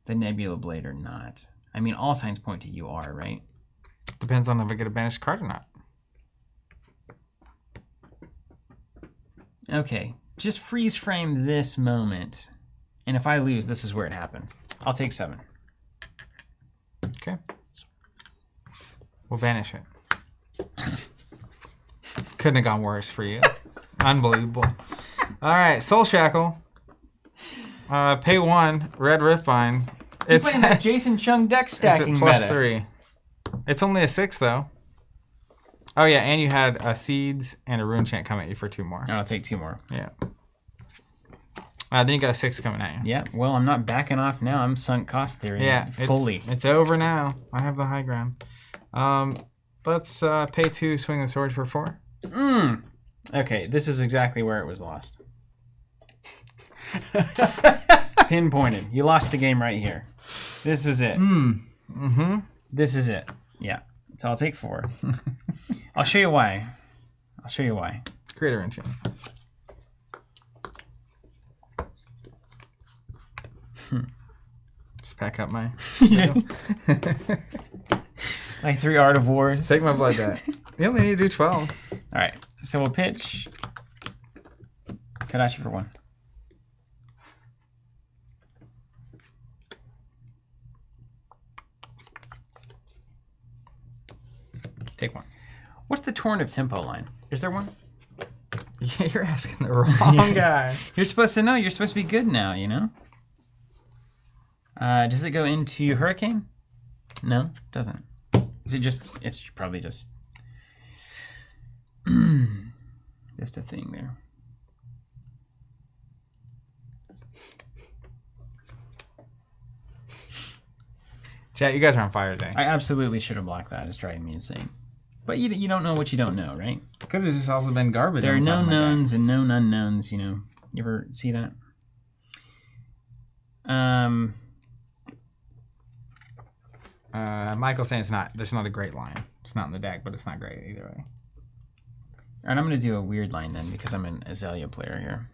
the Nebula Blade or not? I mean, all signs point to you are, right? Depends on if I get a banished card or not. Okay, just freeze frame this moment. And if I lose, this is where it happens. I'll take 7. Okay. We'll banish it. Couldn't have gone worse for you. Unbelievable. All right, Soul Shackle. Pay 1, Red Riftbind. It's playing that Jason Chung deck stacking it's at meta. +3. It's only a 6 though. Oh yeah, and you had Seeds and a Rune Chant come at you for 2 more. No, I'll take 2 more. Yeah. Then you got a 6 coming at you. Yeah, well, I'm not backing off now. I'm sunk cost theory. Yeah, fully. It's over now. I have the high ground. Let's pay 2, swing the sword for 4. Okay, this is exactly where it was lost. Pinpointed. You lost the game right here. This was it. This is it. Yeah. So I'll take 4. I'll show you why. Create a Rune Chant. Just pack up my... Like 3 Art of Wars. Take my blood debt. You only need to do 12. All right. So we'll pitch Kadashi for 1. Take 1. What's the Torn of Tempo line? Is there one? Yeah, you're asking the wrong guy. You're supposed to know. You're supposed to be good now, you know? Does it go into Hurricane? No, it doesn't. Is it just... It's probably just... just a thing there. Chat, you guys are on fire today. I absolutely should have blocked that. It's driving me insane. But you don't know what you don't know, right? Could have just also been garbage. There are known knowns and known unknowns, you know. You ever see that? Michael's saying there's not a great line. It's not in the deck, but it's not great either way. And I'm going to do a weird line then because I'm an Azalea player here.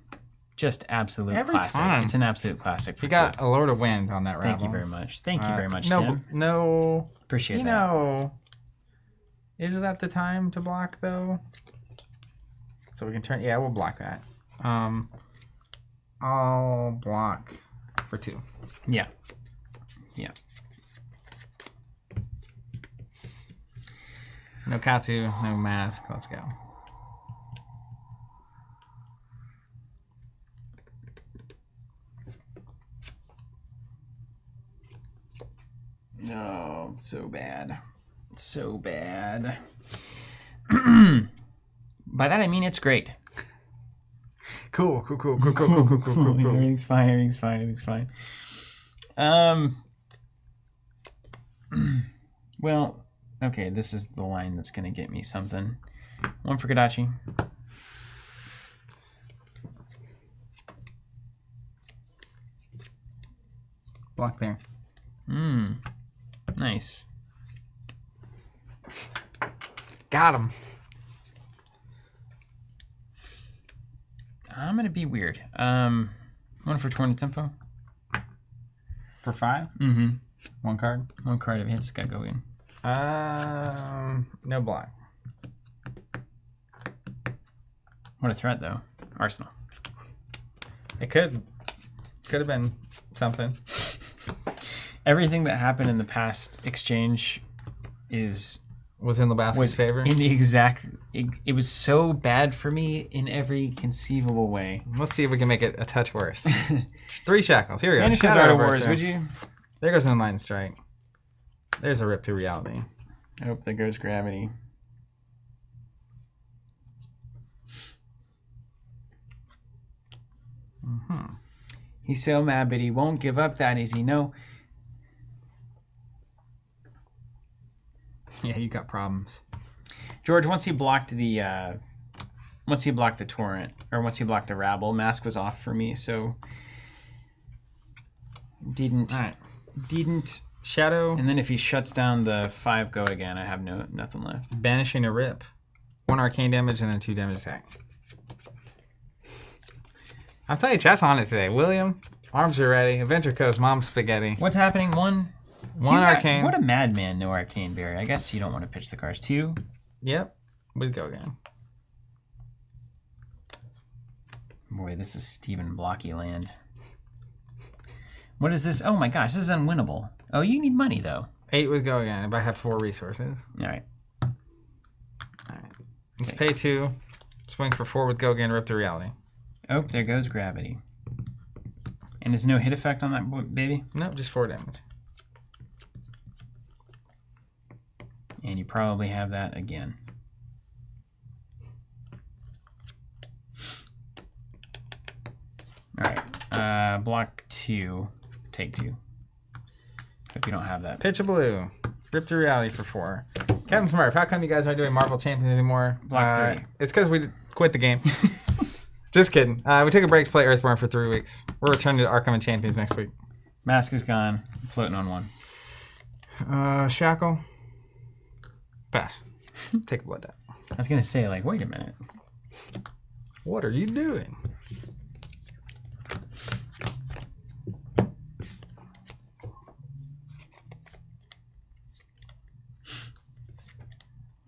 Just absolute Every classic. time. It's an absolute classic. You got a Lord of Wind on that raffle. Thank you very much. Thank you very much, no, Tim. No. Appreciate that. You know, is that the time to block though? So we can turn. Yeah, we'll block that. I'll block for 2. Yeah. Yeah. No Katsu, no mask. Let's go. No, so bad. So bad. By that I mean it's great. Cool. Everything's fine. Well, okay, this is the line that's gonna get me something. 1 for Kadachi. Block there. Nice. Got him. I'm gonna be weird. 1 for Torn of Tempo. For 5? 1 card. 1 card if it hits, gotta go in. No block. What a threat, though. Arsenal. It could have been something. Everything that happened in the past exchange Was in Lebowski's favor. in the exact. It was so bad for me in every conceivable way. Let's see if we can make it a touch worse. 3 shackles. Here we go. Banish Shadow Art of Reverser. Wars, would you? There goes an Enlightened Strike. There's a rip to reality. I hope there goes Gravity. He's so mad, but he won't give up that easy. No. Yeah, you got problems. George, once he blocked the torrent, or once he blocked the rabble, mask was off for me, so didn't. All right. Didn't shadow. And then if he shuts down the 5 go again, I have nothing left. Banishing a rip. 1 arcane damage and then 2 damage attack. I'm telling you, chat's on it today. William, arms are ready. Adventure Coast, Mom's spaghetti. What's happening? 1 arcane. What a madman, no arcane berry. I guess you don't want to pitch the cards. 2. Yep. We'd go again. Boy, this is Steven Blocky land. What is this? Oh my gosh, this is unwinnable. Oh, you need money though. 8 would go again if I have 4 resources. All right. Let's pay 2. Swing for 4 would go again. Rip to reality. Oh, there goes gravity. And there's no hit effect on that baby? Nope, just 4 damage. And you probably have that again. All right. Block 2. Take 2. Hope you don't have that. Pitch a blue. Rip to reality for 4. Captain Smurf, how come you guys aren't doing Marvel Champions anymore? Block 3. It's because we quit the game. Just kidding. We took a break to play Earthborn for 3 weeks. We're returning to Arkham and Champions next week. Mask is gone. Floating on 1. Shackle. Pass. Take a blood down. I was going to say, like, wait a minute. What are you doing?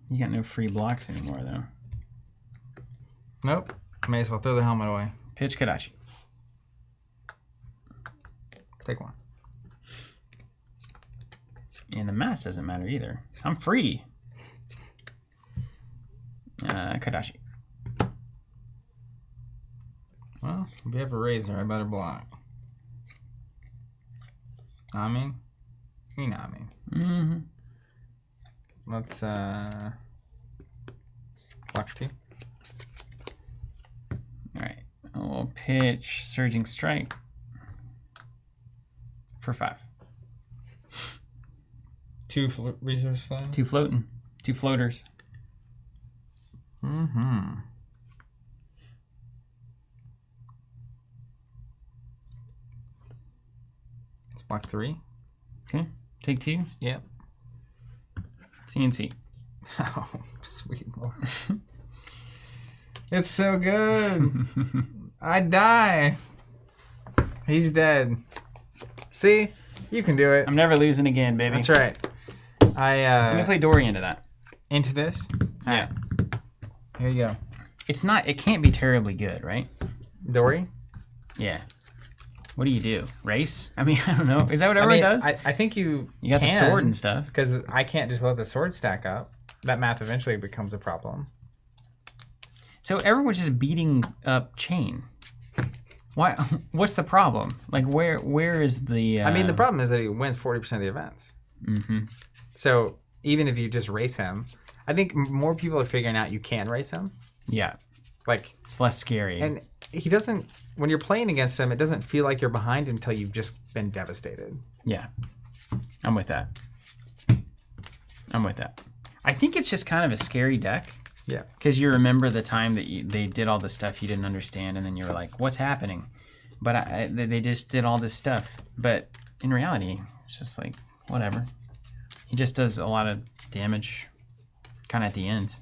You got no free blocks anymore, though. Nope. May as well throw the helmet away. Pitch Kadashi. Take 1. And the mass doesn't matter either. I'm free. Kadashi. Well, if you have a razor, I better block. I mean, you know what I mean. Mm-hmm. Let's block for 2. All right. We'll pitch Surging Strike for 5. 2 resource slams. 2 floating. 2 floaters. Mm-hmm. Let's block 3. Okay. Take 2. Yep. CNC. Oh, sweet Lord. It's so good. I die. He's dead. See? You can do it. I'm never losing again, baby. That's right. I'm gonna play Dory into that. Into this? All Yeah. right. Here you go. It can't be terribly good, right? Dory? Yeah. What do you do? Race? I mean, I don't know. Is that what everyone does? I think you got the sword and stuff. Because I can't just let the sword stack up. That math eventually becomes a problem. So everyone's just beating up Chane. Why? What's the problem? Like, where is the... I mean, the problem is that he wins 40% of the events. Mm-hmm. So even if you just race him, I think more people are figuring out you can race him. Yeah. Like, it's less scary. And he doesn't... When you're playing against him, it doesn't feel like you're behind until you've just been devastated. Yeah. I'm with that. I think it's just kind of a scary deck. Yeah. Because you remember the time that they did all the stuff you didn't understand, and then you were like, what's happening? But they just did all this stuff. But in reality, it's just like, whatever. He just does a lot of damage kind of at the end.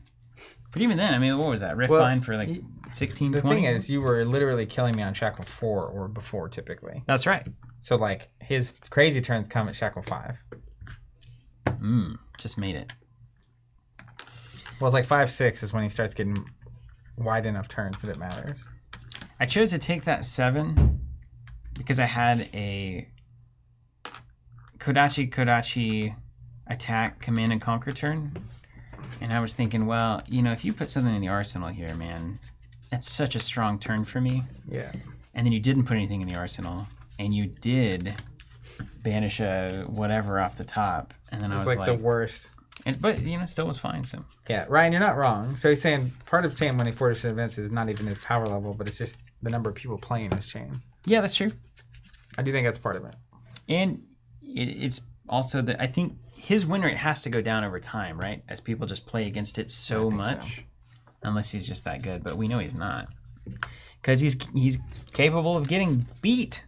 But even then, I mean, what was that? Riftbind for like 16, 20? The thing is, you were literally killing me on Shackle 4 or before, typically. That's right. So, like, his crazy turns come at Shackle 5. Just made it. Well, it's like 5, 6 is when he starts getting wide enough turns that it matters. I chose to take that 7 because I had a Kodachi attack, command, and conquer turn. And I was thinking, well, you know, if you put something in the arsenal here, man, that's such a strong turn for me. Yeah. And then you didn't put anything in the arsenal, and you did banish a whatever off the top. And then I was like the worst. But, you know, still was fine, so. Yeah, Ryan, you're not wrong. So he's saying part of Chane winning 40% events is not even his power level, but it's just the number of people playing his Chane. Yeah, that's true. I do think that's part of it. And it's also that I think his win rate has to go down over time, right? As people just play against it so much. So. Unless he's just that good, but we know he's not. Because he's capable of getting beat.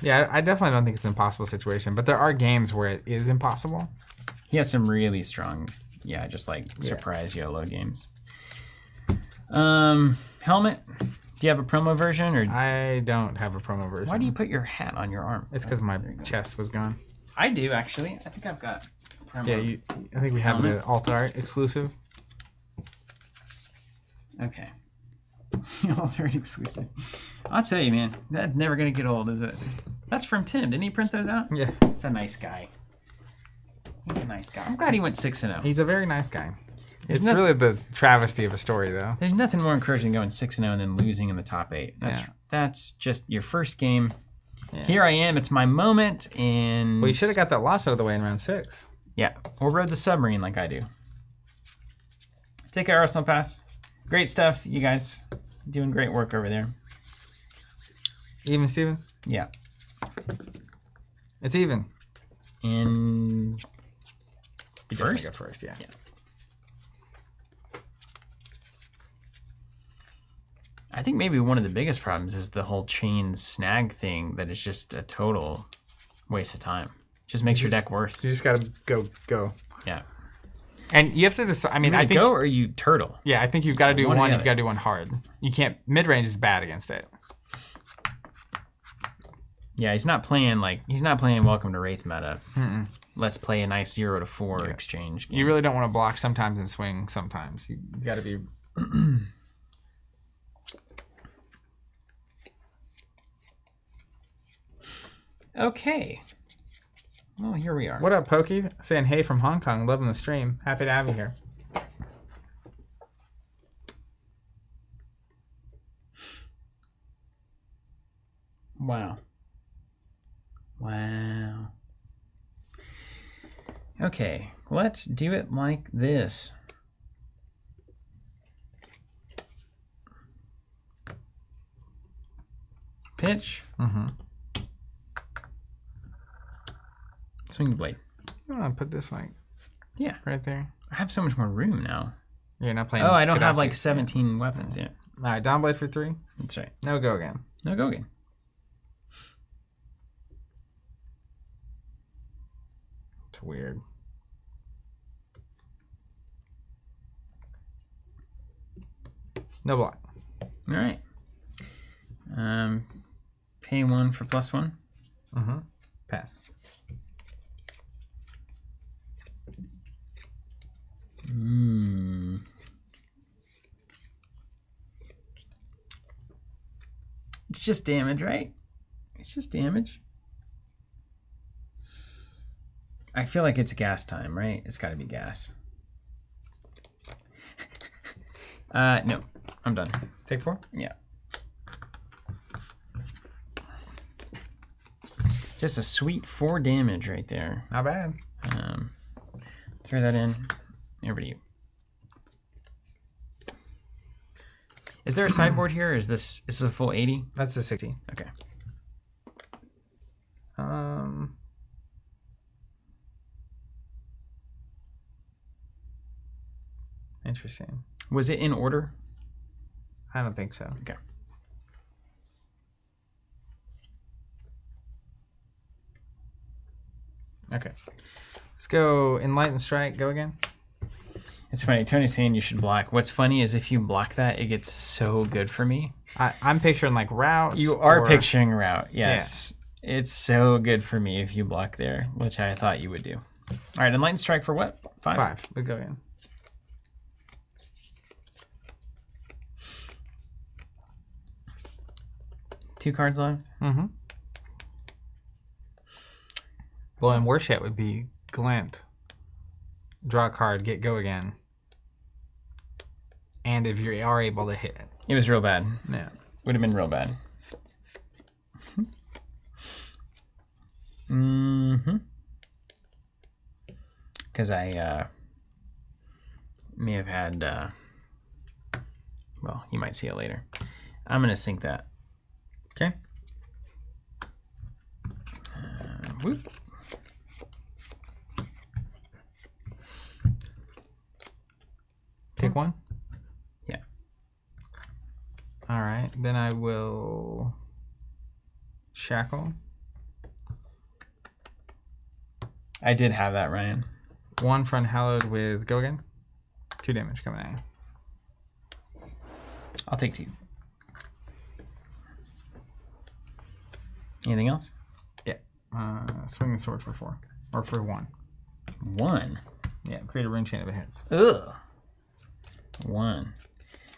Yeah, I definitely don't think it's an impossible situation, but there are games where it is impossible. He has some really strong, just like surprise YOLO games. Helmet. Do you have a promo version? Or I don't have a promo version. Why do you put your hat on your arm? It's because my chest was gone. I do, actually. I think I've got promo. Yeah, I think we have the alt art exclusive. Okay. The alt art exclusive. I'll tell you, man, that's never going to get old, is it? That's from Tim. Didn't he print those out? Yeah. He's a nice guy. He's a nice guy. I'm glad he went 6-0. He's a very nice guy. It's really the travesty of a story, though. There's nothing more encouraging than going 6-0 and then losing in the top 8. That's just your first game. Yeah. Here I am. It's my moment. And well, you should have got that loss out of the way in round 6. Yeah. Or rode the submarine like I do. Take care, Arsenal Pass. Great stuff, you guys. Doing great work over there. Even, Steven? Yeah. It's even. In first? Yeah. I think maybe one of the biggest problems is the whole Chane snag thing that is just a total waste of time. Just makes your deck worse. You just gotta go. Yeah. And you have to decide. I mean, I think go or you turtle. Yeah, I think you've got to do one. You've got to do one hard. You can't. Mid range is bad against it. Yeah, he's not playing Welcome to Wraith meta. Let's play a nice 0-4 exchange game. You really don't want to block sometimes and swing sometimes. You got to be. Okay. Well, here we are. What up, Pokey? Saying hey from Hong Kong. Loving the stream. Happy to have you here. Wow. Okay, let's do it like this. Pitch. Swing the blade. You want to put this right there? I have so much more room now. You're not playing. Oh, I don't have like 17 weapons yet. All right, down blade for 3. That's right. No go again. No go again. It's weird. No block. All right. Pay 1 for +1. Pass. It's just damage, right? It's just damage. I feel like it's gas time, right? It's got to be gas. No, I'm done. Take 4? Yeah. Just a sweet 4 damage right there. Not bad. Throw that in. Over to you. Is there a sideboard here? Or is this a full 80? That's a 60. Okay. Interesting. Was it in order? I don't think so. Okay. Okay. Let's go Enlightened Strike. Go again. It's funny. Tony's saying you should block. What's funny is if you block that, it gets so good for me. I'm picturing like routes. You are picturing route. Yes. Yeah. It's so good for me if you block there, which I thought you would do. All right. Enlightened Strike for what? 5? 5. Let's go again. Two cards left. Well, and worse yet would be Glint. Draw a card, get go again. And if you are able to hit it. It was real bad. Yeah. Would have been real bad. Because I may have had, well, you might see it later. I'm going to sync that. Okay. Whoop. Take one? Yeah. All right. Then I will shackle. I did have that, Ryan. One for Unhallowed with go again. 2 damage coming at you. I'll take 2. Anything else? Yeah. Swing the sword for 4. Or for 1. 1. Yeah, create a rune chain if it hits. Ugh. 1.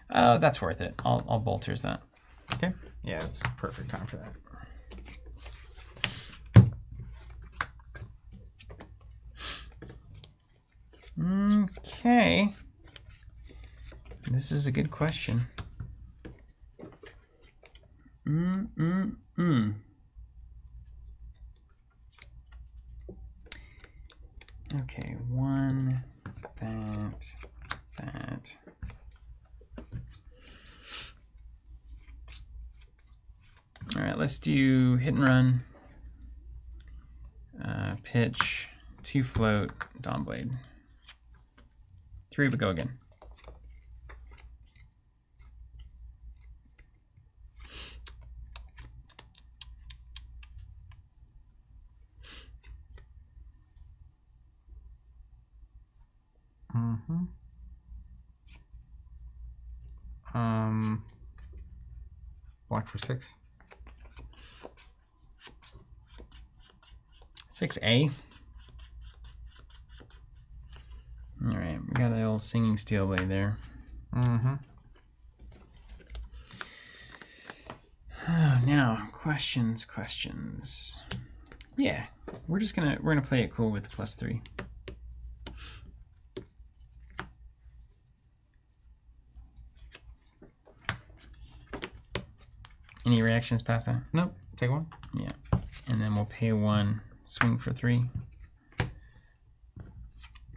That's worth it. I'll bolters that. Okay. Yeah, it's perfect time for that. Okay. This is a good question. Okay, 1, that. All right, let's do hit and run. Pitch, 2 float, Dawnblade. 3, but go again. Block for 6. 6A. All right, we got the old singing steel blade there. Now, questions. Yeah, we're gonna play it cool with the +3. Any reactions past that? Nope. Take 1. Yeah, and then we'll pay 1, swing for 3.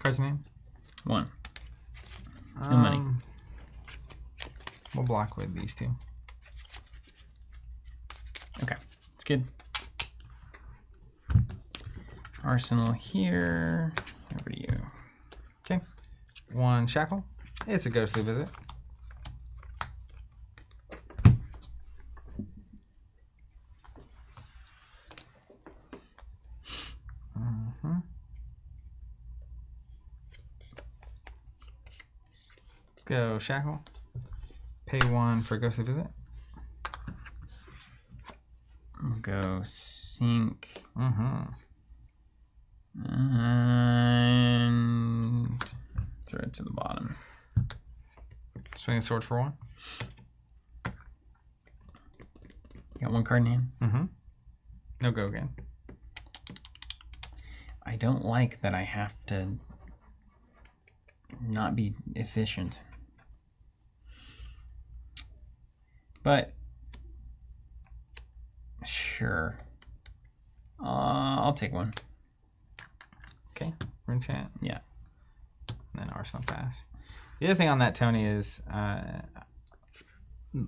Card's name? 1. No money. We'll block with these 2. Okay, it's good. Arsenal here. Over to you. Okay. 1 shackle. It's a ghostly visit. Let's go shackle. Pay 1 for ghostly visit. We'll go sink. And throw it to the bottom. Swing a sword for 1. Got 1 card in hand. No go again. I don't like that I have to not be efficient. But sure. I'll take 1. Okay. Rune chant. Yeah. And then Arsenal pass. The other thing on that, Tony, is a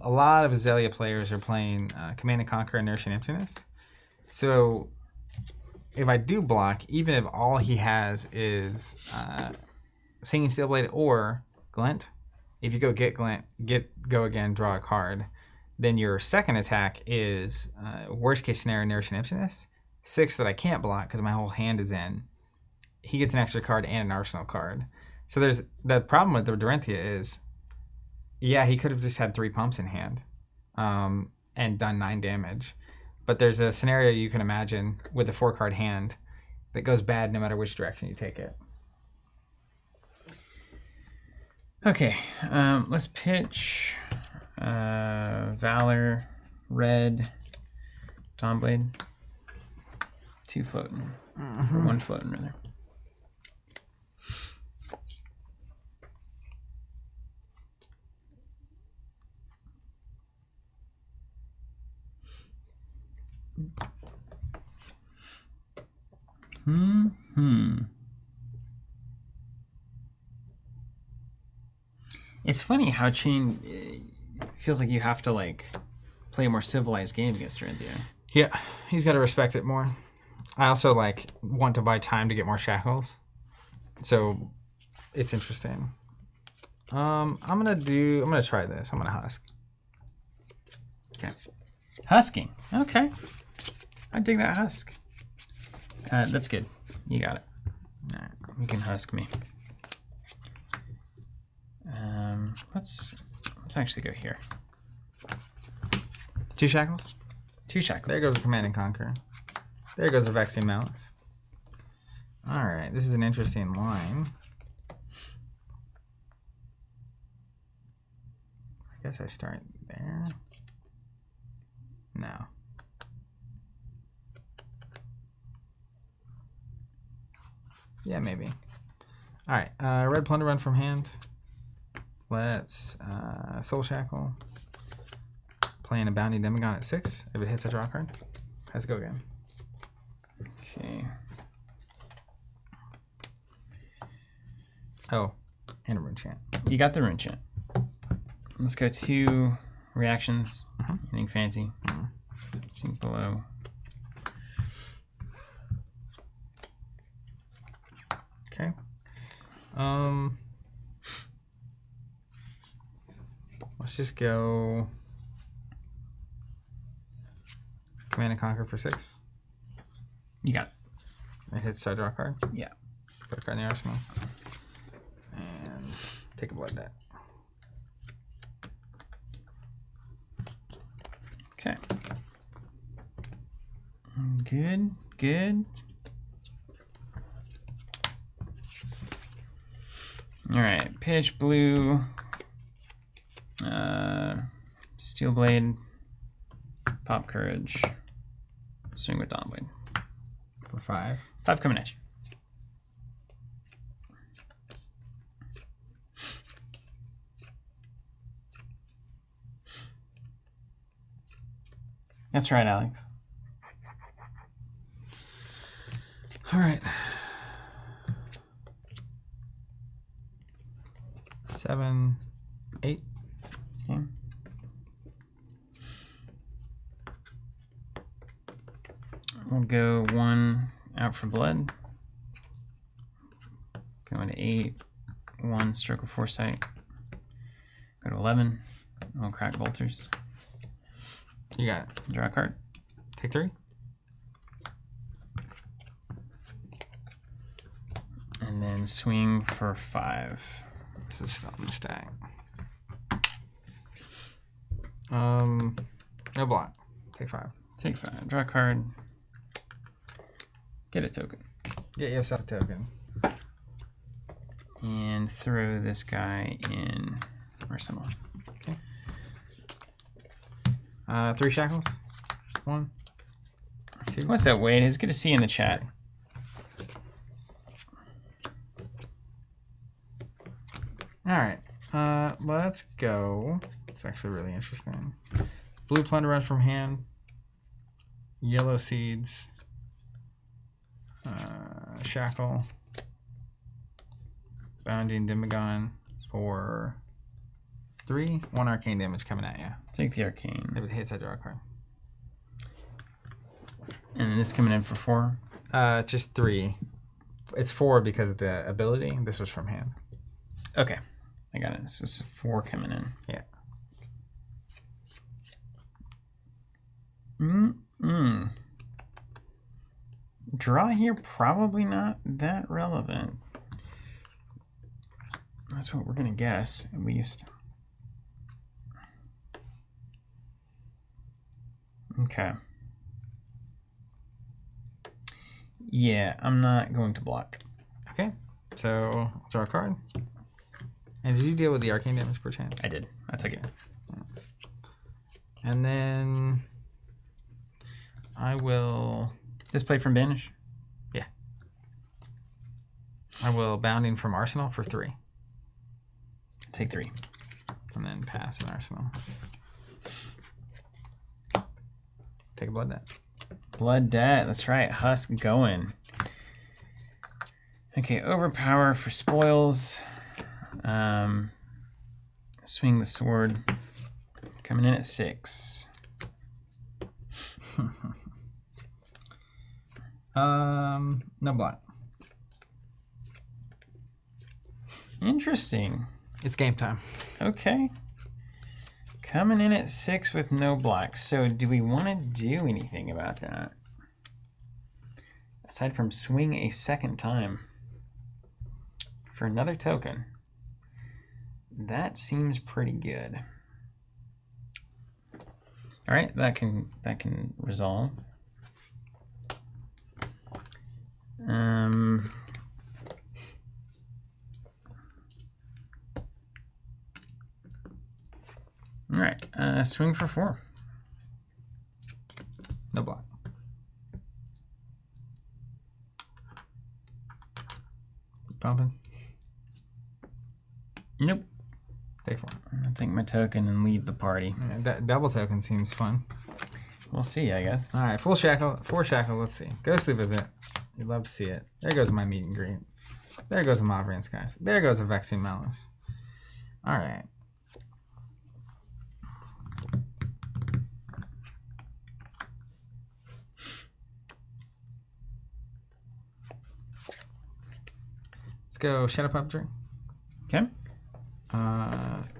lot of Azalea players are playing Command and Conquer, Inertia, and Emptiness. So if I do block, even if all he has is Singing Steelblade or Glint, if you go get Glint, go again, draw a card, then your second attack is worst case scenario, Inertia, and Emptiness. 6 that I can't block because my whole hand is in. He gets an extra card and an Arsenal card. So there's the problem with the Dorinthia is, yeah, he could have just had 3 pumps in hand and done 9 damage. But there's a scenario you can imagine with a 4-card hand that goes bad no matter which direction you take it. Okay, let's pitch Valor, red, Dawnblade. 2 floating. Or 1 floating, rather. It's funny how Chane feels like you have to like play a more civilized game against Dorinthia. Yeah, he's got to respect it more. I also like want to buy time to get more shackles, so it's interesting. I'm gonna try this. I'm gonna husk. Okay. Husking. Okay. I dig that husk. That's good. You got it. All right. You can husk me. Let's actually go here. 2 shackles. 2 shackles. There goes the Command and Conquer. There goes the Vexing Malice. All right, this is an interesting line. I guess I start there. No. Yeah, maybe. All right, red Plunder Run from hand. Let's Soul Shackle. Playing a Bounty Demigod at 6. If it hits, I draw a card. Let's go again. Okay. Oh, and a Rune Chant. You got the Rune Chant. Let's go 2 reactions. Anything fancy? Sink below. Okay. Let's just go Command and Conquer for 6. You got it. It hits, so I draw a card. Yeah. Put a card in the arsenal. And take a blood debt. Okay. Good, good. All right, pitch blue, steel blade, pop courage, swing with dawn blade. For 5. 5 coming at you. That's right, Alex. All right. 7, 8. Okay. We'll go 1 out for blood. Going to 8, 1 stroke of foresight. Go to 11. We'll crack bolters. You got it. Draw a card. Take 3. And then swing for 5. This is still in the stack. No block. Take 5. Take 5. Draw a card. Get a token. Get yourself a token. And throw this guy in Arsenal. Okay. 3 shackles. 1, 2. What's up, Wade? It's good to see you in the chat. All right. Let's go. It's actually really interesting. Blue Plunder Run from hand. Yellow Seeds. Shackle. Bounding Demigod for 3. 1 arcane damage coming at you. Take the arcane. If it hits, I draw a card. And then this coming in for 4. Just 3. It's 4 because of the ability. This was from hand. Okay. I got it. This is 4 coming in. Yeah. Draw here, probably not that relevant. That's what we're going to guess, at least. Okay. Yeah, I'm not going to block. Okay. So, draw a card. And did you deal with the arcane damage per chance? I did. I took it. And then I will... Display from Banish? Yeah. I will Bounding from Arsenal for 3. Take 3. And then pass an Arsenal. Take a blood debt. Blood debt. That's right. Husk going. Okay, overpower for spoils. Swing the sword. Coming in at 6. No block. Interesting. It's game time. Okay. Coming in at 6 with no blocks. So do we want to do anything about that? Aside from swing a second time for another token. That seems pretty good. All right, that can resolve. All right, swing for 4. No block. Pumping. Nope. Take 4. I'll take my token and leave the party. Yeah, that double token seems fun. We'll see, I guess. All right, full shackle, 4 shackle. Let's see. Ghostly visit. You'd love to see it. There goes my meet and greet. There goes a Maverian Skies. There goes a Vexing Malice. All right. Let's go Shadow Puppetry. Okay.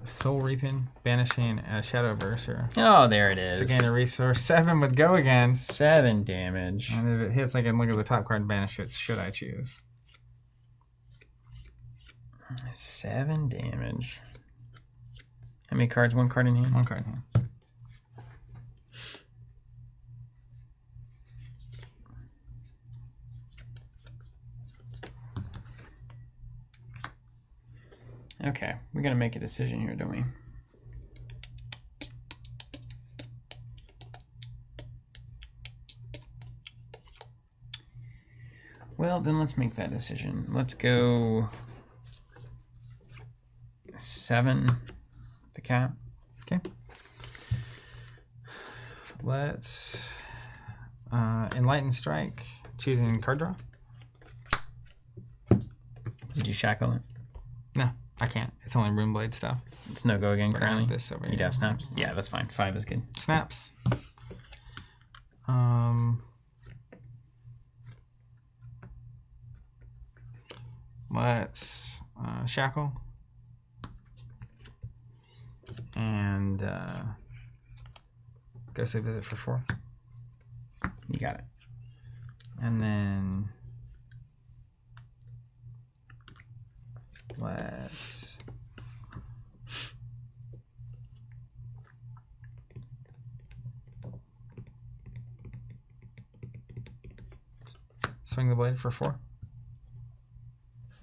Soul Reaping, banishing a Shadow Berserker. Oh, there it is. To gain a resource. 7 with Go Again. 7 damage. And if it hits, I can look at the top card and banish it, should I choose. 7 damage. How many cards? 1 card in hand? 1 card in hand. Okay, we're gonna make a decision here, don't we? Well, then let's make that decision. Let's go 7, the cap. Okay. Let's Enlighten Strike, choosing card draw. Did you shackle it? No, I can't. It's only Runeblade stuff. It's no go again But I have currently. this over You'd here. have snaps? Yeah, that's fine. 5 is good. Snaps. Let's shackle. And Ghostly Visit for 4. You got it. And then let's swing the blade for 4.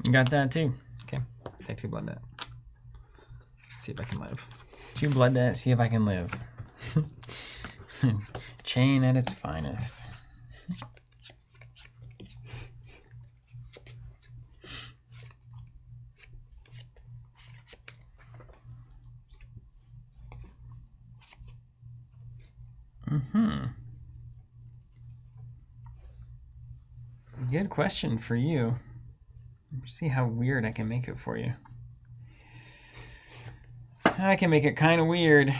You got that too. Okay, take 2 blood debt. See if I can live. 2 blood debt, see if I can live. Chane at its finest. Good question for you. See how weird I can make it for you. I can make it kind of weird.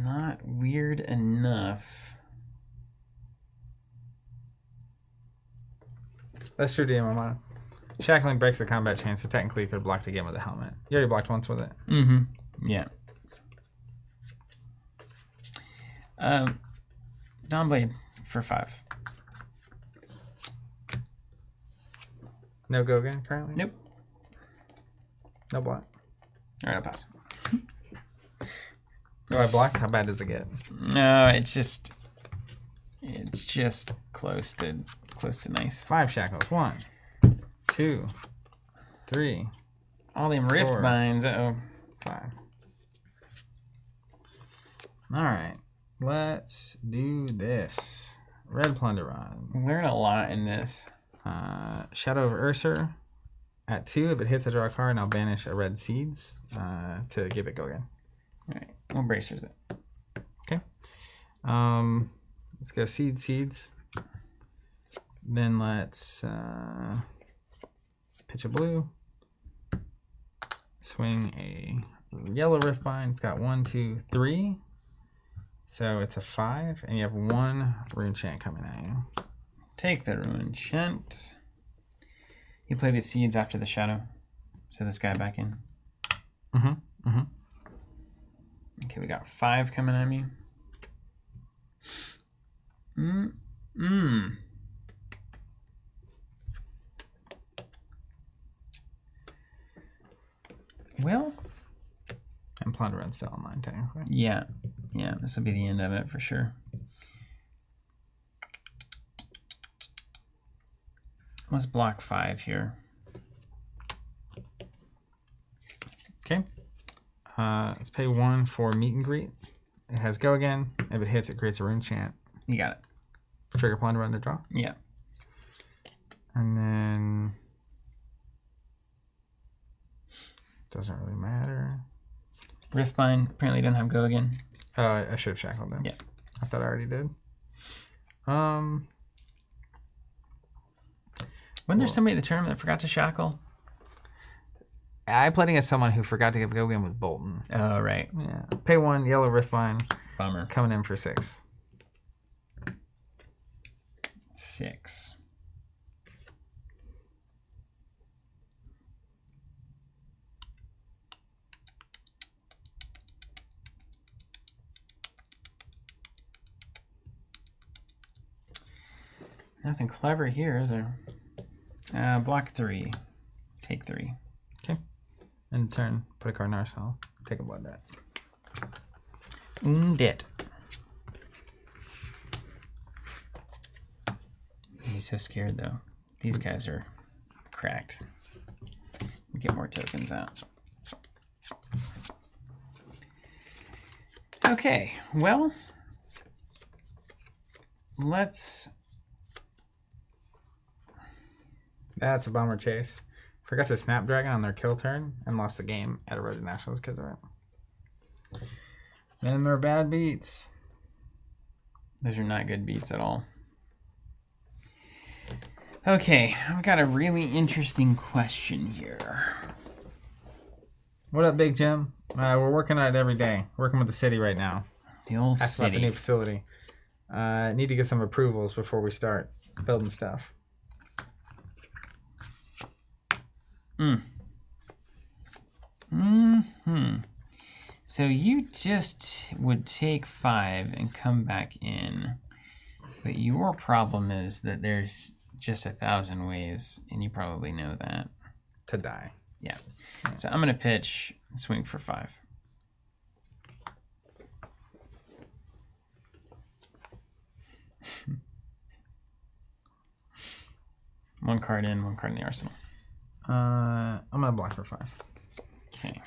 Not weird enough. That's true, DM. Shackling breaks the combat chain, so technically you could have blocked again with a helmet. You already blocked once with it. Yeah. Dawnblade for 5. No go again currently? Nope. No block. All right, I'll pass. Do I block? How bad does it get? No, it's just close to nice. 5 shackles. 1, 2, 3, All them rift 4. binds. Uh-oh. 5. All right. Let's do this. Red Plunder Rod. Learn a lot in this. Shadow of Ursa. At 2, if it hits, I draw a card, and I'll banish a red Seeds to give it go again. All right. What bracers it? Okay. Let's go Seeds. Then let's pitch a blue. Swing a yellow Riftbind. It's got 1, 2, 3. So it's a 5, and you have 1 Rune Chant coming at you. Take the Rune Chant. You play the seeds after the shadow. So this guy back in. Okay, we got 5 coming at me. Well, and Plunder Run's still online, technically. Yeah, this will be the end of it for sure. Let's block 5 here. Okay. Let's pay 1 for Meet and Greet. It has Go Again. If it hits, it creates a Rune Chant. You got it. Trigger Plunder Run to draw. Yeah. And then... doesn't really matter. Riftbind apparently doesn't have Go Again. Oh, I should have shackled them. Yeah. I thought I already did. Wasn't there somebody at the tournament that forgot to shackle? I played against someone who forgot to give Go Again with Bolton. Oh, right. Yeah. Pay 1, yellow Riftbind. Bummer. Coming in for 6. 6. Nothing clever here, is there? Block 3. Take 3. Okay. End turn. Put a card in arsenal. Take a blood bet. Undit. He's so scared though. These guys are cracked. Get more tokens out. Okay, well, let's... That's a bummer, Chase. Forgot to Snapdragon on their kill turn and lost the game at a Road to Nationals because of it. And they're bad beats. Those are not good beats at all. Okay, I've got a really interesting question here. What up, Big Jim? We're working on it every day. Working with the city right now. The old That's city. about the new facility. Need to get some approvals before we start building stuff. So you just would take 5 and come back in, but your problem is that there's just 1,000 ways, and you probably know that. To die. Yeah. So I'm gonna pitch and swing for 5. One card in, 1 card in the arsenal. I'm gonna block for 5. Okay.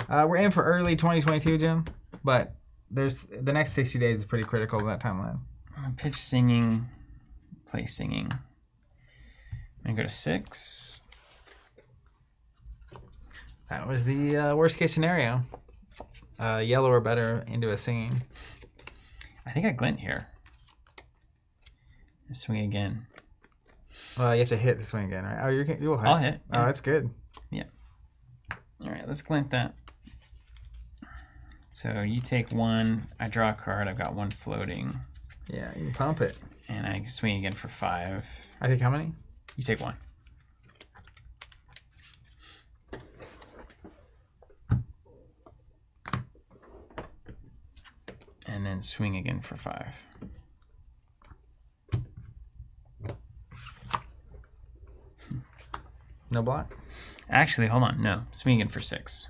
We're in for early 2022, Jim, but there's the next 60 days is pretty critical to that timeline. I'm gonna pitch singing, play singing. I'm gonna go to 6. That was the worst case scenario. Yellow or better into a singing. I think I glint here. Swing again. Well, you have to hit the swing again, right? Oh, you'll hit. I'll hit. Oh, Yeah. that's good. Yeah. All right, let's glint that. So you take 1. I draw a card. I've got 1 floating. Yeah, you can pump it. And I swing again for 5. I take how many? You take 1. And then swing again for 5. No block? Actually, hold on. No. Swing again for 6.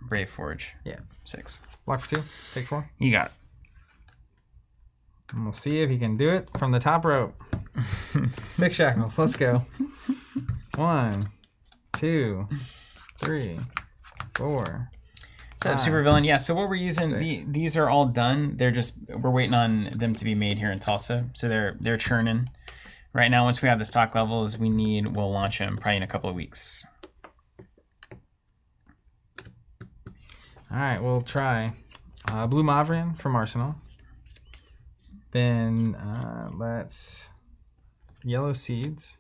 Brave Forge. Yeah. 6. Block for 2. Take 4. You got it. And we'll see if you can do it from the top rope. 6 shackles. Let's go. 1, 2, 3, 4. What's up, Supervillain? Yeah, so what we're using, 6. these are all done. We're waiting on them to be made here in Tulsa. So they're churning. Right now, once we have the stock levels we need, we'll launch them probably in a couple of weeks. All right, we'll try Blue Maverian from Arsenal. Then let's Yellow Seeds.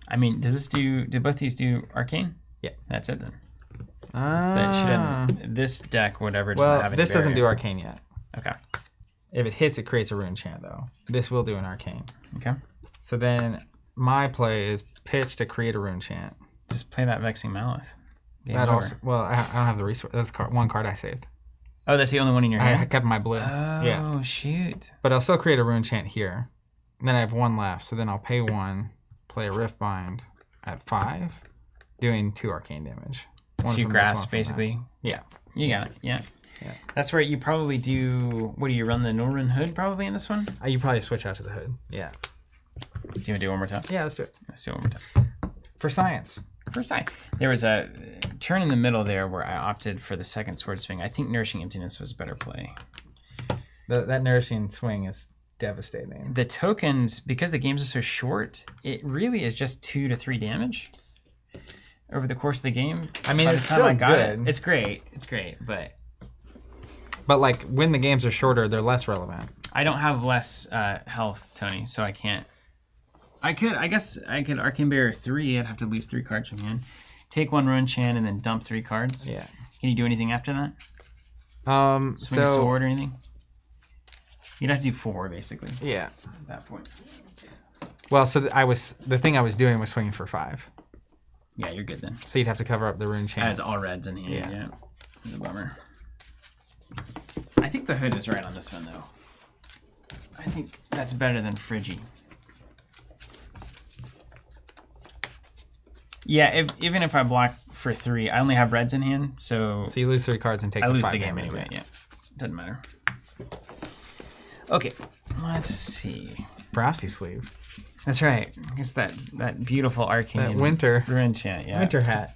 I mean, do both these do Arcane? Yeah. That's it then. That shouldn't. This deck, whatever, does not have any this doesn't do barrier. arcane yet. Okay. If it hits, it creates a rune chant, though. This will do an arcane. Okay. So then my play is pitch to create a rune chant. Just play that Vexing Malice. Game That over. also, well, I don't have the resource. That's one card I saved. Oh, that's the only one in your I hand? kept my blue. Oh, Yeah. shoot. But I'll still create a rune chant here. Then I have one left. So then I'll pay 1, play a Riftbind at 5, doing 2 arcane damage. One So you from this, one grasp, from that. basically. Yeah. You got it, yeah. Yeah. That's where you probably do... What, do you run the Norrøn Hood probably in this one? You probably switch out to the hood. Yeah. Do you want to do it one more time? Yeah, let's do it. Let's do it one more time. For science. First side. There was a turn in the middle there where I opted for the second sword swing. I think Nourishing Emptiness was a better play. That nourishing swing is devastating. The tokens, because the games are so short, it really is just 2 to 3 damage over the course of the game. I mean, By it's the time still I got good. It's great. It's great, but But like when the games are shorter, they're less relevant. I don't have less health, Tony, so I can't. I guess I could Arcane Barrier 3. I'd have to lose 3 cards from hand. Take 1 Rune Chan and then dump 3 cards. Yeah. Can you do anything after that? Swing So sword or anything? You'd have to do 4 basically yeah. at that point. Well, so the thing I was doing was swinging for 5. Yeah, you're good then. So you'd have to cover up the rune chance. Has all reds in hand. Yeah. Yeah. It's a bummer. I think the hood is right on this one though. I think that's better than Friggy. Yeah, even if I block for 3, I only have reds in hand, so So you lose 3 cards and take I the lose 5 the game damage. anyway. Yeah, doesn't matter. Okay, let's see. Frosty sleeve. That's right. It's that beautiful arcane That winter rune chant. Yeah. winter hat.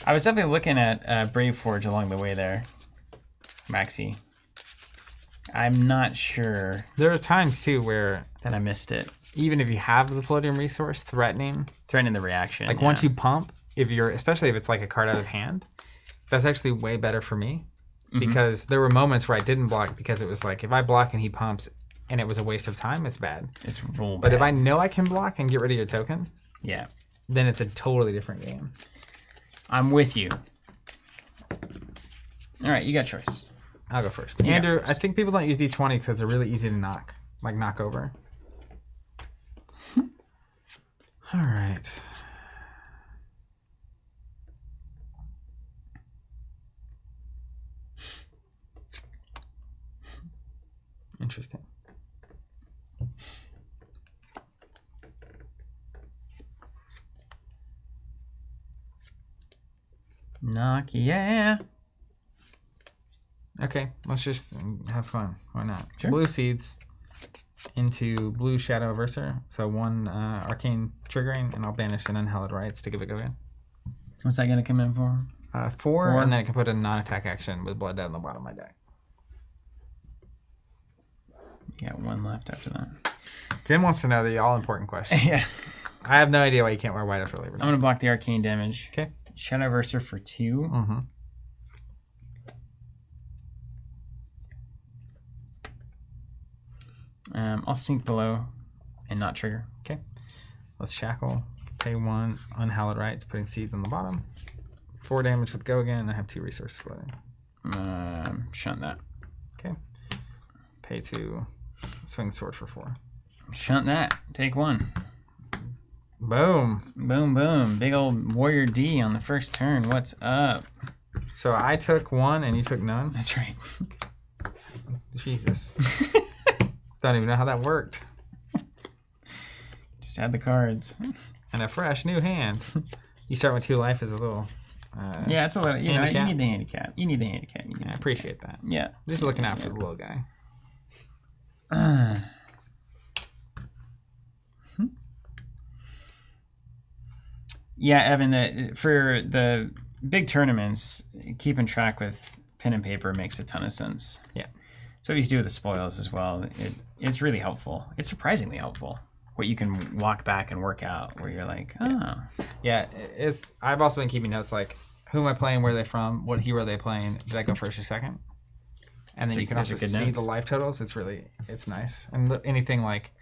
I was definitely looking at Brave Forge along the way there, Maxi. I'm not sure There are times too where that I missed it. even if you have the floating resource, threatening, Threatening the reaction. like yeah. once you pump, especially if it's like a card out of hand, that's actually way better for me. Because there were moments where I didn't block because it was like, if I block and he pumps and it was a waste of time, it's bad. It's real But bad. if I know I can block and get rid of your token, Yeah, then it's a totally different game. I'm with you. All right, you got choice. I'll go first. You go Andrew, I first. think people don't use D20 because they're really easy to knock over. All right. Interesting. Knock, yeah. Okay, let's just have fun. Why not? Sure. Blue seeds into blue shadow averser. So 1 arcane triggering, and I'll banish an unhallowed rites to give it go again. What's that gonna come in for? 4, and then I can put a non-attack action with blood down the bottom of my deck. You got 1 left after that. Jim wants to know the all-important question. Yeah. I have no idea why you can't wear white after Labor Day. I'm gonna block the arcane damage. Okay. Shadow Verser for 2. Mm-hmm. I'll sink below and not trigger. Okay. Let's shackle. Pay 1 unhallowed rites, putting seeds on the bottom. 4 damage with go again, and I have 2 resources floating. Shunt that. Okay. Pay 2. Swing sword for 4. Shunt that. Take 1. Boom. Boom, boom. Big old Warrior D on the first turn. What's up? So I took 1 and you took none? That's right. Jesus. Don't even know how that worked. Just add the cards. And a fresh new hand. You start with 2 life as a little... Yeah, it's a little. You know, you handicap. need the handicap. You need the handicap. You need the I handicap. appreciate that. Yeah. Just looking out for the little guy. Yeah, Evan, for the big tournaments, keeping track with pen and paper makes a ton of sense. Yeah. So what you do with the spoils as well, it's really helpful. It's surprisingly helpful. What you can walk back and work out where you're like, oh. Yeah, I've also been keeping notes like, who am I playing, where are they from, what hero are they playing, did I go first or second? And then you can also see the life totals. It's nice. And anything like,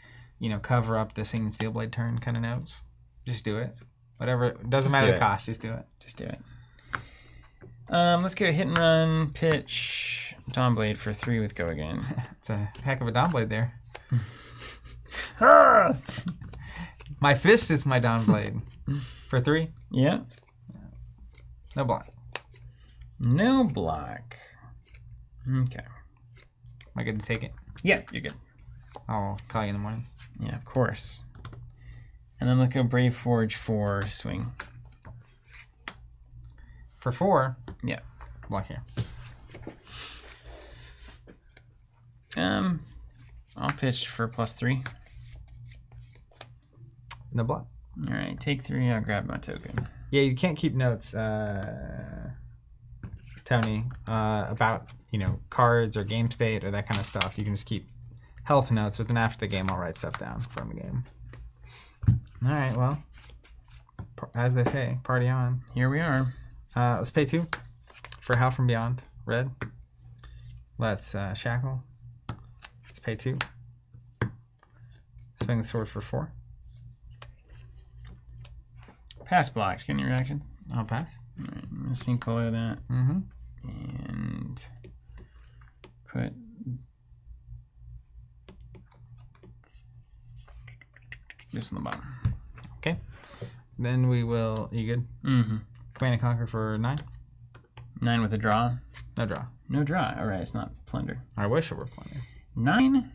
cover up the Singing Steel Blade turn kind of notes. Just do it. Whatever. It doesn't matter the cost. Just do it. Just do it. Let's go hit and run, pitch, Dawnblade for 3 with go again. It's a heck of a Dawnblade there. My fist is my Dawnblade. For 3? Yeah. No block. No block. Okay. Am I good to take it? Yeah, you're good. I'll call you in the morning. Yeah, of course. And then let's go Brave Forge for swing. For 4? Yeah. Block here. I'll pitch for +3. No block. All right, take 3. I'll grab my token. Yeah, you can't keep notes, Tony, about cards or game state or that kind of stuff. You can just keep health notes, but then after the game, I'll write stuff down from the game. All right, well, as they say, party on. Here we are. Let's pay 2 for Hal from Beyond, red. Let's shackle. Let's pay 2. Swing the sword for 4. Pass blocks. Get any reaction? I'll pass. All right, I'm gonna sync below that. And put this on the bottom. Okay. Then we will. You good? Command and Conquer for 9. 9 with a draw. No draw. No draw. All right, it's not plunder. I wish it were plunder. 9.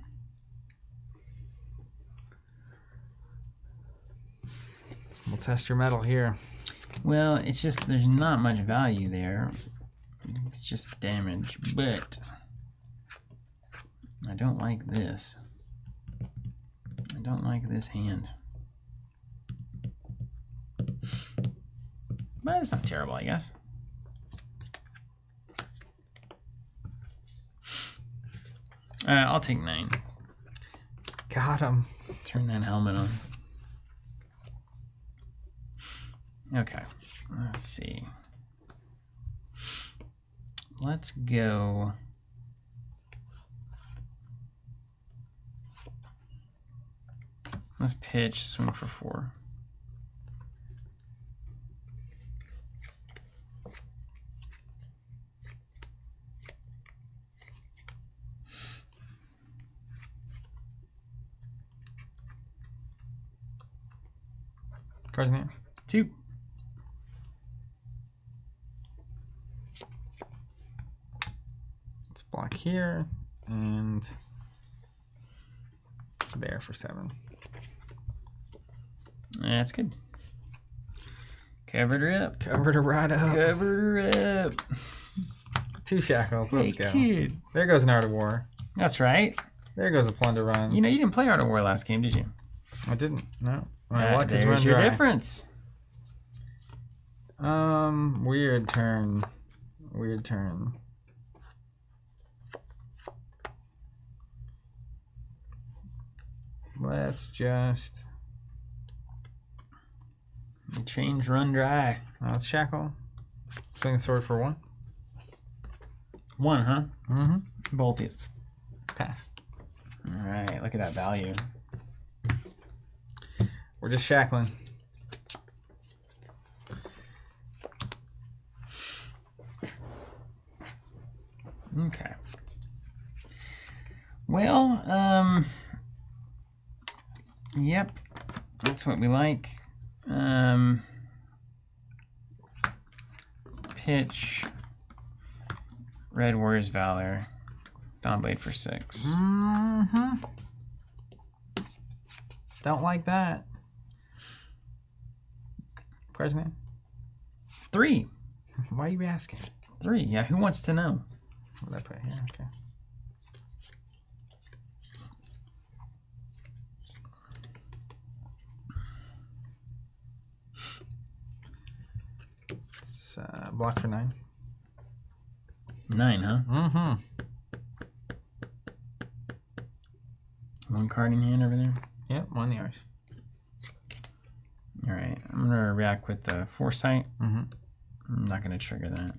We'll test your metal here. Well, it's just there's not much value there. It's just damage, but I don't like this. I don't like this hand. But it's not terrible, I guess. I'll take 9. Got him. Turn that helmet on. Okay, let's see. Let's go. Let's pitch, swing for 4. Cards in hand. 2. Let's block here and there for 7. That's good. Covered her up. Covered her right up. Covered her up. 2 shackles. Let's go. Kid. There goes an Art of War. That's right. There goes a Plunder Run. You didn't play Art of War last game, did you? I didn't. No. My luck is there's run your dry. difference. Weird turn. Weird turn. Let's just Change, run dry. let's shackle. Swing the sword for 1. 1, huh? Boltius. Pass. All right, look at that value. We're just shackling. Okay. Well, yep, that's what we like. Pitch, Red Warrior's Valor, Dawnblade for 6. Don't like that. Card's name? 3. Why are you asking? 3, yeah, who wants to know? What did I put here? Okay. It's block for 9. 9, huh? 1 card in hand over there. Yep, 1 yours. All right, I'm gonna react with the Foresight. Mm-hmm. I'm not gonna trigger that.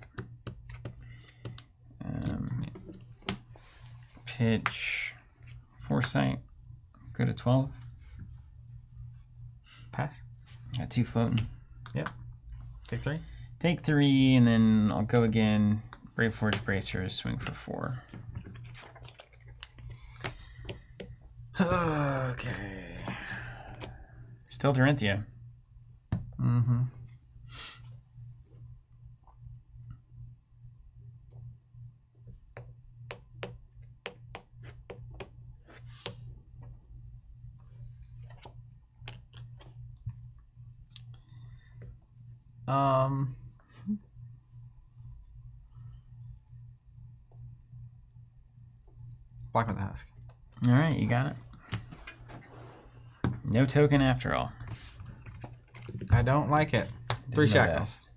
pitch Foresight. Go to 12. Pass. Got 2 floating. Yep. Take 3. Take 3, and then I'll go again. Brave Forge Bracers, swing for 4. Okay. Still Dorinthia. Mm-hmm. Black with the Husk. All right, you got it. No token after all. I don't like it. 3 my shackles. best.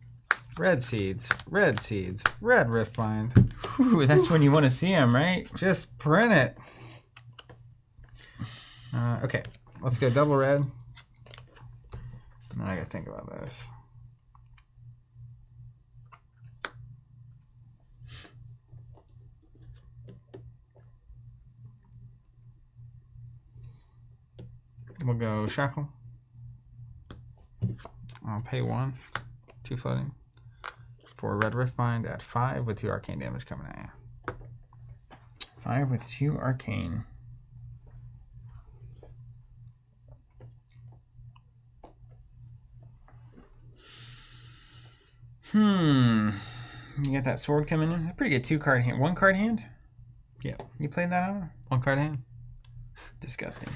Red seeds. Red seeds. Red Riftbind. Whew, that's when you want to see them, right? Just print it. Okay, let's go double red. Now I gotta think about this. We'll go shackle. I'll pay 1, 2 floating for red Riftbind at 5 with 2 arcane damage coming at you. 5 with 2 arcane. You got that sword coming in. That's pretty good. 2-card hand. 1-card hand. Yeah. You played that out? 1-card hand. Disgusting.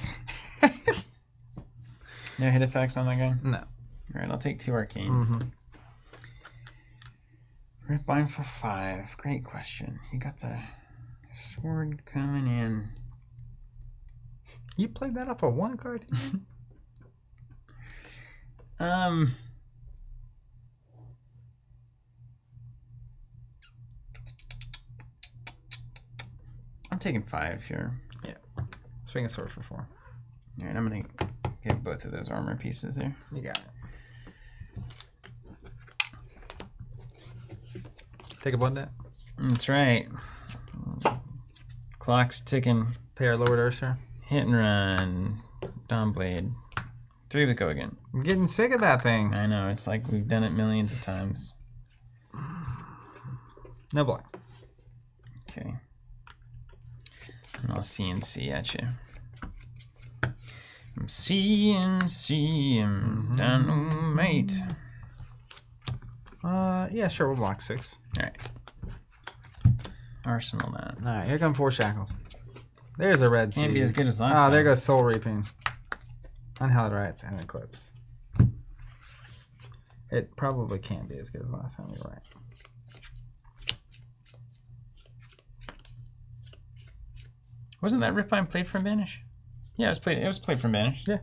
No hit effects on that guy? No. All right, I'll take 2 arcane. Mm-hmm. Riftbind for 5. Great question. You got the sword coming in. You played that off a 1-card hand? I'm taking 5 here. Yeah. Swing a sword for 4. All right, I'm going to get both of those armor pieces there. You got it. Take a blunder. That's right. Clock's ticking. Pay our lowered Ursa. Hit and run. Dawnblade. 3 with go again. I'm getting sick of that thing. I know, it's like we've done it millions of times. No black. Okay. And I'll CNC at you. I'm CNC dynamite. Yeah, sure, we'll block 6. Alright. Arsenal that. Alright, here come 4 shackles. There's a red seed. Can't be as good as last time. there goes Soul Reaping. Unhallowed Rites and Eclipse. It probably can't be as good as last time, you're right. Wasn't that Riftbind played from Banish? Yeah, it was played from Banish. Yeah.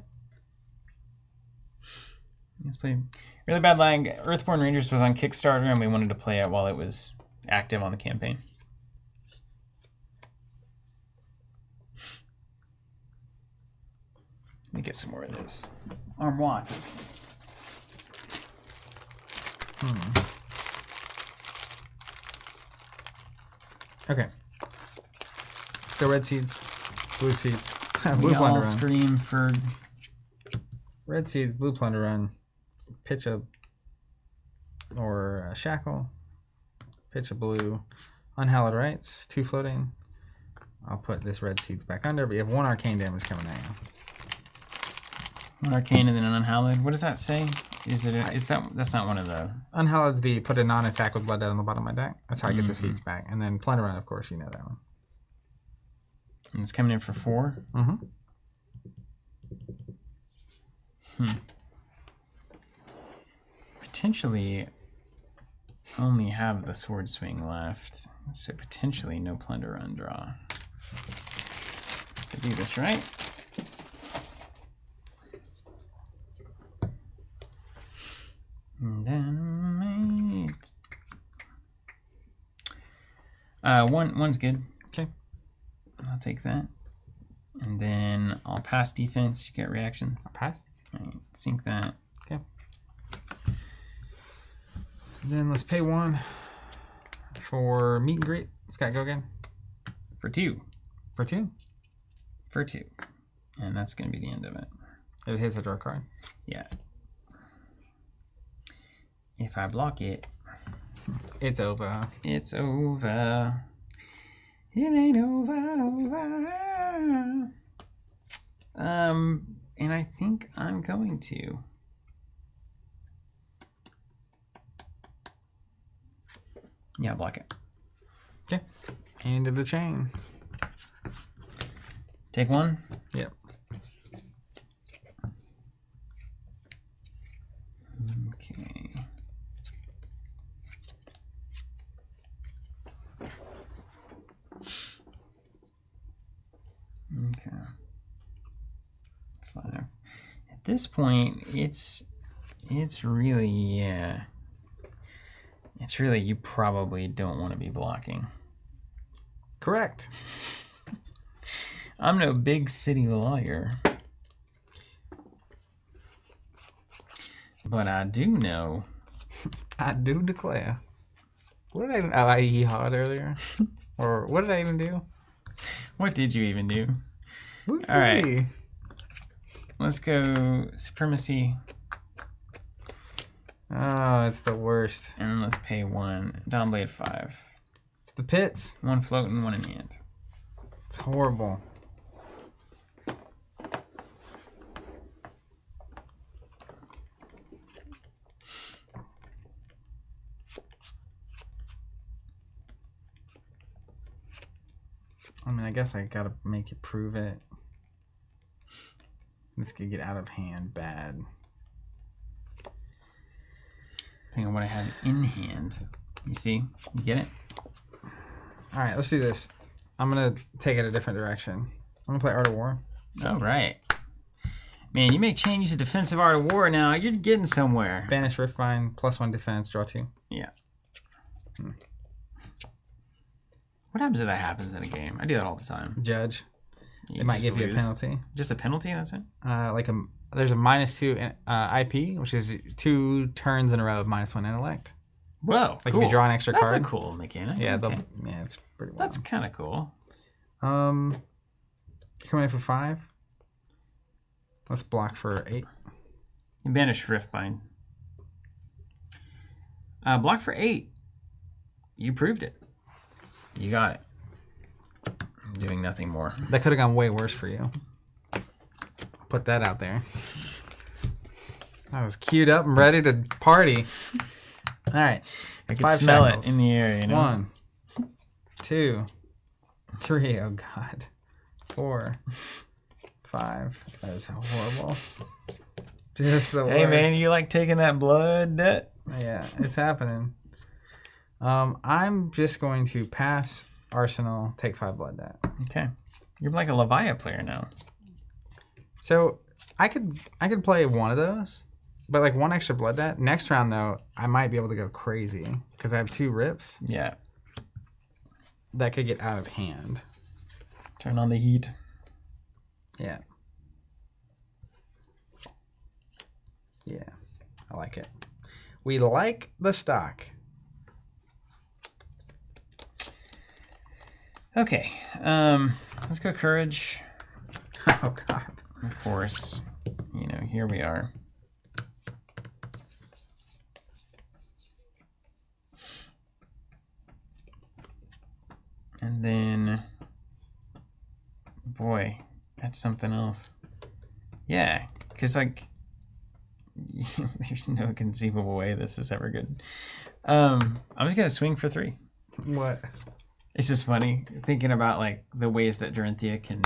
It was played. Really bad lag. Earthborn Rangers was on Kickstarter and we wanted to play it while it was active on the campaign. Let me get some more of those Armoire tokens. Okay. Let's go red seeds. Blue seeds. We Blue all plunder run. scream for Red seeds, blue plunder run. Pitch a or a shackle. Pitch a blue. Unhallowed Rites. 2 floating. I'll put this red seeds back under, but you have 1 arcane damage coming at you. 1 arcane and then an unhallowed. What does that say? That's not one of the Unhallowed's the put a non-attack with blood dead on the bottom of my deck. That's how I get the seeds back. And then plunder run, of course, you know that one. and it's coming in for 4. Potentially only have the sword swing left. So potentially no plunder run draw. To do this right. Dynamite. One's good. Okay. I'll take that. And then I'll pass defense. You get reactions. I'll pass. All right, sync that. Okay. Then let's pay 1 for meet and greet. Scott, go again. For 2. For 2. For 2. And that's going to be the end of it. If it hits a draw card. Yeah. If I block it, it's over. It's over. It ain't over. And I think I'm going to. Yeah, block it. Okay. End of the chain. Take 1? Yep. Okay. Okay. 5. At this point, it's really, yeah. It's really, you probably don't want to be blocking. Correct. I'm no big city lawyer. But I do know. I do declare. What did I yeehawed earlier? Or what did I even do? What did you even do? Woo-hoo. All right. Let's go Supremacy. Oh, it's the worst. And then let's pay 1. Dawnblade 5. It's the pits. 1 float and 1 in hand. It's horrible. I mean, I guess I gotta make you prove it. This could get out of hand bad. Depending on what I have in hand. You see? You get it? All right, let's do this. I'm gonna take it a different direction. I'm gonna play Art of War. All right. Man, you make Chane use a defensive Art of War now. You're getting somewhere. Banish Riftbind, +1 defense, draw 2. Yeah. What happens if that happens in a game? I do that all the time. Judge. You It might just give you a lose. penalty. Just a penalty, that's it? There's a -2 IP, which is 2 turns in a row of -1 intellect. Whoa, Like cool. if you draw an extra That's card. a cool mechanic. Yeah, okay. yeah, it's pretty well. That's kind of cool. Coming in for 5. Let's block for 8. You banish Riftbind. Block for 8. You proved it. You got it. I'm doing nothing more. That could have gone way worse for you. Put that out there. I was queued up and ready to party. All right. I could 5 smell shackles. it in the air, you know? 1, 2, 3. Oh God. 4, 5. That is horrible. Just the worst. Hey man, you like taking that blood debt? Yeah, it's happening. I'm just going to pass Arsenal, take 5 blood debt. Okay. You're like a Levia player now. So I could play one of those, but like 1 extra blood debt. Next round though, I might be able to go crazy because I have 2 rips. Yeah. That could get out of hand. Turn on the heat. Yeah. Yeah. I like it. We like the stock. Okay. Let's go Courage. Oh God. Of course. You know, here we are. And then, boy, that's something else. Yeah, because like, there's no conceivable way this is ever good. I'm just gonna swing for 3. What? It's just funny thinking about like the ways that Dorinthia can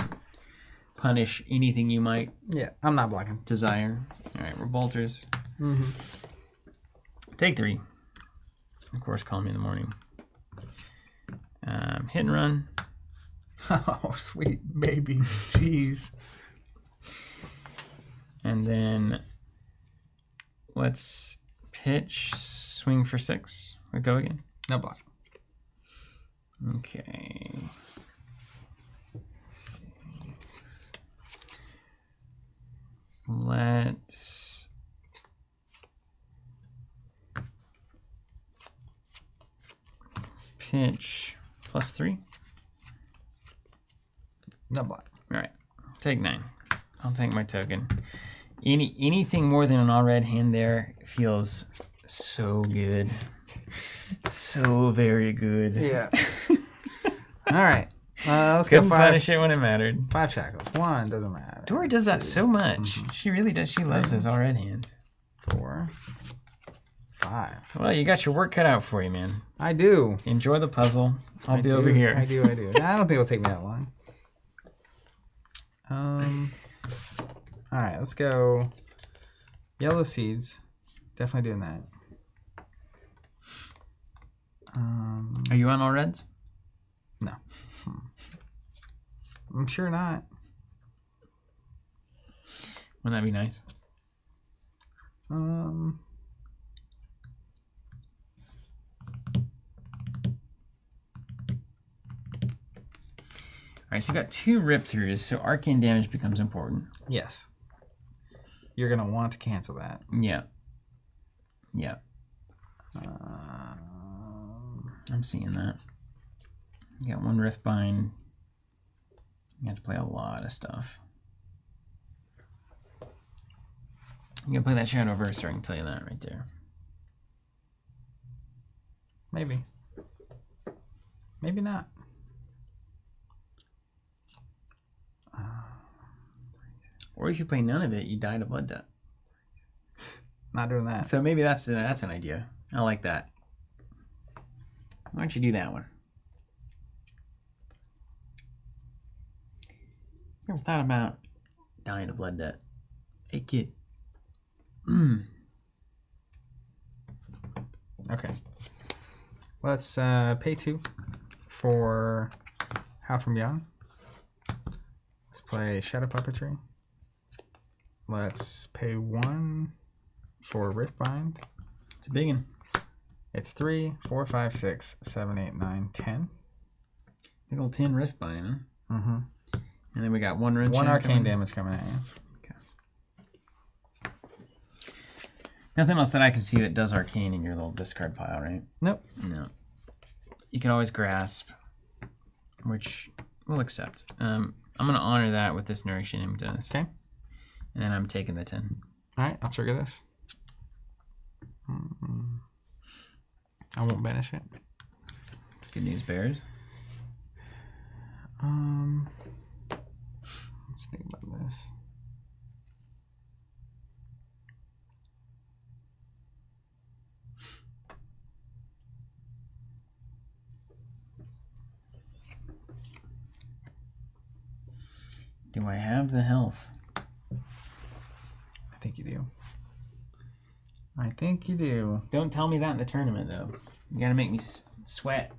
punish anything you might Yeah, I'm not blocking. desire. All right, we're bolters. Mm-hmm. Take 3. Of course, call me in the morning. Hit and run. Oh, sweet baby. Jeez. And then let's pitch, swing for 6. Or go again. No block. Okay. Let's pitch +3. No block. All right, take 9. I'll take my token. Anything more than an all red hand there feels so good, so very good. Yeah. All right. Let's Couldn't go 5. punish it when it mattered. 5 shackles. 1 doesn't matter. Dory does that so much. She really does. She loves those all red hands. 4, 5. Well, you got your work cut out for you, man. I do. Enjoy the puzzle. I'll be over here. I do. Nah, I don't think it'll take me that long. All right, let's go. Yellow seeds. Definitely doing that. Are you on all reds? No. I'm sure not. Wouldn't that be nice? All right, so you got 2 rip throughs, so arcane damage becomes important. Yes. You're going to want to cancel that. Yeah. Yeah. I'm seeing that. You got 1 rift bind. You have to play a lot of stuff. You can play that Shadow Verser, I can tell you that right there. Maybe. Maybe not. Or if you play none of it, you die to Blood Debt. Not doing that. So maybe that's an idea. I like that. Why don't you do that one? You ever thought about dying to Blood Debt? Hey, kid. Okay. Let's pay 2 for How From Young. Let's play Shadow Puppetry. Let's pay 1 for Riftbind. It's a big one. It's 3, 4, 5, 6, 7, 8, 9, 10. Big old 10 Riftbind, huh? Mm-hmm. And then we got 1 wrench. 1 arcane damage coming at you. Okay. Nothing else that I can see that does arcane in your little discard pile, right? Nope. No. You can always grasp, which we'll accept. I'm going to honor that with this Nourishing Impetus. Okay. And then I'm taking the 10. All right, I'll trigger this. I won't banish it. It's good news, Bears. Let's think about this. Do I have the health? I think you do. I think you do. Don't tell me that in the tournament, though. You gotta make me sweat,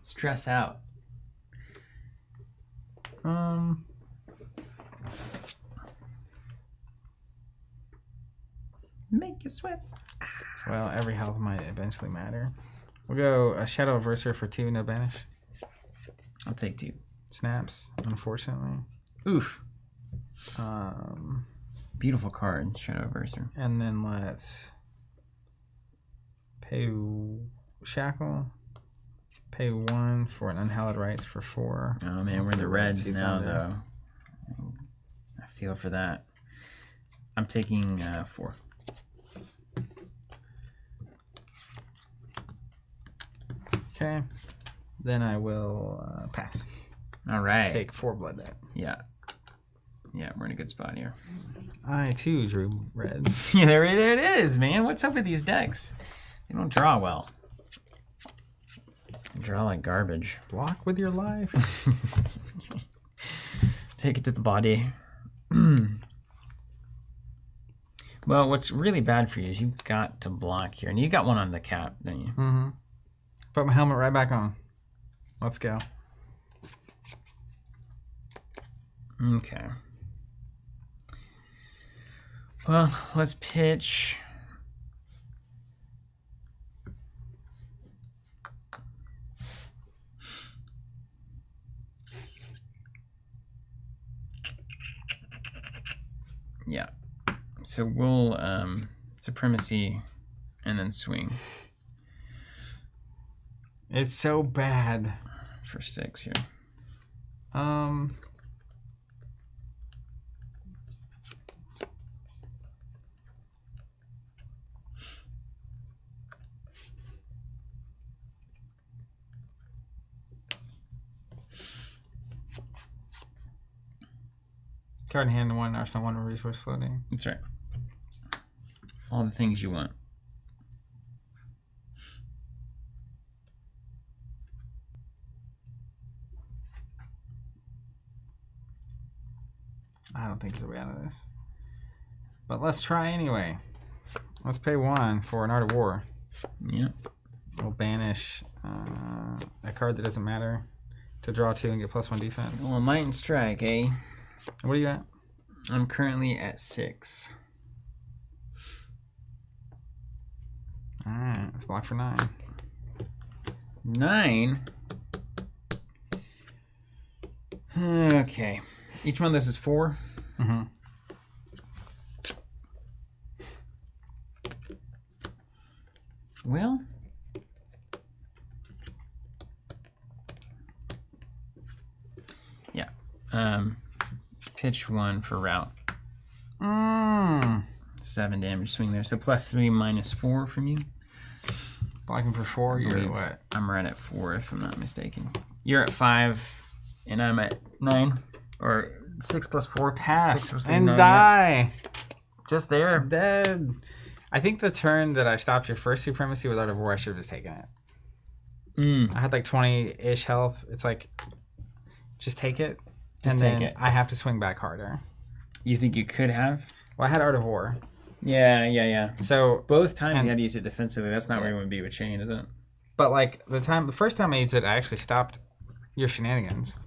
stress out. Make you sweat. Well, every health might eventually matter. We'll go a Shadow Verser for 2, no banish. I'll take 2. Snaps, unfortunately. Oof. Beautiful card, Shadow Verser. And then let's pay Shackle. Pay 1 for an Unhallowed Rites for 4. Oh man, we're in the reds now, though. I feel for that. I'm taking 4. Okay. Then I will pass. All right. Take 4 Blood Debt. Yeah. Yeah, we're in a good spot here. I too drew reds. Yeah, there it is, man. What's up with these decks? They don't draw well. They draw like garbage. Block with your life. Take it to the body. Well, what's really bad for you is you've got to block here. And you got one on the cap, don't you? Mm-hmm. Put my helmet right back on. Let's go. Okay. Well, let's pitch. Yeah. So we'll Supremacy and then swing. It's so bad. For 6 here. Card in hand, 1 arsenal, 1 resource floating. That's right. All the things you want. I don't think there's a way out of this. But let's try anyway. Let's pay 1 for an Art of War. Yep. We'll banish a card that doesn't matter to draw 2 and get +1 defense. Well, Might and Strike, eh? What are you at? I'm currently at 6. Alright, let's block for 9. 9? Okay. Each one of this is 4? Mm-hmm. Well... yeah. Pitch 1 for route. 7 damage swing there. So +3, -4 from you. Blocking for 4, you're at what? I'm right at 4 if I'm not mistaken. You're at 5 and I'm at 9. Or 6 + 4. Pass 6 + and 9, die. yeah. Just there. Dead. I think the turn that I stopped your first supremacy with Art of War, I should have just taken it. I had like 20-ish health. It's like, just take it. Just take it. I have to swing back harder. You think you could have? Well, I had Art of War. Yeah. So both times you had to use it defensively. That's not where you want to be with Chane, is it? But like the first time I used it, I actually stopped your shenanigans.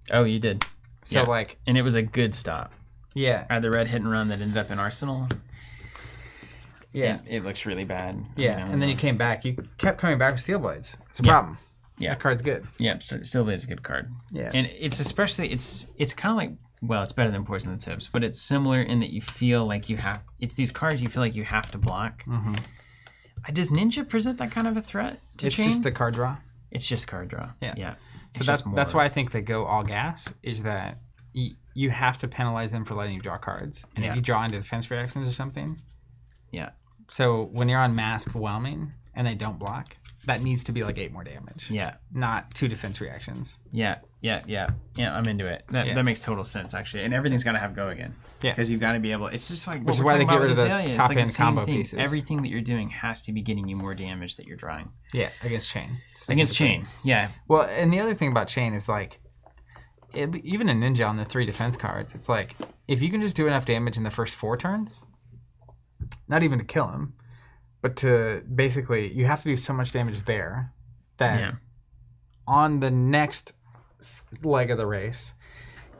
Oh, you did. So like, and it was a good stop. Yeah. I had the red hit and run that ended up in Arsenal. Yeah. It looks really bad. Yeah, and then you came back. You kept coming back with Steel Blades. It's a problem. Yeah. That card's good. Yeah, Steel Blade's a good card. Yeah. And it's especially, it's kind of like, well, it's better than Poison the Tips, but it's similar in that you feel like you have, it's these cards you feel like you have to block. Mm-hmm. Does Ninja present that kind of a threat to Chane? It's just the card draw. It's just card draw. Yeah. So that's why I think they go all gas, is that you have to penalize them for letting you draw cards. And if you draw into defense reactions or something. Yeah. So when you're on Mask Whelming and they don't block, that needs to be like 8 more damage. Yeah. Not 2 defense reactions. Yeah, I'm into it. That makes total sense, actually. And everything's got to have go again. Yeah. Because you've got to be able... It's just like... Which is why they get rid of those top-end combo pieces. Everything that you're doing has to be getting you more damage that you're drawing. Yeah, against Chane. Against Chane, yeah. Well, and the other thing about Chane is like... even a Ninja on the 3 defense cards, it's like, if you can just do enough damage in the first 4 turns, not even to kill him, but to basically, you have to do so much damage there that on the next leg of the race,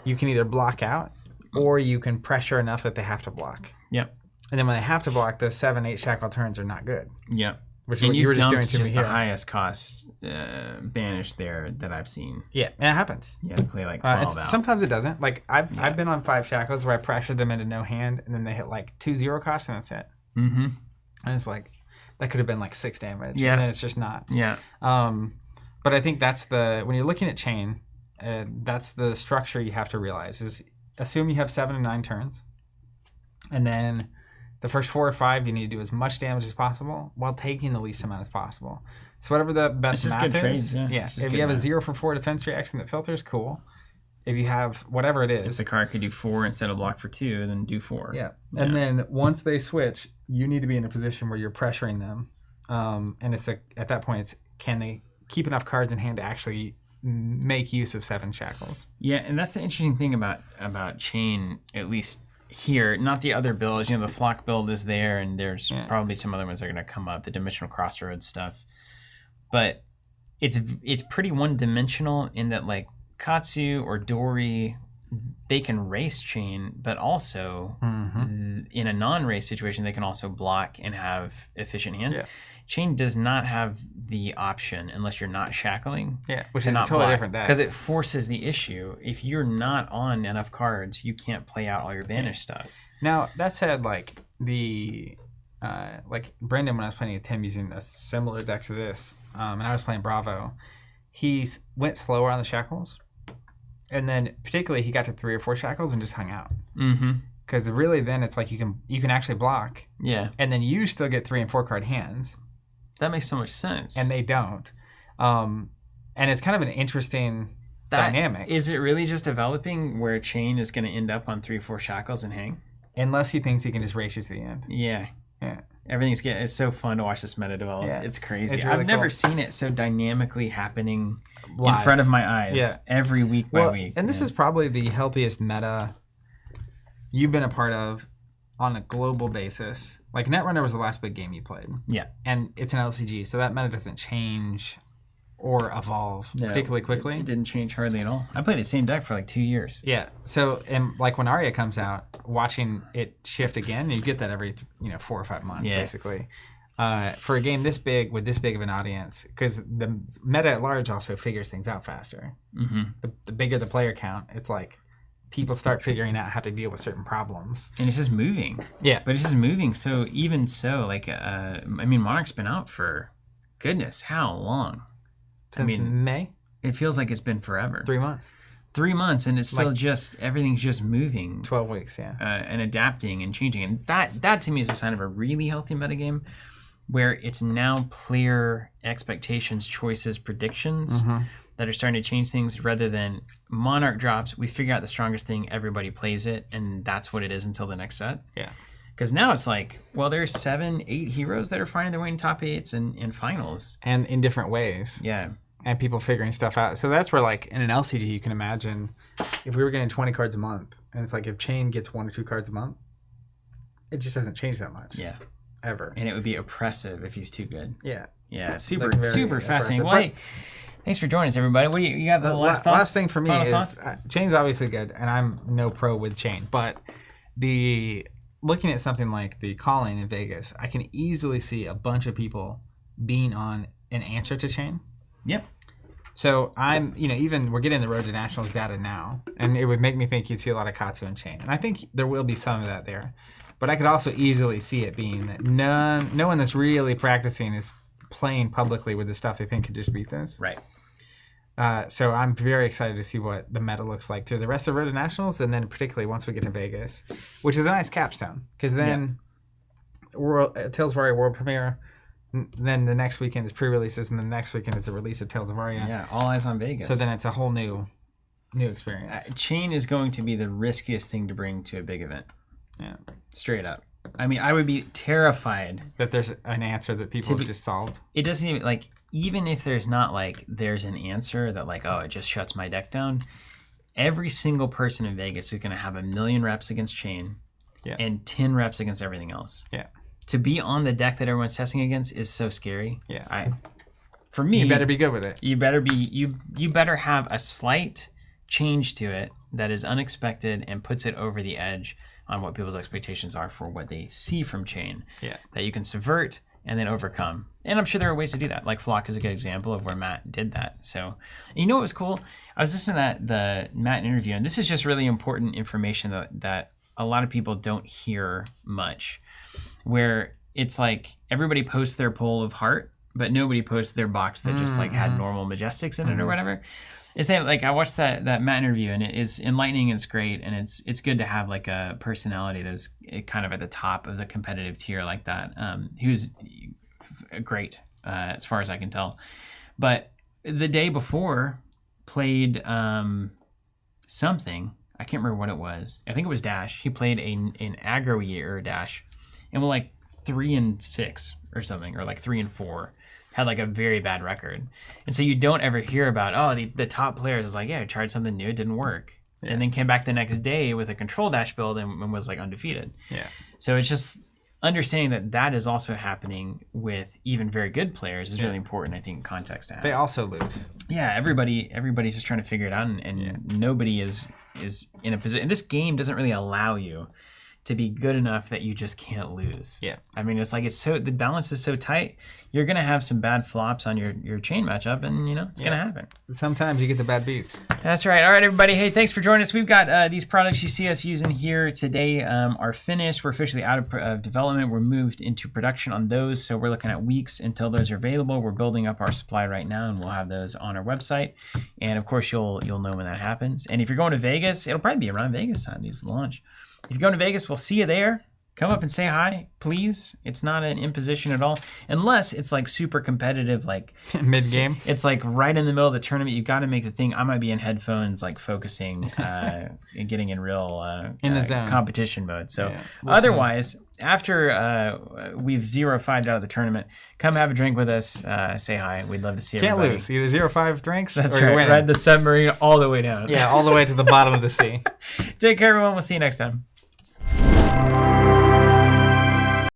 you can either block out or you can pressure enough that they have to block. Yep. And then when they have to block, those 7, 8 shackle turns are not good. Yep. Which is what you were just doing to me here. The highest cost banish there that I've seen. Yeah, and it happens. Yeah, to play like 12 out. Sometimes it doesn't. Like I've been on 5 shackles where I pressured them into no hand, and then they hit like 2-0 cost, and that's it. Mm-hmm. And it's like that could have been like 6 damage. Yeah. And then it's just not. Yeah. But I think that's when you're looking at Chane, that's the structure you have to realize is assume you have 7 to 9 turns, and then the first 4 or 5, you need to do as much damage as possible while taking the least amount as possible. So whatever the best map is, trades, if you have a 0 for 4 defense reaction that filters, cool. If you have whatever it is. If the card could do 4 instead of block for 2, then do 4. Yeah. And then once they switch, you need to be in a position where you're pressuring them. And at that point, it's can they keep enough cards in hand to actually make use of 7 shackles? Yeah, and that's the interesting thing about Chane, at least here, not the other builds. The Flock build is there, and there's probably some other ones that are going to come up, the Dimensional Crossroads stuff. But it's pretty one-dimensional in that, like, Katsu or Dory, they can race Chane, but also in a non-race situation, they can also block and have efficient hands. Yeah. Chane does not have the option unless you're not shackling. Yeah, which is a totally different deck. Because it forces the issue. If you're not on enough cards, you can't play out all your banish stuff. Now, that said, like like Brendan, when I was playing with Tim using a similar deck to this, and I was playing Bravo, he went slower on the shackles. And then particularly he got to 3 or 4 shackles and just hung out. Because really then it's like you can actually block. Yeah. And then you still get 3 and 4 card hands. That makes so much sense. And they don't. And it's kind of an interesting dynamic. Is it really just developing where Chane is going to end up on 3-4 shackles and hang? Unless he thinks he can just race you to the end. Yeah. Yeah. It's so fun to watch this meta develop. Yeah. It's crazy. It's really I've never cool. seen it so dynamically happening Live. in front of my eyes. Yeah. Every week by week. And this is probably the healthiest meta you've been a part of on a global basis. Like Netrunner was the last big game you played. Yeah. And it's an LCG, so that meta doesn't change or evolve particularly quickly. It didn't change hardly at all. I played the same deck for like 2 years. Yeah. So, and like when Arya comes out, watching it shift again, you get that every 4 or 5 months, basically. For a game this big with this big of an audience, because the meta at large also figures things out faster. Mm-hmm. The bigger the player count, it's like people start figuring out how to deal with certain problems. And it's just moving. Yeah. But it's just moving. So even so, like, Monarch's been out for, goodness, how long? Since May? It feels like it's been forever. 3 months. 3 months, and it's still everything's just moving. 12 weeks, yeah. And adapting and changing. And that to me is a sign of a really healthy metagame where it's now player expectations, choices, predictions that are starting to change things rather than Monarch drops, we figure out the strongest thing, everybody plays it, and that's what it is until the next set. Yeah. Because now it's like, well, there's 7, 8 heroes that are finding their way in top 8s and finals. And in different ways. Yeah. And people figuring stuff out. So that's where, like, in an LCG, you can imagine if we were getting 20 cards a month, and it's like if Chane gets 1 or 2 cards a month, it just doesn't change that much. Yeah. Ever. And it would be oppressive if he's too good. Yeah. Yeah. Super impressive. fascinating. Well, hey, thanks for joining us, everybody. What do you got? The last thoughts? Last thing for me Final is Chane's obviously good, and I'm no pro with Chane, but looking at something like the calling in Vegas, I can easily see a bunch of people being on an answer to Chane. Yep. So I'm, even we're getting the Road to Nationals data now, and it would make me think you'd see a lot of Katsu and Chane. And I think there will be some of that there. But I could also easily see it being that no one that's really practicing is playing publicly with the stuff they think could just beat this. Right. So I'm very excited to see what the meta looks like through the rest of the Road to Nationals, and then particularly once we get to Vegas, which is a nice capstone. Because then Tales of Aria World Premiere, then the next weekend is pre-releases, and the next weekend is the release of Tales of Aria. Yeah, all eyes on Vegas. So then it's a whole new experience. Chane is going to be the riskiest thing to bring to a big event. Yeah. Straight up. I mean, I would be terrified that there's an answer that people have just solved. It doesn't even, even if there's not, there's an answer that, it just shuts my deck down, every single person in Vegas is going to have 1,000,000 reps against Chane and 10 reps against everything else. Yeah. To be on the deck that everyone's testing against is so scary. Yeah. For me, you better be good with it. You better have a slight change to it that is unexpected and puts it over the edge on what people's expectations are for what they see from Chane. Yeah. That you can subvert and then overcome. And I'm sure there are ways to do that. Like Flock is a good example of where Matt did that. So, you know what was cool? I was listening to the Matt interview, and this is just really important information that a lot of people don't hear much, where it's like everybody posts their poll of heart, but nobody posts their box that just had normal Majestics in it or whatever. It's I watched that Matt interview, and it is enlightening. It's great, and it's good to have a personality that's kind of at the top of the competitive tier like that. Who's great as far as I can tell. But the day before, played something. I can't remember what it was. I think it was Dash. He played an aggro year Dash, and went 3-6 or something, or 3-4. Had a very bad record. And so you don't ever hear about, the top players is I tried something new, it didn't work. Yeah. And then came back the next day with a control dash build and was undefeated. Yeah. So it's just understanding that is also happening with even very good players is really important, I think, in context to have. They also lose. Yeah, everybody's just trying to figure it out, and nobody is in a position. And this game doesn't really allow you to be good enough that you just can't lose. Yeah. I mean, it's the balance is so tight. You're going to have some bad flops on your Chane matchup, and, it's going to happen. Sometimes you get the bad beats. That's right. All right, everybody. Hey, thanks for joining us. We've got these products you see us using here today are finished. We're officially out of development. We're moved into production on those, so we're looking at weeks until those are available. We're building up our supply right now, and we'll have those on our website. And, of course, you'll know when that happens. And if you're going to Vegas, it'll probably be around Vegas time, these launch. If you're going to Vegas, we'll see you there. come up and say hi, please. It's not an imposition at all, unless it's like super competitive, like mid-game. It's like right in the middle of the tournament. You got to make the thing. I might be in headphones, like focusing and getting in real in the zone competition mode. So otherwise, after we've 0-5'd out of the tournament, come have a drink with us. Say hi. We'd love to see everybody. Can't lose. Either 0-5 drinks. That's or right. Ride the submarine all the way down. Yeah, all the way to the bottom of the sea. Take care, everyone. We'll see you next time.